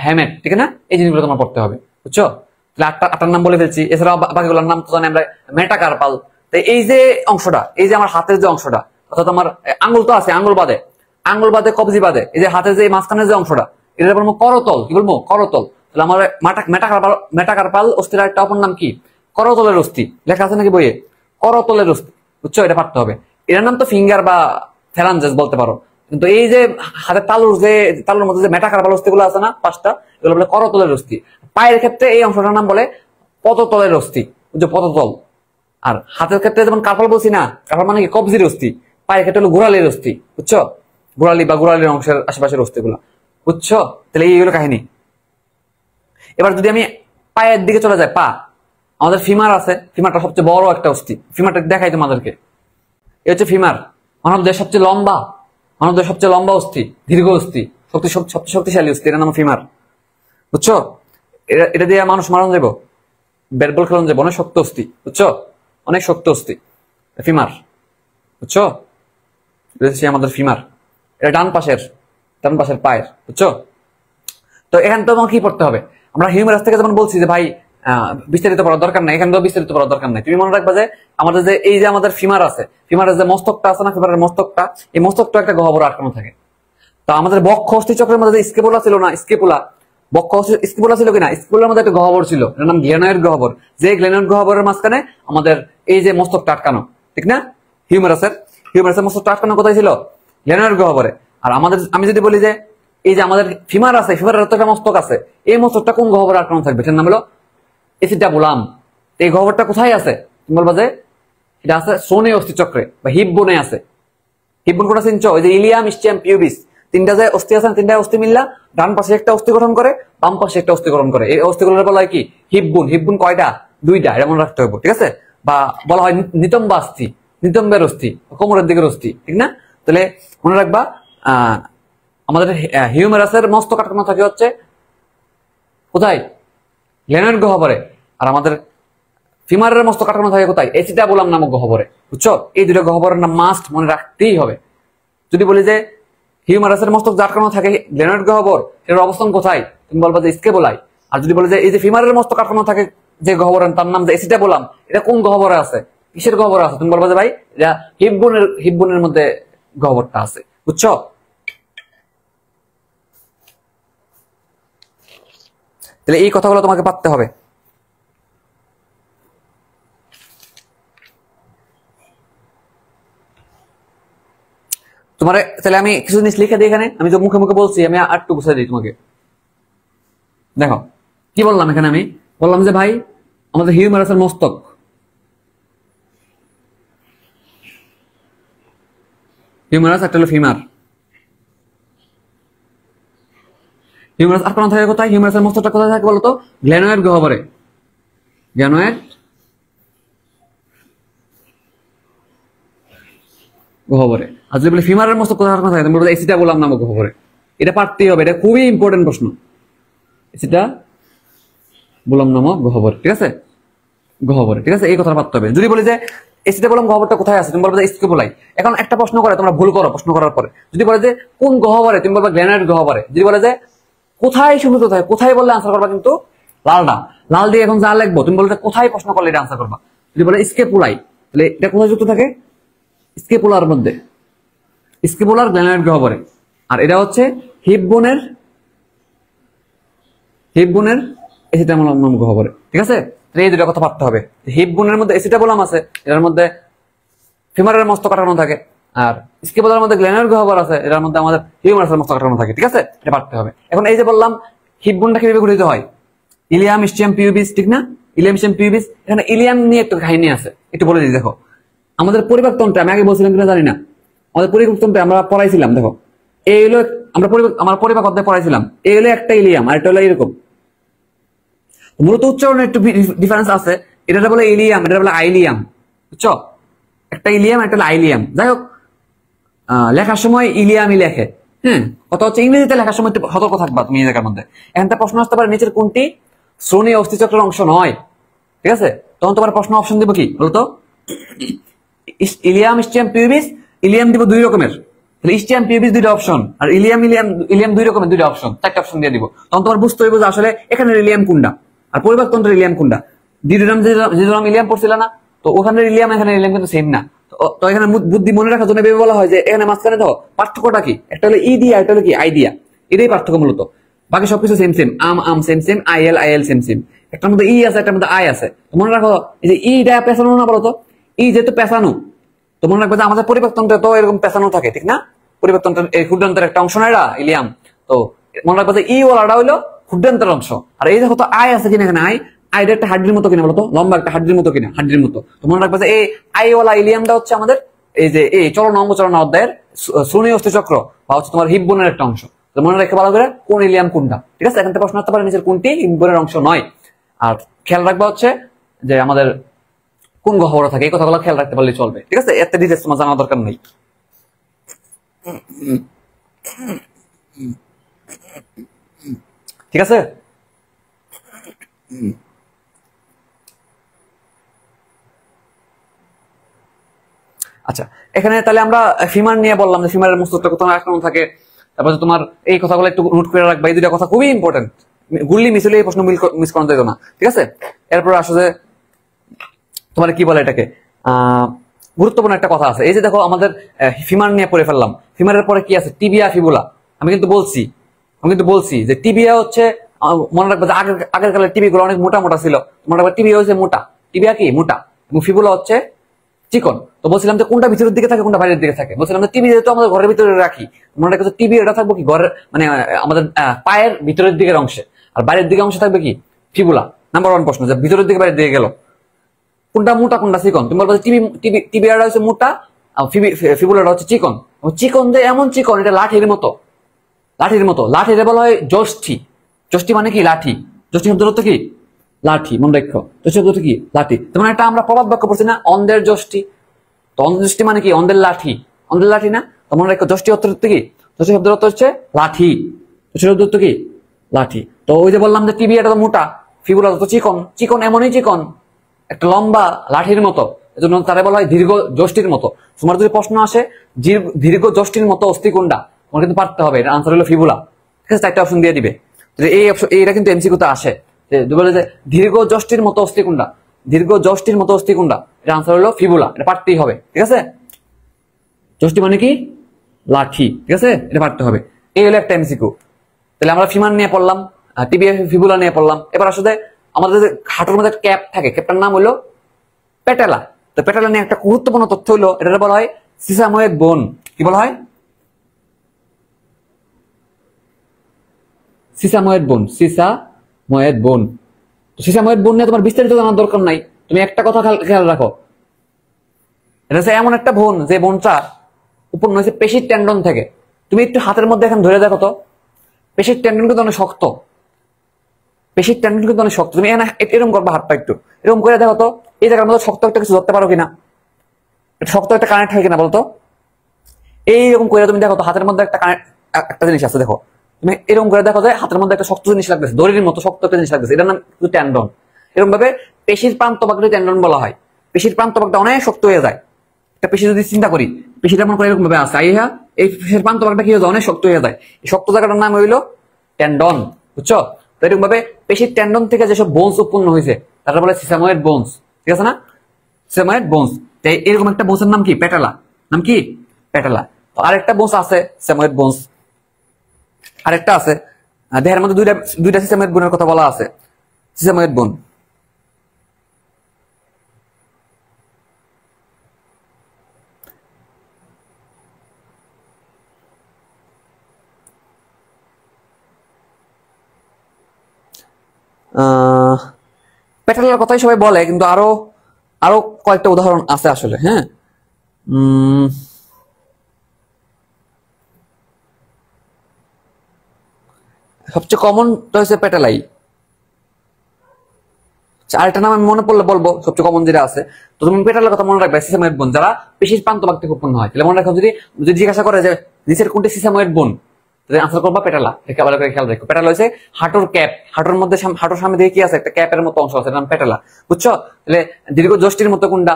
হ্যামেট, ঠিক না? এই জিনিসগুলো তোমার পড়তে হবে, বুঝছো? তাহলে আটটার নাম বলে ফেলছি, এছাড়াও বাকিগুলোর নাম তো জানি আমরা। মেটাকার্পাল, তো এই যে অংশটা, এই যে আমার হাতের যে অংশটা, অর্থাৎ আমার আঙ্গুল তো আছে, আঙ্গুল বাদে কবজি বাদে, এই যে হাতের যে মাঝখানের যে অংশটা, এটা বলবো করতল। কি বলবো? করতল। তাহলে আমার মেটাকার্পাল অস্থির একটা অপর নাম কি? করতলের অস্থি। লেখা আছে নাকি বইয়ে? করতলের অস্থি, বুঝছো? এটা পারতে হবে। এটার নাম তো ফিঙ্গার বা ফ্যালাঞ্জেস বলতে পারো, কিন্তু এই যে হাতের তালুর মধ্যে যে মেটাকার্পাল অস্থিগুলো আছে না, পাঁচটা, এগুলো বলে করতলের অস্থি। পায়ের ক্ষেত্রে এই অংশটার নাম বলে পদতলের অস্থি, বুঝছো? পদতল। আর হাতের ক্ষেত্রে যেমন কার্পাল বলছি না, কার্পাল মানে কি? কবজির অস্থি। পায়ের ক্ষেত্রে হলো গোড়ালির অস্থি, বুঝছো? গোড়ালি বা গোড়ালির অংশের আশেপাশের অস্থিগুলো, বুঝছো? তাহলে এইগুলো কাহিনী। এবার যদি আমি পায়ের দিকে চলে যাই, পা, আমাদের ফিমার আছে, ফিমারটা সবচেয়ে বড় একটা অস্থি। ফিমারটা দেখাই তোমাদেরকে, এই হচ্ছে ফিমার, মানবদেহের সবচেয়ে লম্বা অস্থি, দীর্ঘ অস্থি, সবচেয়ে শক্তিশালী অস্থি, এটার নাম ফিমার, বুঝছো? এটা দিয়ে মানুষ মারণ যাবো, ব্যাট বল খেলন যাবো, অনেক শক্ত অস্থি, বুঝছো? অনেক শক্ত অস্থি ফিমার, বুঝছো? আমাদের ফিমার, এটা ডান পাশের পায়ের, বুঝছো? তো এখানে তো আমাকে কি পড়তে হবে? আমরা হিউমেরাস থেকে যেমন বলছি যে ভাই বিস্তারিত পড়ার দরকার নাই, এখানে তো বিস্তারিত পড়ার দরকার নাই। তুমি মনে রাখবা যে আমাদের যে এই যে আমাদের ফিমার আছে, ফিমারের যে মস্তকটা আছে না, ফিমারের মস্তকটা, এই মস্তকটা একটা গহ্বরে আটকানো থাকে। তো আমাদের বক্ষ অস্থি চক্রের মধ্যে যে স্কেপুলা ছিল না, স্কেপুলা ছিল কিনা, স্কেপুলার মধ্যে একটা গহ্বর ছিল, এর নাম গ্ল্যানোয়েড গহ্বর। যে গ্ল্যানোয়েড গহ্বরের মাঝখানে আমাদের এই যে মস্তকটা আটকানো, ঠিক না? হিউমেরাসের মস্তকটা আটকানো কোথায় ছিল? গ্ল্যানোয়েড গহ্বরে। আর আমি যদি বলি যে এই যে আমাদের ফিমার আছে, ফিমারের একটা মস্তক আছে, এই মস্তকটা কোন গহ্বরে আটকানো থাকবে? এটার নাম হলো এসিটাবুলাম। এই গহ্বরটা কোথায় আছে? তুমি বলবা যে এটা আছে সোনে অস্থি চক্রে বা হিপ বোনে আছে। হিপ বোন কোনটা চিনছো? ওই যে ইলিয়াম, স্টিয়াম, পিউবিস, তিনটা যে অস্থি আছে, তিনটা অস্থি মিললা ডান পাশে একটা অস্থি গঠন করে, বাম পাশে একটা অস্থি গঠন করে। এই অস্থিগুলোর বলা হয় কি? হিপ বোন। হিপ বোন কয়টা? দুইটা, এটা মনে রাখতে হবে, ঠিক আছে? বা বলা হয় নিতম্বাস্থি, নিতম্বের অস্থি, কোমরের দিকের অস্থি, ঠিক না? তাহলে মনে রাখবা আমাদের হিউমেরাসের মস্তক আটকানো থাকে হচ্ছে কোথায়? গ্ল্যানোয়েড গহ্বরে। আর আমাদের ফিমারের মস্তক আটকানো থাকে কোথায়? এসিটাবুলাম নামক গহ্বরে, বুঝছো? এই দুটো গহ্বরের নাম মাস্ট মনে রাখতেই হবে। যদি বলি যে হিউমেরাসের মস্তক আটকানো থাকে গ্ল্যানোয়েড গহ্বর, এর অবস্থান কোথায়? তুমি বলবা যে স্কেপুলাই। আর যদি বলি যে এই যে ফিমারের মস্তক আটকানো থাকে যে গহ্বরের, তার নাম যে এসিটাবুলাম, এটা কোন গহ্বরে আছে? কিসের গহ্বরে আছে? তুমি বলবা যে ভাই এটা হিপ বোনের মধ্যে গহ্বরটা আছে, বুঝছো? তাহলে এই কথাগুলো তোমাকে পারতে হবে। তোমার তাহলে আমি কিছু জিনিস লিখে দিই এখানে, আমি তো মুখে মুখে বলছি, আমি আর একটু বুঝাই দিই তোমাকে। দেখো কি বললাম এখানে, আমি বললাম যে ভাই আমাদের হিউমেরাসের মস্তক, হিউমেরাস একটা হলো ফিমার। হিউমেরাস আটকানো থাকে কোথায়? হিউমেরাসের মস্তকটা কোথায় থাকে বলতো? গ্ল্যানোয়েড গহ্বরে, গ্ল্যানোয়েড গহ্বরে। আর যদি বলি ফিমারের মস্তক কোথায় আটকানো থাকে, তুমি বলবো এসিটাবুলাম নামক গহ্বরে। এটা পারতেই হবে, এটা খুবই ইম্পর্টেন্ট প্রশ্ন। এসিটাবুলাম নামক গহ্বরে, ঠিক আছে? গহ্বরে, ঠিক আছে? এই কথা পারতে হবে। যদি বলি যে এসিটাবুলাম গহ্বরটা কোথায় আছে, তুমি বলবে যে স্কেপুলাই। এখন একটা প্রশ্ন করে, তোমরা ভুল করো প্রশ্ন করার পরে। যদি বলে যে কোন গহ্বরে, তুমি বলবে গ্ল্যানোয়েড গহ্বরে। যদি বলে যে কোথায়, শুধু কোথায় বললে আনসার করবা কিন্তু লালটা, লাল দিয়ে এখন যা লিখবো, তুমি বলতে কোথায় প্রশ্ন করলে এটা আনসার করবা। যদি বলে স্কেপুলাই, তাহলে এটা কোথায় যুক্ত থাকে? স্কেপুলার মধ্যে, স্কেপুলার গ্ল্যানোয়েড গহ্বরে। আর এটা হচ্ছে হিপ বোনের এসিটামোলাম গহ্বরে, ঠিক আছে? এই দুটো কথা ভাবতে হবে। হিপ বোনের মধ্যে এসিটামোলাম আছে, এটার মধ্যে ফিমারের মস্তক কাটানো থাকে, আর স্কিপোলার মধ্যে গ্ল্যানার গহ্বর আছে, এটার মধ্যে আমাদের হিউমারাসের মস্তক কাটানো থাকে, ঠিক আছে? এটা পারতে হবে। এখন এই যে বললাম হিপ বোনটা কিভাবে গঠিত হয়, ইলিয়াম, স্টিয়াম, পিউবিস, ঠিক না? Ilium, ischium, pubis. এখানে ইলিয়াম নিয়ে একটু কাহিনী আছে, একটু বলে দিই। দেখো আমাদের পরিপাকতন্ত্রে, আমি আগে বলছিলাম কিনা জানি না, আমাদের পরিপাকতন্ত্রে আমরা পড়াইছিলাম, দেখো এই হলো আমরা আমার পরিপাক অধ্যায়ে পড়াইছিলাম, এই হলো একটা ইলিয়াম আর এটা হলো এরকম। মূলত উচ্চারণের একটু ডিফারেন্স আছে, এটা বলে ইলিয়াম, এটা বলে আইলিয়াম, বুঝছো? একটা ইলিয়াম একটা হলো আইলিয়াম। যাই হোক, লেখার সময় ইলিয়ামই লেখে, হ্যাঁ। কথা হচ্ছে ইংরেজিতে লেখার সময় একটু সতর্ক থাকবা তুমি এই জায়গার মধ্যে। এখানটা প্রশ্ন আসতে পারে নিচের কোনটি শ্রোণী অস্থিচক্রের অংশ নয়, ঠিক আছে? তখন তোমার প্রশ্ন অপশন দিব কি বলতো, ইলিয়াম, স্টিয়াম, পিউবিস। ইলিয়াম দিব দুই রকমের, স্টিয়াম, পিউবিস দুইটা অপশন, আর ইলিয়াম ইলিয়াম ইলিয়াম দুই রকমের, দুইটা অপশন, চারটা অপশন দিয়ে দিব। তখন তোমার বুঝতে হইব যে আসলে এখানে ইলিয়াম কোনটা আর পরিপাকতন্ত্রের ইলিয়াম কোনটা। ডিউডিনাম জিজোরাম ইলিয়াম পড়ছিল না, তো ওখানে ইলিয়াম এখানে ইলিয়াম কিন্তু সেম না। তো এখানে বুদ্ধি মনে রাখার জন্য ভেবে বলা হয় যে এখানে মাঝখানে দেখো পার্থক্যটা কি, একটা হলো ই দিয়া, একটা হলো কি আই দিয়া, এটাই পার্থক্য মূলত। বাকি সবকিছু same same, um same same, আইএল সেম সেম। একটার মধ্যে ই আছে, একটার মধ্যে আই আছে। মনে রাখো এই যে ইটা পেছানো না বলতো, ই যেহেতু পেছানো, তো মনে রাখবে যে আমাদের পরিপাকতন্ত্রে তো এরকম পেছানো থাকে, ঠিক না? পরিপাকতন্ত্রের এই ক্ষুদ্রান্তের একটা অংশ না এটা ইলিয়াম। তো মনে রাখবে যে ই ওয়ালাটা হইলো ক্ষুদ্রান্তের অংশ। আর এই দেখো তো আই আছে কিনা, এখানে আইটা একটা হাড্ডির মতো কিনা বলতো, লম্বা একটা হাড্ডির মতো কিনা, হাড্ডির মতো। তো মনে রাখবে যে এই আইওয়ালা ইলিয়ামটা হচ্ছে আমাদের এই যে এই চলন অঙ্গচলন অধ্যায়ের শ্রোণী অস্থিচক্র বা হচ্ছে তোমার হিপ বোনের একটা অংশ। তো মনে রাখতে ভালো করে কোন ইলিয়াম কোনটা, ঠিক আছে? এখান থেকে প্রশ্ন আসতে পারে নিচের কোনটি হিপ বোনের অংশ নয়। আর খেয়াল রাখবা হচ্ছে যে আমাদের কোন গহ্বর থাকে, এই কথাগুলো খেয়াল রাখতে পারলে চলবে, ঠিক আছে? এত ডিটেইলস তোমার জানার দরকার নেই, ঠিক আছে? আচ্ছা, এখানে তাহলে আমরা ফিমার নিয়ে বললাম যে ফিমারের মস্তকটা কোথাও আটকানো থাকে। তারপরে তোমার এই কথাগুলো একটু নোট করে রাখবা, এই দুইটা কথা খুবই ইম্পর্টেন্ট। গুল্লি মিস হলে এই প্রশ্ন মিস করানো যেত না, ঠিক আছে? এরপর আসলে তোমার কি বলে এটাকে, গুরুত্বপূর্ণ একটা কথা আছে। এই যে দেখো আমাদের ফিমার নিয়ে পড়ে ফেললাম, ফিমারের পরে কি আছে, টিবিয়া, ফিবুলা। আমি কিন্তু বলছি যে টিবিয়া হচ্ছে, মনে রাখবে যে আগের কালের টিবি গুলো অনেক মোটা মোটা ছিল। মনে রাখবে টিবিয়া হচ্ছে মোটা, টিবিয়া কি মোটা, এবং ফিবুলা হচ্ছে চিকন। তো বলছিলাম যে কোনটা ভিতরের দিকে থাকে কোনটা বাইরের দিকে থাকে। বলছিলাম যে টিবি যেহেতু আমাদের ঘরের ভিতরে রাখি, মনে রাখবে টিবি এটা থাকবে কি ঘরের মানে আমাদের পায়ের ভিতরের দিকের অংশে, আর বাইরের দিকে অংশে থাকবে কি ফিবুলা। নাম্বার 1 প্রশ্ন, যে ভিতরের দিকে বাইরের দিকে গেল কোনটা মোটা কোনটা চিকন। তুমি বলবো টিবিয়াটা হচ্ছে মোটা আর ফিবুলাটা হচ্ছে চিকন। চিকন যে এমন চিকন, এটা লাঠির মতো, লাঠির বলা হয় যষ্টি। যষ্টি মানে কি লাঠি, যষ্টি শব্দের অর্থ কি লাঠি, মনে রাখো যষ্টি শব্দ কি লাঠি। তেমন একটা আমরা প্রবাদ বাক্য পড়ছি না, অন্ধের যষ্টি। তো অন্ধের যষ্টি মানে কি অন্ধের লাঠি না। তো মনে রাখো যষ্টি অর্থ কি, যষ্টি শব্দের অর্থ হচ্ছে লাঠি, যষ্টি শব্দের অর্থ কি লাঠি। তো ওই যে বললাম যে টিবিয়াটা তো মোটা, ফিবুলা তো চিকন এমনই চিকন, একটা লম্বা লাঠির মতো, এজন্য তারা বলা হয় দীর্ঘ যষ্টির মতো। তোমার যদি প্রশ্ন আসে দীর্ঘ যষ্টির মতো অস্থি কোনটা, তোমার কিন্তু পারতে হবে, এটা আনসার হলো ফিবুলা, ঠিক আছে? চারটা অপশন দিয়ে দিবে। এই অপশন এইটা কিন্তু এমসিকিউ তে আসে, যে বলে যে দীর্ঘ যষ্টির মতো অস্থি কোনটা, এটা আনসার হলো ফিবুলা, এটা পারতেই হবে, ঠিক আছে? যষ্টি মানে কি লাঠি, ঠিক আছে? এটা পারতে হবে। এই হলো একটা এমসিকিউ। তাহলে আমরা ফিমার নিয়ে পড়লাম, টিবিয়া ফিবুলা নিয়ে পড়লাম। এবার আসলে আমাদের হাঁটুর মধ্যে ক্যাপ থাকে, ক্যাপটার নাম হলো পেটেলা। তো পেটেলা নিয়ে একটা গুরুত্বপূর্ণ তথ্য হলো, এটা বলা হয় সিসাময়েড বোন। কি বলা হয়? সিসাময়েড বোন। সিসাময়েড বোন নিয়ে তোমার বিস্তারিত জানার দরকার নাই, তুমি একটা কথা খেয়াল রাখো, এটা হচ্ছে এমন একটা বোন যে বোনটা উৎপন্ন হয়েছে পেশির টেন্ডন থেকে। তুমি একটু হাতের মধ্যে এখন ধরে দেখো তো, পেশির টেন্ডন কিন্তু অনেক শক্ত, তুমি এরকম করবা, হাতটা একটু এরকম করে দেখো তো, এই জায়গার মধ্যে শক্ত একটা কিছু ধরতে পারো কিনা, শক্ত একটা কানেক্ট হয় কিনা বলতো। এইরকম করে তুমি দেখো তো, হাতের মধ্যে একটা জিনিস আছে, দেখো তুমি এরকম করে দেখো যে হাতের মধ্যে একটা শক্ত জিনিস লাগতেছে, দড়ির মতো শক্ত একটা জিনিস লাগতেছে, এটার নাম টেন্ডন। এরকম ভাবে পেশির প্রান্তভাগটা টেন্ডন বলা হয়। পেশির প্রান্তভাগটা অনেক শক্ত হয়ে যায়। একটা পেশি যদি চিন্তা করি, পেশিটা মনে করে এরকম ভাবে আছে, এই পেশির প্রান্তভাগটা কি হয়ে যায়, অনেক শক্ত হয়ে যায়। এই শক্ত জায়গাটার নাম হইলো টেন্ডন, বুঝছো? তো এরকম ভাবে পেশির টেন্ডন থেকে যেসব বোনস উৎপন্ন হয়েছে তারা বলে সিসাময়েড বোনস, ঠিক আছে না? Sesamoid bones. এরকম একটা বোনসের নাম কি পেটেলা, তো আরেকটা বোনস আছে সিসাময়েড বোনস, আরেকটা আছে দেহের মধ্যে দুইটা সিসাময়েড বোনের কথা বলা আছে। সিসাময়েড বোন। পেটালার কথাই সবাই বলে, কিন্তু আরো আরো কয়েকটা উদাহরণ আছে আসলে। হ্যাঁ, সবচেয়ে কমন হচ্ছে পেটালাই। আরেকটা নাম আমি মনে পড়লে বলবো, সবচেয়ে কমন যেটা আছে। তো তুমি পেটালের কথা মনে রাখবে, সিসাময়েড বোন, যারা পেশির প্রান্তভাগ থেকে উৎপন্ন হয়। তাহলে মনে রাখো, যদি যদি জিজ্ঞাসা করে যে নিচের কোনটি সিসাময়েড বোন, তাহলে আনসার করবা পেটালা। এটা ভালো করে খেয়াল রাখো। পেটালা হচ্ছে হাঁটুর ক্যাপ, হাঁটুর মধ্যে হাঁটুর সামনে দিয়ে কি আছে, একটা ক্যাপের মতো অংশ আছে, নাম পেটালা। বুঝছো? তাহলে দীর্ঘ যষ্টির মতো কোনটা,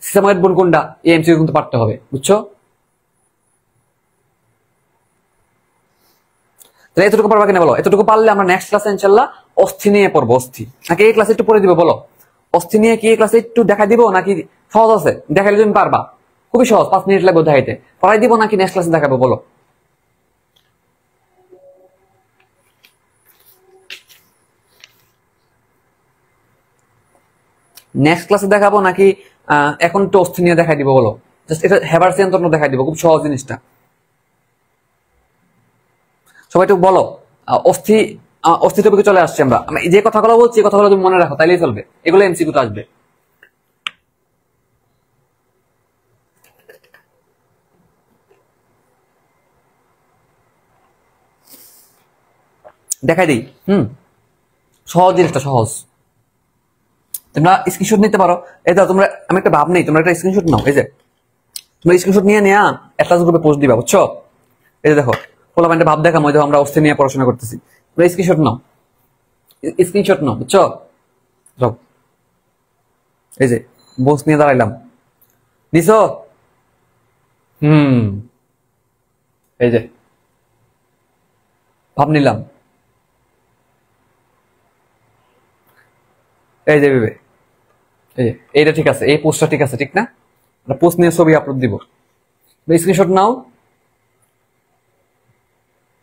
সিসাময়েড বোন কোনটা, এই এমসিকিউ কিন্তু পারতে হবে। বুঝছো? তাহলে এতটুকু পারবা কিনা বলো? এতটুকু পারলে আমরা নেক্সট ক্লাসে ইনশাআল্লাহ অস্থি নিয়ে পড়বো। অস্থি নাকি এই ক্লাসে একটু পড়ে দিব বলো? অস্থি নিয়ে কি এই ক্লাসে একটু দেখা দিব, নাকি সহজ আছে দেখাইলে তুমি পারবা? খুবই সহজ, 5 মিনিট লাগবে দেখাইতে। পড়াই দিব নাকি নেক্সট ক্লাসে দেখাবো বলো? নেক্সট ক্লাসে দেখাবো নাকি এখন একটু অস্থি নিয়ে দেখাই দিব বলো? জাস্ট এটা হেবারসিয়ান তন্ত্র দেখাই দিব, খুব সহজ জিনিসটা। সবাই একটু বলো। অস্থি অস্থি টপিকে চলে আসছি আমরা। আমি যে কথাগুলো বলছি এই কথাগুলো তুমি মনে রাখো, তাইলেই চলবে। এগুলো এমসিকিউ তে আসবে। দেখাই দিই। সহজ জিনিসটা, সহজ। তোমরা স্ক্রিনশট নিতে পারো। এই দাও, তোমরা, আমি একটা ভাব নেই, তোমরা একটা স্ক্রিনশট নাও। এই যে তোমরা স্ক্রিনশট নিয়ে নেয়া একটা গ্রুপে পোস্ট দিবা, বুঝছো? এই যে দেখো, ফলো পয়েন্টে ভাব দেখাম, ওই দেখো আমরা অস্থি নিয়ে পড়াশোনা করতেছি। তোমরা স্ক্রিনশট নাও, স্ক্রিনশট নাও, বুঝছো? যাও, এই যে বোস নিয়ে দাঁড়াইলাম, নিছো? এই যে ভাব নিলাম, এই যে ভেবে, এই যে এইটা ঠিক আছে, এই পোস্টটা ঠিক আছে, ঠিক না? পোস্ট নিয়ে ছবি আপলোড দিব। স্ক্রিনশট নাও,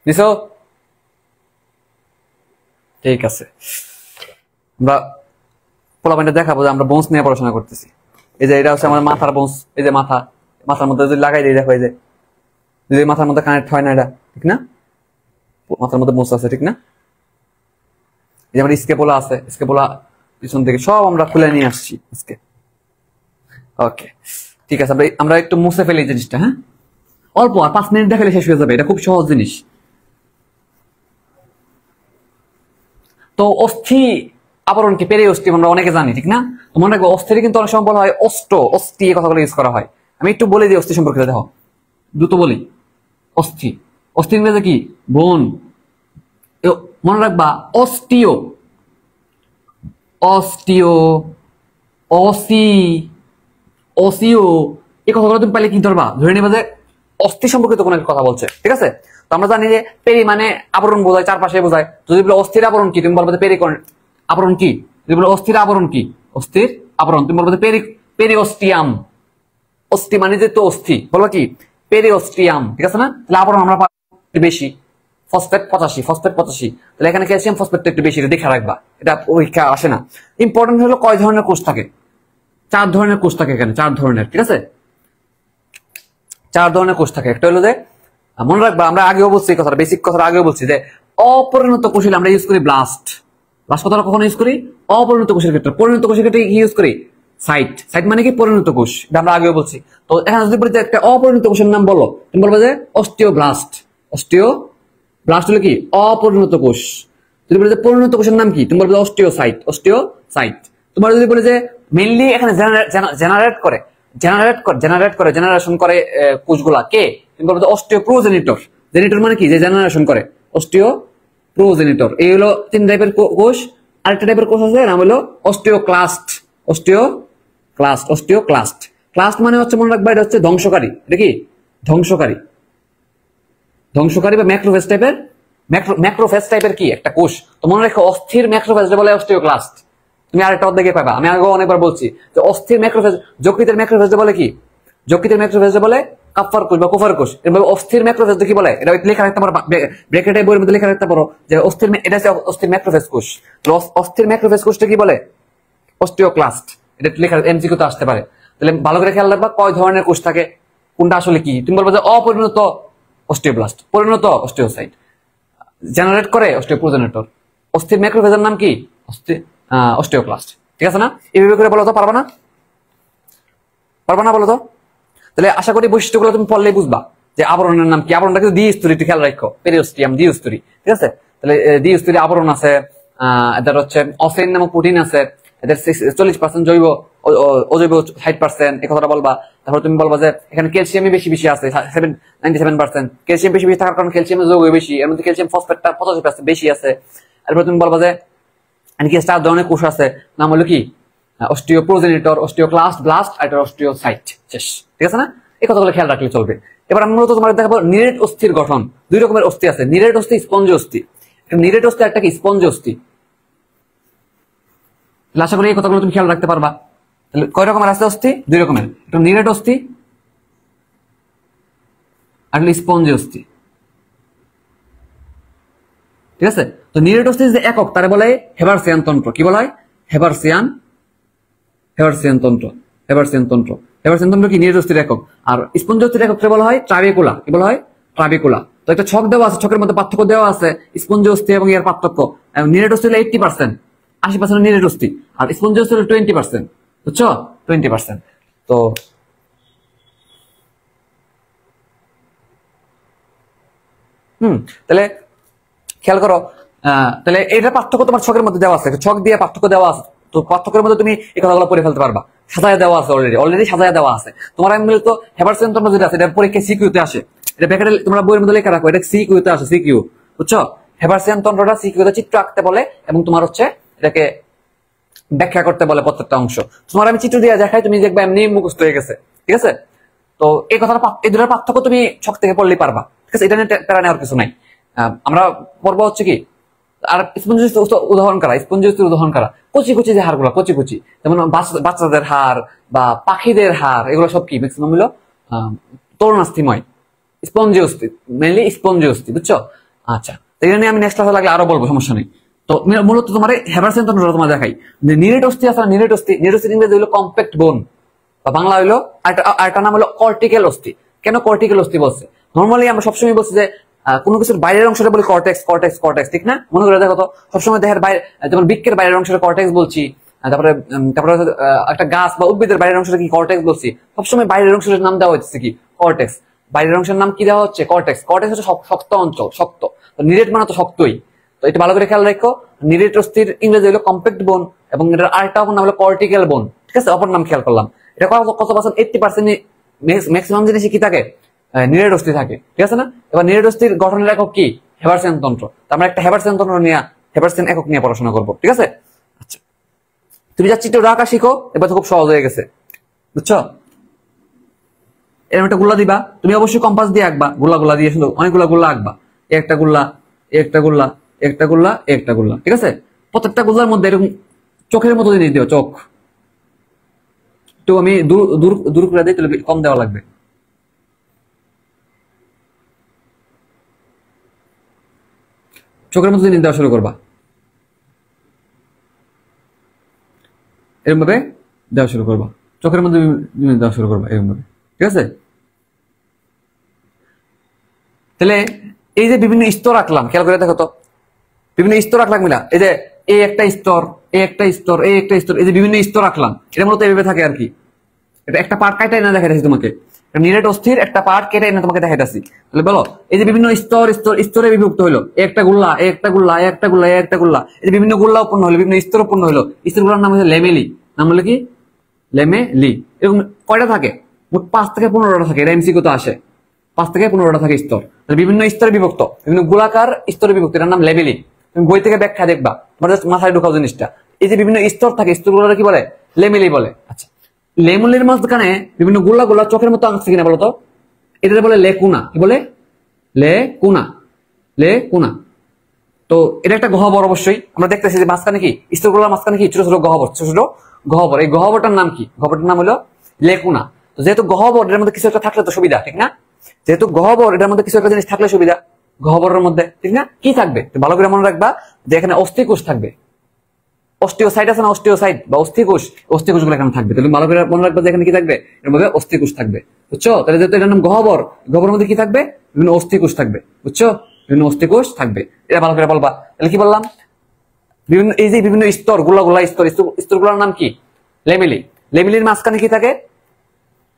নিছো? ঠিক আছে। আমরা পোলাপাইনটা দেখাবো যে আমরা বোনস নিয়ে পড়াশোনা করতেছি। এই যে এটা হচ্ছে আমার মাথার বোনস। এই যে মাথার মধ্যে যদি লাগাই দিই, দেখো এই যে যদি মাথার মধ্যে কানেক্ট হয় না, এটা ঠিক না? মাথার মধ্যে বোনস আছে, ঠিক না? এই যে আমার স্কেপোলা আছে, স্কেপোলা পিছন থেকে সব আমরা খুলে নিয়ে আসছি আজকে। ওকে, ঠিক আছে। আমরা একটু মুছে ফেলি জিনিসটা। হ্যাঁ, অল্প, আর 5 মিনিট দেখালে শেষ হয়ে যাবে। এটা খুব সহজ জিনিস। তো অস্থি আবরণ কি, পেরি অস্থি আমরা অনেকে জানি, ঠিক না? তো মনে রাখবো, অস্থির কিন্তু অনেক সময় বলা হয় অস্থি, এই কথাগুলো ইউজ করা হয়। আমি একটু বলে দিই অস্থি সম্পর্কে, দেখো দ্রুত বলি। অস্থি, অস্থি ইংরেজি কি? বোন। মনে রাখবা, অস্টিও, অস্টিও, অসি, অসিও, এই কথাগুলো তুমি পাইলে কি ধরবা? ধরে নিবা যে অস্থি সম্পর্কিত কোনো কথা বলছে, ঠিক আছে? তো আমরা জানি যে পেরি মানে আবরণ বোঝায়, চারপাশে বোঝায়। যদি বলো অস্থির আবরণ কি, তুমি বলবো যে পেরি আবরণ কি। যদি বলো অস্থির আবরণ কি, অস্থির আবরণ, তুমি বলবো যে পেরিওস্টিয়াম। অস্থি মানে যে তো অস্থি, বলবো কি? পেরিওস্টিয়াম, ঠিক আছে না? তাহলে আবরণ আমরা বেশি, ফসফেট 85, তাহলে এখানে ক্যালসিয়াম ফসফেট একটু বেশি, দেখে রাখবা। এটা পরীক্ষা আসে না। ইম্পর্টেন্ট হলো কয় ধরনের কোষ থাকে। 4 ধরনের কোষ থাকে এখানে, 4 ধরনের, ঠিক আছে? 4 ধরনের কোষ থাকে। একটা হলো যে, মনে রাখবা, আমরা আগেও বলছি কথাটা, বেসিক কথাটা আগেও বলছি যে অপরিণত কোষ হলে আমরা ইউজ করি ব্লাস্ট। ব্লাস্ট কথাটা কখনো ইউজ করি? অপরিণত কোষের ক্ষেত্রে। পরিণত কোষের ক্ষেত্রে কি ইউজ করি? সাইট। সাইট মানে কি? পরিণত কোষ। এটা আমরা আগেও বলছি। তো এখানে যদি বলি যে একটা অপরিণত কোষের নাম বলো, তুমি বলবে যে অস্টিওব্লাস্ট। অস্টিওব্লাস্ট হলো কি? অপরিণত কোষ। যদি বলি যে পরিণত কোষের নাম কি, তুমি বলবে অস্টিওসাইট। অস্টিওসাইট। তোমার যদি বলি যে মেইনলি এখানে জেনারেশন করে কোষগুলা কে, তুমি বলবে অস্টিওপ্রোজেনিটর। জেনিটর মানে কি? যে জেনারেশন করে। অস্টিওপ্রোজেনিটর। এই হলো 3 টাইপের কোষ। আরেকটা টাইপের কোষ আছে, নাম হলো অস্টিওক্লাস্ট। অস্টিওক্লাস্ট ক্লাস্ট মানে হচ্ছে, মনে রাখবা, এটা হচ্ছে ধ্বংসকারী। এটা কি? ধ্বংসকারী বা ম্যাক্রোফেজ টাইপের কি একটা কোষ। তো মনে রাখো, অস্থির ম্যাক্রোফেজ বলে অস্টিওক্লাস্ট। তুমি আরেকটা অধ্যায়ে পাবা, আমি আগেও অনেকবার বলছি যে অস্থির ম্যাক্রোফেজ, যকৃতের ম্যাক্রোফেজ বলে কি? যকৃতের ম্যাক্রোফেজ বলে কাফার কোষ বা কুফার কোষ। এভাবে অস্থির ম্যাক্রোফেজ কি বলে, এটা লেখা রাখতে পারো, ব্র্যাকেটে বইয়ের মধ্যে লেখা রাখতে পারো যে অস্থির, এটা হচ্ছে অস্থির ম্যাক্রোফেজ কোষ। অস্থির ম্যাক্রোফেজ কোষটা কি বলে, অস্টিওক্লাস্ট। এটা লেখা এমসিকিউ তে আসতে পারে। তাহলে ভালো করে খেয়াল রাখবা কয় ধরনের কোষ থাকে, কোনটা আসলে কি। তুমি বলবো যে অপরিণত অস্টিওব্লাস্ট, পরিণত অস্টিওসাইট, জেনারেট করে অস্টিওপ্রোজেনেটর। অস্থির ম্যাক্রোফেজের নাম কি, অস্টিওক্লাস্ট। ঠিক আছে না? এইভাবে করে বলো তো, পারবা না? পারবা না বলো তো? তাহলে আশা করি বৈশিষ্ট্যগুলো তুমি পড়লেই বুঝবা যে আবরণের নাম কি। আবরণটা কিন্তু দ্বিস্তরী, একটু খেয়াল রাখো, পেরিওস্টিয়াম দ্বিস্তরী। ঠিক আছে? তাহলে দ্বিস্তরী আবরণ আছে, এদের হচ্ছে অসেন নামক প্রোটিন আছে, এদের 40% জৈব, অজৈব 60%, এই কথাটা বলবা। তারপর তুমি বলবা যে এখানে ক্যালসিয়ামই বেশি বেশি আছে, 97%। ক্যালসিয়াম বেশি বেশি থাকার কারণে ক্যালসিয়ামের যৌগ বেশি, এর মধ্যে ক্যালসিয়াম ফসফেটটা 85% বেশি আছে। এরপর তুমি বলবা যে এখানে 4 ধরনের কোষ আছে, নাম হলো কি, অস্টিওপ্রোজেনিটর, অস্টিওক্লাস্ট, ব্লাস্ট আর অস্টিওসাইট। শেষ। ঠিক আছে না? এই কথাগুলো খেয়াল রাখলে চলবে। এবার আমি মূলত তোমাদের দেখাবো নিরেট অস্থির গঠন। 2 রকমের অস্থি আছে, নিরেট অস্থি, স্পঞ্জ অস্থি। নিরেট অস্থি একটা কি, স্পঞ্জ অস্থি। আশা করি এই কথাগুলো তুমি খেয়াল রাখতে পারবা। তাহলে কয় রকমের আছে অস্থি? 2 রকমের, একটা নিরেট অস্থি আর স্পঞ্জ অস্থি। ঠিক আছে? তো নিরেট অস্থি যে একক, তারে বলে হেবারসিয়ান তন্ত্র। কি বলা হয়? হেবারসিয়ান তন্ত্র। হেবারসিয়ান তন্ত্র কি, নিরেট অস্থির একক। আর স্পঞ্জ অস্থির একক বলা হয় ট্রাবিকুলা। কি বলা হয়? ট্রাবিকুলা। তো একটা ছক দেওয়া আছে, ছকের মধ্যে পার্থক্য দেওয়া আছে স্পঞ্জ অস্থি এবং এর পার্থক্য। নিরেট অস্থি হলো 80%, 80% নিরেট অস্থি, আর স্পঞ্জ অস্থি হলো 20%। বুঝছো? 20%। তো তাহলে খেয়াল করো, তাহলে এটা পার্থক্য তোমার ছকের মধ্যে দেওয়া আছে, ছক দিয়ে পার্থক্য দেওয়া আছে। তো পার্থক্যের মধ্যে তুমি এই কথাগুলো পড়ে ফেলতে পারবা, সাজায় দেওয়া আছে, অলরেডি সাজায় দেওয়া আছে। তোমার আমি মূলত হেবারসিয়ান তন্ত্র যেটা আছে, এটা পরীক্ষায় সিকিউতে আসে। এটা ব্র্যাকেটে তোমরা বইয়ের মধ্যে লেখা রাখো, এটা সিকিউতে আসে, সিকিউ। বুঝছো? হেবারসিয়ান তন্ত্রটা সিকিউতে চিত্র আঁকতে বলে এবং তোমার হচ্ছে এটাকে ব্যাখ্যা করতে বলে প্রত্যেকটা অংশ। তোমার আমি চিত্র দিয়ে দেখাই, তুমি দেখবা এমনি মুখস্থ হয়ে গেছে। ঠিক আছে? তো এই কথাটা, এই দুটোর পার্থক্য তুমি ছক থেকে পড়লেই পারবা। ঠিক আছে? এটা নিয়ে প্যারা নেওয়ার কিছু নাই। আমরা পর্ব হচ্ছে কি, আর স্পঞ্জ উদাহরণ করা, স্পঞ্জ উদাহরণ করা, কচি কচি যে হাড়গুলো, কচি কচি, যেমন বাচ্চাদের হাড় বা পাখিদের হাড়, এগুলো সব কি ম্যাক্সিমাম হলো তরুণাস্থিময়, স্পঞ্জি অস্থি, মেনলি স্পঞ্জি অস্থি। বুঝছো? আচ্ছা, এটা নিয়ে আমি নেক্সট ক্লাসে লাগলে আরো বলবো, সমস্যা নেই। তো মূলত তোমার হেবারসিয়ান তন্ত্র তোমার দেখাই। নিরেট অস্থি আছে না, নিরেট অস্থি ইংরেজি হলো কম্প্যাক্ট বোন, বা বাংলা হইলো আরেকটা নাম হলো কর্টিক্যাল অস্থি। কেন কর্টিক্যাল অস্থি বলছে? নর্মালি আমরা সবসময় বলছি যে কোনো কিছুর বাইরের অংশটা বলি কর্টেক্স, কর্টেক্স, কর্টেক্স। ঠিক না? মনে করে দেখো তো, সবসময় দেহের বাইরে, যেমন বৃক্কের বাইরের অংশটা কর্টেক্স বলছি, তারপরে একটা গাছ বা উদ্ভিদের বাইরের অংশটা কি কর্টেক্স বলছি। সবসময় বাইরের অংশের নাম দেওয়া হচ্ছে কি, কর্টেক্স। বাইরের অংশের নাম কি দেওয়া হচ্ছে? কর্টেক্স। কর্টেক্স হচ্ছে শক্ত অঞ্চল, শক্ত। তো নিরেট মানে তো শক্তই। তো এটা ভালো করে খেয়াল রাখো, নিরেট অস্থির ইংরেজি হলো কম্প্যাক্ট বোন, এবং এটার আরেকটা অপর নাম হলো কর্টিক্যাল বোন। ঠিক আছে? অপর নাম খেয়াল করলাম। এটা কত পার্সেন্ট? 80% ম্যাক্সিমাম জিনিসই কি থাকে, নিরেট অস্থি থাকে। ঠিক আছে না? এবার নিরেট অস্থির গঠনের একক কি, হেবারসিয়ান তন্ত্র। তো আমরা একটা হেবারসিয়ান তন্ত্র নিয়ে, হেবারসিয়ান একক নিয়ে পড়াশোনা করবো। ঠিক আছে? আচ্ছা, তুমি যা চিত্র আঁকা শিখো, এবার তো খুব সহজ হয়ে গেছে। বুঝছো? এরকম একটা গুল্লা দিবা, তুমি অবশ্যই কম্পাস দিয়ে আঁকবা, গুল্লা দিয়ে শুধু অনেকগুলা গুল্লা আঁকবা। একটা গুল্লা, একটা গুল্লা, একটা গুল্লা, একটা গুল্লা। ঠিক আছে? প্রত্যেকটা গুল্লার মধ্যে এরকম চোখের মতো জিনিস দিও, চোখ। তো আমি দূর করে দিই, তাহলে কম দেওয়া লাগবে। চোখের মতো জিনিস দেওয়া শুরু করবা, এরকম ভাবে দেওয়া শুরু করবা, চোখের মধ্যে জিনিস দেওয়া শুরু করবা এরকম ভাবে। ঠিক আছে? তাহলে এই যে বিভিন্ন স্তর আঁকলাম, খেয়াল করে দেখো তো, বিভিন্ন স্তর আঁকলাম মিলা, এই যে এই একটা স্তর, এই একটা স্তর, এই একটা স্তর, এই যে বিভিন্ন স্তর আঁকলাম, এটা মূলত এইভাবে থাকে আর কি। এটা একটা পার্ট কাটা এনে দেখাইতেছি তোমাকে, নিরেট অস্থির একটা পার্ট কেটে এনে তোমাকে দেখাইতেছি। তাহলে বলো, এই যে বিভিন্ন স্তরে বিভক্ত হলো, একটা গুল্লা, একটা গুল্লা, একটা গুল্লা, একটা গুল্লা, এই যে বিভিন্ন গুল্লা উৎপন্ন হলো, বিভিন্ন স্তর উৎপন্ন হলো। স্তরগুলোর নাম হচ্ছে লেমেলি। নাম হলো কি? লেমেলি। এরকম কয়টা থাকে? মোট 5 থেকে 15টা থাকে। এটা এমসিকিউ তে আসে, 5 থেকে 15টা থাকে স্তর। বিভিন্ন স্তরে বিভক্ত, বিভিন্ন গোলাকার স্তরে বিভক্ত, এটার নাম লেমেলি। তুমি বই থেকে ব্যাখ্যা দেখবা, তোমার মাথায় ঢুকাও জিনিসটা। এই যে বিভিন্ন স্তর থাকে, স্তরগুলো কি বলে? লেমেলি বলে। আচ্ছা, লেমুলের মাঝখানে বিভিন্ন গোলা গোলা চোখের মতো আঁকছে কিনা বলতো? এটা বলে লেকুনা। কি বলে? লেকুনা, লেকুনা। তো এটা একটা গহ্বর। অবশ্যই আমরা দেখতেছি যে মাঝখানে কি, স্তরগুলোর মাঝখানে কি ছোট ছোট গহ্বর, ছোট ছোট গহ্বর। এই গহ্বরটার নাম কি? গহ্বরটার নাম হলো লেকুনা। তো তো যেহেতু গহ্বর, এটার মধ্যে কিছু একটা থাকলে তো সুবিধা, ঠিক না? যেহেতু গহ্বর, এটার মধ্যে কিছু একটা জিনিস থাকলে সুবিধা, গহ্বরের মধ্যে, ঠিক না? কি থাকবে ভালো করে মনে রাখবা, যে এখানে অস্থিকোষ থাকবে। অস্টিওসাইট আছে না, অস্টিওসাইট বা অস্থিকোষ, অস্থিকোষ গুলো এখানে থাকবে। তুমি ভালো করে মনে রাখবে যে এখানে কি থাকবে, এর মধ্যে অস্থিকোষ থাকবে, বুঝছো? তাহলে যেহেতু এটার নাম গহ্বর, গহ্বরের মধ্যে কি থাকবে, বিভিন্ন অস্থিকোষ থাকবে, বুঝছো? বিভিন্ন অস্থিকোষ থাকবে, এটা ভালো করে বলবা। তাহলে কি বললাম, বিভিন্ন এই যে বিভিন্ন স্তর, গোলা স্তরগুলোর নাম কি? লেমিলি। লেমিলির মাঝখানে কি থাকে?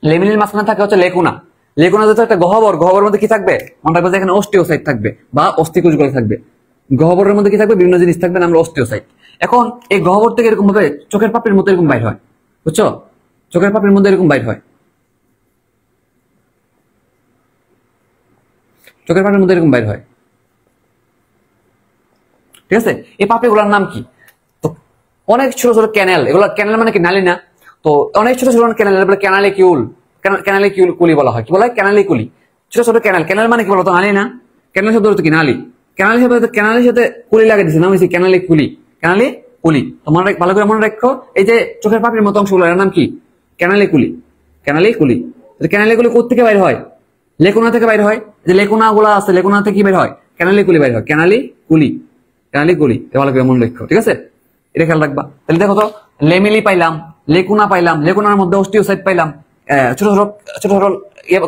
লেমিলির মাঝখানে থাকে হচ্ছে লেকুনা। লেকুনা যেহেতু একটা গহ্বর, গহ্বরের মধ্যে কি থাকবে, মনে রাখবে যে এখানে অস্টিওসাইট থাকবে বা অস্থিকোষ গুলো থাকবে। গহ্বরের মধ্যে কি থাকবে, বিভিন্ন জিনিস থাকবে, নাম হলো অস্টিওসাইট। এখন এই গহ্বর থেকে এরকম ভাবে চোখের পাপড়ির মতো এরকম বাইর হয়, বুঝছো? চোখের পাপড়ির মধ্যে এরকম বাইর হয়, চোখের পাপড়ির মধ্যে এরকম বাইর হয়, ঠিক আছে? এই পাপড়িগুলোর নাম কি? তো অনেক ছোট ছোট ক্যানেল, এগুলো ক্যানেল মানে কি, নালী না? তো অনেক ছোট ছোট ক্যানেল বলে ক্যানালিকিউল, ক্যানালিকিউল কুলি বলা হয়। কি বলা হয়? ক্যানালিকুলি। ছোট ছোট ক্যানেল, ক্যানেল মানে কি বলতো, নালী না? ক্যানেল শব্দ কি, নালী। ক্যানালের সাথে কুলি লাগিয়ে দিচ্ছে, নাম হচ্ছে ক্যানালিকুলি, ক্যানালিকুলি। তোমার ভালো করে মনে রাখো, এই যে চোখের পাপড়ির মতো অংশগুলো, এর নাম কি? Canaliculi, canaliculi. ক্যানালিকুলি কোথেকে বাইর হয়? লেকুনা থেকে বাইর হয়। যে লেকুনা গুলা আছে, লেকুনা থেকে কি বের হয়? ক্যানালিকুলি বাইর হয়, ক্যানালিকুলি, ক্যানালিকুলি। ভালো করে মনে রাখো, ঠিক আছে? এটা খেয়াল রাখবা। তাহলে দেখো তো, লেমিলি পাইলাম, লেকুনা পাইলাম, লেকুনার মধ্যে অস্টিওসাইট পাইলাম, ছোট ছোট ছোট ছোট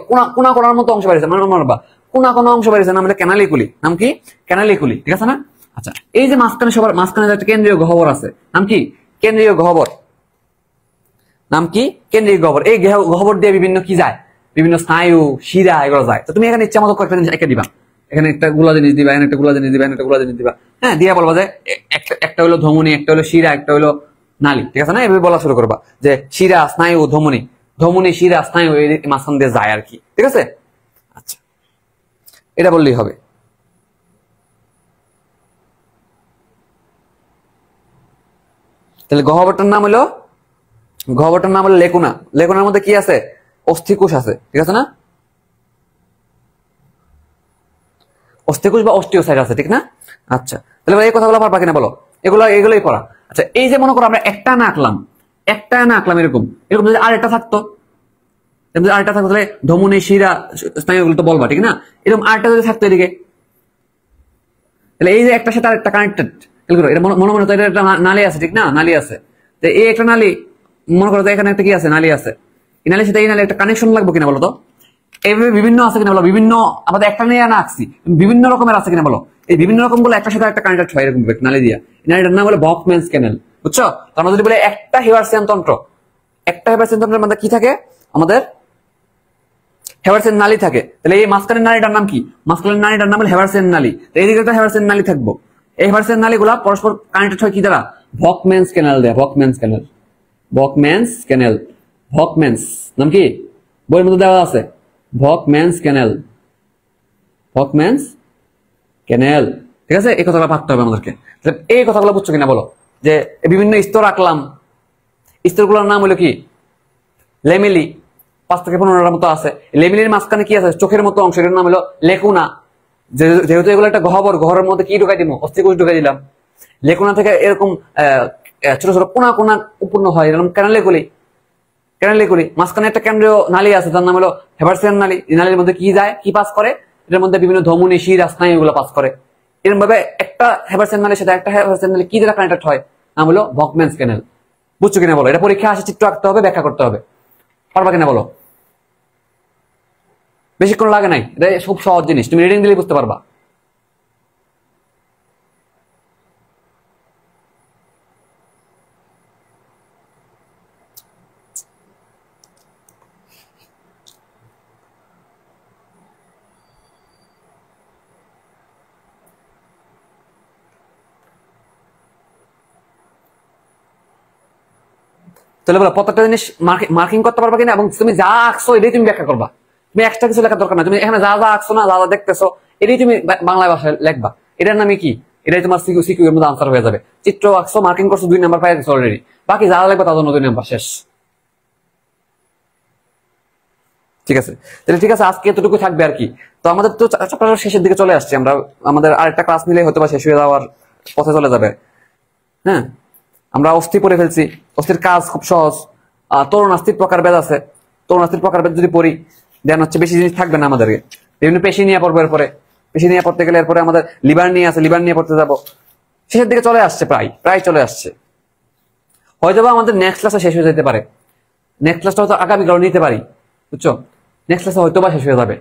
কোনা কোনার মতো অংশ বেরিয়েছে, মনে রাখবা, কোনা কোনা অংশ বেরিয়েছে, নাম হলো ক্যানালিকুলি। নাম কি? ক্যানালিকুলি, ঠিক আছে না? আচ্ছা, এই যে মাঝখানে সবার মাঝখানে একটা কেন্দ্রীয় গহ্বর আছে, নাম কি? কেন্দ্রীয় গহ্বর। নাম কি? কেন্দ্রীয় গহ্বর। এই গহ্বর দিয়ে বিভিন্ন কি যায়, বিভিন্ন স্নায়ু, শিরা, এগুলো যায়। তো তুমি এখানে ইচ্ছা মতো কয়েকটা জিনিস এঁকে দিবা, এখানে একটা গুলা জিনিস দিবা, এখানে একটা গুলা জিনিস দিবা, এখানে একটা গুলা জিনিস দিবা, হ্যাঁ, দিয়া বলবা যে একটা হলো ধমনী, একটা হলো শিরা, একটা হলো নালী, ঠিক আছে না? এভাবে বলা শুরু করবা যে শিরা, স্নায়ু, ধমনী, ধমনী, শিরা, স্নায়ু, এই মাঝখান দিয়ে যায় আর কি, ঠিক আছে? আচ্ছা, এটা বললেই হবে। তাহলে গহ্বরটার নাম হলো লেকুনা। লেকুনার মধ্যে কি আছে? অস্থিকোষ আছে, ঠিক আছে না? অস্থিকোষ বা অস্টিওসাইট আছে, ঠিক না? আচ্ছা, তাহলে এই কথাগুলো পারবা কিনা বলো? এগুলোই পড়া। আচ্ছা, এই যে মনে করো আমরা একটা না আঁকলাম, এরকম এরকম যদি আরেকটা থাকতো, তাহলে ধমনী, শিরা, স্নায়ুগুলো তো বলবা, ঠিক না? এরকম আরেকটা যদি থাকতো এদিকে, তাহলে এই যে একটার সাথে আরেকটা কানেক্টেড, এটা মনে তো এটা একটা নালী আছে, ঠিক না? নালী আছে। তো এই একটা নালী, মনে করো এখানে একটা কি আছে, নালী আছে। এই নালীর সাথে এই নালী একটা কানেকশন লাগবে কিনা বলো তো? এইভাবে বিভিন্ন আছে কিনা বলো? বিভিন্ন, আমাদের একটা নিয়ে না আঁকছি, বিভিন্ন রকমের আছে কিনা বলো? এই বিভিন্ন রকম গুলো একটা সাথে একটা কানেক্টেড হয় এরকম নালী দিয়া। নালীটার নাম বলে বকম্যানস ক্যানেল, বুঝছো? তো আমরা যদি বলি একটা হেভারসিয়ান তন্ত্র, একটা হেভারসিয়ান তন্ত্রের মধ্যে কি থাকে? আমাদের হেভারসিয়ান নালী থাকে। তাহলে এই মাঝখানের নালীটার নাম কি? মাঝখানের নালীটার নাম হলো হেভারসিয়ান নালী। তো এইদিকে একটা হেভারসিয়ান নালী থাকবো। এই হেভারসিয়ান নালীগুলা পরস্পর কানেক্টেড হয় কি দ্বারা? বকম্যানস ক্যানেল দেয়া, বকম্যানস ক্যানেল, বকম্যানস ক্যানেল, বকম্যানস নাম কি? বইয়ের মধ্যে দেওয়া আছে, বকম্যানস ক্যানেল, বকম্যানস ক্যানেল, ঠিক আছে? এই কথাগুলো ভাবতে হবে আমাদেরকে। এই কথাগুলো বুঝছো কিনা বলো? যে বিভিন্ন স্তর আঁকলাম, স্তরগুলোর নাম হলো কি? লেমিলি। 5 থেকে 15টার মতো আছে। লেমিলির মাঝখানে কি আছে? চোখের মতো অংশ, এটার নাম হলো লেকুনা। যেহেতু এগুলো একটা গহ্বর, গহ্বরের মধ্যে কি ঢুকাই দিব? অস্থিকোষ ঢুকাই দিলাম। লেকুনা থেকে এরকম ছোট ছোট কোনা কোনা উৎপন্ন হয়, এরকম ক্যানালিকুলি, ক্যানালিকুলি। মাঝখানে একটা কেন্দ্রীয় নালী আছে, তার নাম হলো হেভারসিয়ান নালী। এই নালীর মধ্যে কি যায়, কি পাস করে? এটার মধ্যে বিভিন্ন ধমনী, শিরা, স্নায়ু এগুলো পাস করে। এরকম ভাবে একটা হেভারসিয়ান নালীর সাথে একটা হেভারসিয়ান নালী কি দ্বারা কানেক্টেড হয়, নাম হলো বকম্যানস ক্যানেল। বুঝছো কিনা বলো? এটা পরীক্ষা আসে, চিত্র আঁকতে হবে, ব্যাখ্যা করতে হবে। পারবা কিনা বলো? বেশিক্ষণ লাগে নাই, এটা খুব সহজ জিনিস, তুমি রিডিং দিলেই বুঝতে পারবা। তাহলে বলো, প্রত্যেকটা জিনিস মার্কিং করতে পারবা কিনা, এবং তুমি যা আঁকছো এটাই তুমি ব্যাখ্যা করবা। তুমি এক্সট্রা কিছু লেখার দরকার না, তুমি এখানে যা যা আঁকছো না, যা যা দেখতেছো, এটাই তুমি বাংলা ভাষায় লিখবা। এটার নামে কি? এটাই তোমার সিকিউ এর মধ্যে আনসার হয়ে যাবে। চিত্র আঁকছো, মার্কিং করছো, 2 নাম্বার পাই গেছো অলরেডি। বাকি যা লিখবা তার জন্য 2 নাম্বার শেষ। ঠিক আছে, তাহলে ঠিক আছে, আজকে এতটুকু থাকবে আর কি। তো আমাদের তো চ্যাপ্টারের শেষের দিকে চলে আসছি আমরা। আমাদের আরেকটা ক্লাস নিলে হয়তো বা শেষ হয়ে যাওয়ার পথে চলে যাবে। হ্যাঁ, আমরা অস্থি পড়ে ফেলছি। অস্থির কাজ খুব সহজ। তরুণ অস্থির প্রকারভেদ আছে। তরুণাস্থির প্রকারভেদ যদি পড়ি দেন হচ্ছে বেশি জিনিস থাকবে না আমাদেরকে। বিভিন্ন পেশি নিয়ে পড়বো, এরপরে পেশি নিয়ে পড়তে গেলে এরপরে আমাদের লিভার নিয়ে আছে, লিভার নিয়ে পড়তে যাবো, শেষের দিকে চলে আসছে, প্রায় চলে আসছে। হয়তো বা আমাদের নেক্সট ক্লাসে শেষ হয়ে যেতে পারে, নেক্সট ক্লাসটা হয়তো আগামীকাল নিতে পারি, বুঝছো? নেক্সট ক্লাসে হয়তো বা শেষ হয়ে যাবে,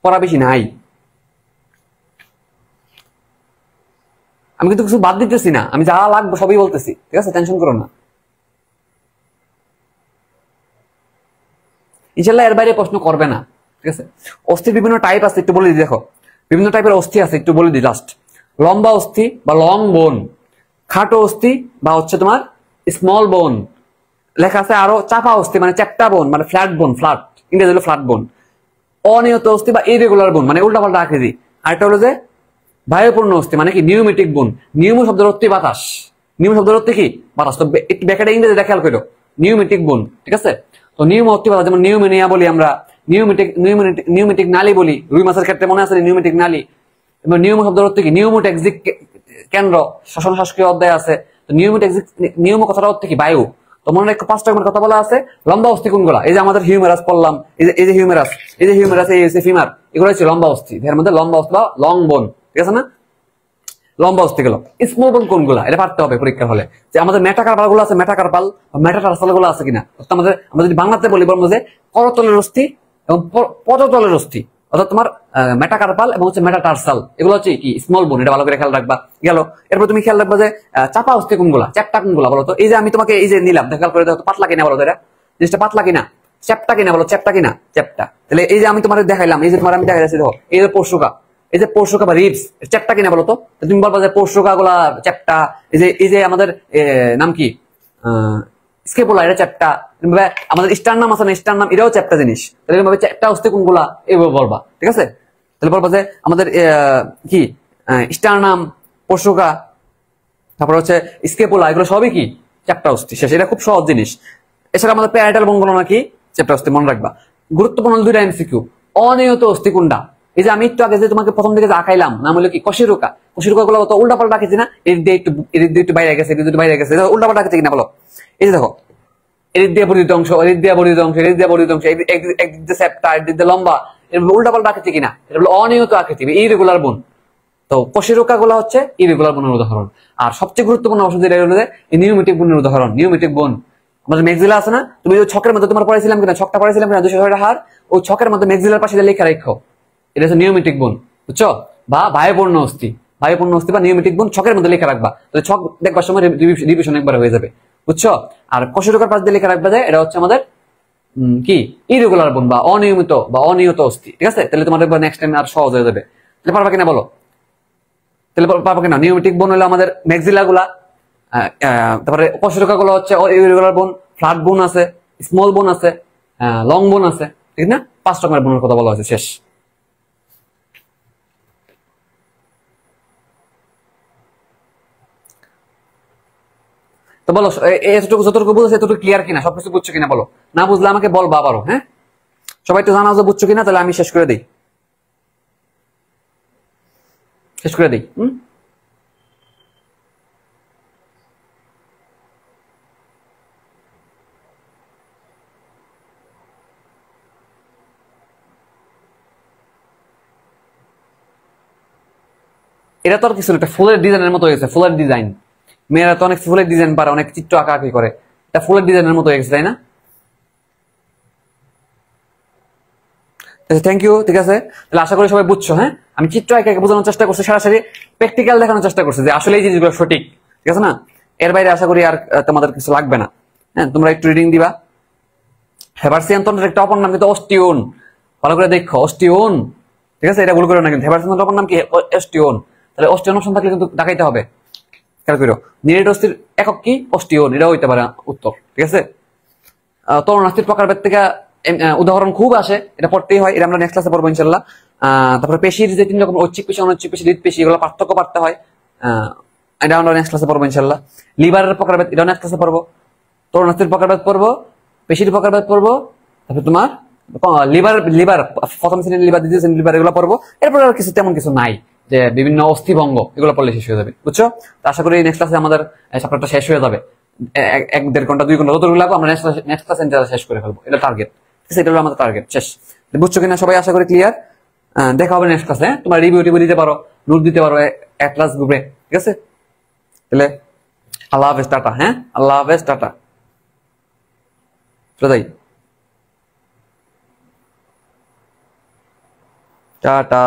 পড়া বেশি নাই। আমি কিন্তু কিছু বাদ দিতেছি না, আমি যা লাগবে সবই বলতেছি, ঠিক আছে? টেনশন করো না, ইনশাল্লাহ এর বাইরে প্রশ্ন করবে না, ঠিক আছে? অস্থির বিভিন্ন টাইপ আছে, একটু বলে দিই। দেখো, বিভিন্ন টাইপের অস্থি আছে, একটু বলে দিই লাস্ট। লম্বা অস্থি বা লং বোন, খাটো অস্থি বা হচ্ছে তোমার স্মল বোন, লেখা আছে আরো চাপা অস্থি মানে চ্যাপ্টা বোন, মানে ফ্ল্যাট বোন, ফ্ল্যাট ইংরেজি হলো ফ্ল্যাট বোন। অনিয়ত অস্থি বা ইরেগুলার বোন মানে উল্টাপাল্টা আকৃতি। আরেকটা হলো যে বায়ুপূর্ণ অস্থি মানে কি নিউমেটিক বোন। নিউম শব্দের অর্থ বাতাস, নিউম শব্দের অর্থ কি বাতাস। তো একটু ব্যাখ্যাটা ইংরেজি খেয়াল করো, নিউমেটিক বোন, ঠিক আছে? তো নিউম অর্থ বাতাস, যেমন নিউমেনিয়া বলি আমরা, নিউমেটিক নালী বলি, রুই মাছের ক্ষেত্রে মনে আছে নিউমেটিক নালী। এবং নিউম শব্দের অর্থ কি নিউমোটেক্সিক কেন্দ্র, শ্বসন শাসকীয় অধ্যায় আছে। তো নিউমোটেক্সিক, নিউমো কথার অর্থ কি বায়ু। তো মনে রাখো 5টা কথা বলা আছে। লম্বা অস্থি কোনগুলা? এই যে আমাদের হিউমেরাস পড়লাম, এই যে হিউমেরাস, এই যে হিউমেরাস, এই যে ফিমার, এগুলো হচ্ছে লম্বা অস্থি। এর মধ্যে লম্বা অস্থি বা লং বোন, ঠিক আছে না? লম্বা অস্থি গেল। স্মল বোন কোনগুলা এটা পারতে হবে পরীক্ষার হলে। যে আমাদের মেটাকার্পাল গুলো আছে, মেটাকার্পাল মেটাটার্সাল গুলো আছে কিনা। আমাদের আমরা যদি বাংলাতে বলি, বলবো যে করতলের অস্থি এবং পদতলের অস্থি, অর্থাৎ তোমার মেটাকার্পাল এবং হচ্ছে মেটাটার্সাল, এগুলো হচ্ছে কি স্মল বোন। এটা ভালো করে খেয়াল রাখবা। গেল। এরপর তুমি খেয়াল রাখবা যে চাপা অস্থি কোনগুলা, চ্যাপ্টা কোনগুলা বলো তো। এই যে আমি তোমাকে এই যে নিলাম, খেয়াল করে দেখো পাতলা কিনা বলো তো, এটা জিনিসটা পাতলা কিনা, চ্যাপ্টা কিনা বলো, চ্যাপ্টা কিনা, চ্যাপ্টা। তাহলে এই যে আমি তোমার দেখাইলাম, এই যে তোমার আমি দেখাইছি, দেখো এই যে পরশুকা, এই যে পরশুকা বা রিবস, চ্যাপ্টা কিনা বলো তো। তুমি বলবা যে পরশুকা গুলা চ্যাপ্টা। এই যে আমাদের নাম কি স্কেপুলা, এটা চ্যাপ্টা। আমাদের স্টারনাম আছে না, স্টারনাম এটাও চ্যাপ্টা জিনিস। তাহলে চ্যাপ্টা অস্থি কোনগুলা এইভাবে বলবা, ঠিক আছে? তাহলে বলবা যে আমাদের কি স্টারনাম, পরশুকা, তারপর হচ্ছে স্কেপুলা, এগুলো সবই কি চ্যাপ্টা অস্থি। শেষ, এটা খুব সহজ জিনিস। এছাড়া আমাদের প্যারাটাল বোন গুলো নাকি চ্যাপ্টা অস্থি, মনে রাখবা। গুরুত্বপূর্ণ 2টা এমসিকিউ। অনিয়ত অস্থি কোনটা? এই যে আমি একটু আগে যে তোমাকে প্রথম দিকে আঁকাইলাম, নাম হলো কি কশেরুকা। কশেরুকা গুলো তো উল্টা পাল্টা আঁকেছি না, এদিক দিয়ে একটু বাইরে গেছে, এদিক দিয়ে বাইরে গেছে, উল্টা পাল্টা আঁকেছে কিনা বলো। এই যে দেখো, এদিক দিয়ে বর্ধিত অংশ, এদিক দিয়ে বর্ধিত অংশ, এদিক দিয়ে বর্ধিত অংশ, একদিক দিয়ে চ্যাপ্টা, একদিক দিয়ে লম্বা, উল্টা পাল্টা আঁকেছে কিনা, এটা হলো অনিয়ত আকৃতি, ইরেগুলার বোন। তো কশেরুকা গুলো হচ্ছে ইরেগুলার বোনের উদাহরণ। আর সবচেয়ে গুরুত্বপূর্ণ অংশ যেটা হলো যে নিউমেটিক বোনের উদাহরণ। নিউমেটিক বোন আমাদের মেক্সিলা আছে না, তুমি ওই ছকের মধ্যে তোমার পড়াইছিলাম কিনা, ছকটা পড়াইছিলাম কিনা 206টা হাড়, ওই ছকের মধ্যে মেক্সিলার পাশে লেখা রাখো, এটা হচ্ছে নিউমেটিক বোন, বুঝছো? বা বায়ুপূর্ণ অস্থি, বায়ুপূর্ণ অস্থি বা নিউমেটিক বোন ছকের মধ্যে লেখা রাখবা। তাহলে ছক দেখবার সময় রিভিশন একবার হয়ে যাবে, বুঝছো? আর কশেরুকার পাশ দিয়ে লেখা রাখবা যে এটা হচ্ছে আমাদের কি ইরেগুলার বোন বা অনিয়মিত বা অনিয়ত অস্থি, ঠিক আছে? তাহলে তোমাদের নেক্সট টাইম আর সহজ হয়ে যাবে। তাহলে পারবা কিনা বলো? তাহলে পারবা কিনা? নিউমেটিক বোন হলো আমাদের মেক্সিলা গুলা, তারপরে কশেরুকা গুলো হচ্ছে ইরেগুলার বোন, ফ্ল্যাট বোন আছে, স্মল বোন আছে, লং বোন আছে, ঠিক না? 5 রকমের বোনের কথা বলা হয়েছে। শেষ। তো বলো এতটুকু যতটুকু বুঝছো এতটুকু ক্লিয়ার কিনা, সবকিছু বুঝছো কিনা বলো। না বুঝলে আমাকে বলবা আবারও, হ্যাঁ? সবাই তো জানাও যে বুঝছো কিনা, তাহলে আমি শেষ করে দিই, শেষ করে দিই। এটা তো আর কিছু একটা ফুলের ডিজাইনের মতো হয়েছে, ফুলের ডিজাইন। মেয়েরা তো অনেক ফুলের ডিজাইন পারে, অনেক চিত্র আঁকা আঁকি করে, এটা ফুলের ডিজাইনের মতো হয়ে গেছে, তাই না? থ্যাংক ইউ, ঠিক আছে? তাহলে আশা করি সবাই বুঝছো। হ্যাঁ, আমি চিত্র একে বোঝানোর চেষ্টা করছি, সরাসরি প্র্যাকটিক্যাল দেখানোর চেষ্টা করছি যে আসলে এই জিনিসগুলো সঠিক, ঠিক আছে না? এর বাইরে আশা করি আর তোমাদের কিছু লাগবে না। হ্যাঁ, তোমরা একটু রিডিং দিবা। হেবারসিয়ান তন্ত্রের একটা অপর নাম কিন্তু অস্টিওন, ভালো করে দেখো, অস্টিওন, ঠিক আছে? এটা ভুল করো না কিন্তু। হেবারসিয়ান তন্ত্রের অপর নাম কি? অস্টিওন। তাহলে অস্টিওন অপশন থাকলে কিন্তু দেখাইতে হবে, খেয়াল করো। নিরেট অস্থির একক কি? অস্টিওন, এটা হইতে পারে উত্তর, ঠিক আছে? তরুণাস্থির প্রকারভেদ থেকে উদাহরণ খুব আসে, এটা পড়তেই হয়, এটা আমরা নেক্সট ক্লাসে পড়বো ইনশাল্লাহ। তারপরে পেশির যে 3 রকম, ঐচ্ছিক পেশি, অনৈচ্ছিক পেশি, হৃদ পেশি, এগুলো পার্থক্য পারতে হয়, এটা আমরা নেক্সট ক্লাসে পড়বো ইনশাল্লাহ। লিভারের প্রকারভেদ, এটা নেক্সট ক্লাসে পড়বো। তরুণাস্থির প্রকারভেদ পড়বো, পেশির প্রকারভেদ পড়বো, তারপরে তোমার লিভার প্রথম শ্রেণীর লিভার, দ্বিতীয় শ্রেণীর লিভার, এগুলো পড়বো। এরপর আর কিছু তেমন কিছু নাই, যে বিভিন্ন অস্থিভঙ্গ, এগুলো পড়লে শেষ হয়ে যাবে, বুঝছো? তো আশা করি নেক্সট ক্লাসে আমাদের চ্যাপ্টারটা শেষ হয়ে যাবে। 1-1.5 ঘন্টা 2 ঘন্টা যতটুকু লাগবে আমরা নেক্সট ক্লাসে শেষ করে ফেলবো, এটা টার্গেট। সেটা হলো আমাদের টার্গেট। শেষ। বুঝছো কিনা সবাই? আশা করি ক্লিয়ার। দেখা হবে নেক্সট ক্লাসে। তোমার রিভিউ টিভিউ দিতে পারো, নোট দিতে পারো অ্যাটলাস গ্রুপে, ঠিক আছে? তাহলে আল্লাহ হাফেজ, টাটা। হ্যাঁ, আল্লাহ হাফেজ, টাটা। চলে যাই, টাটা।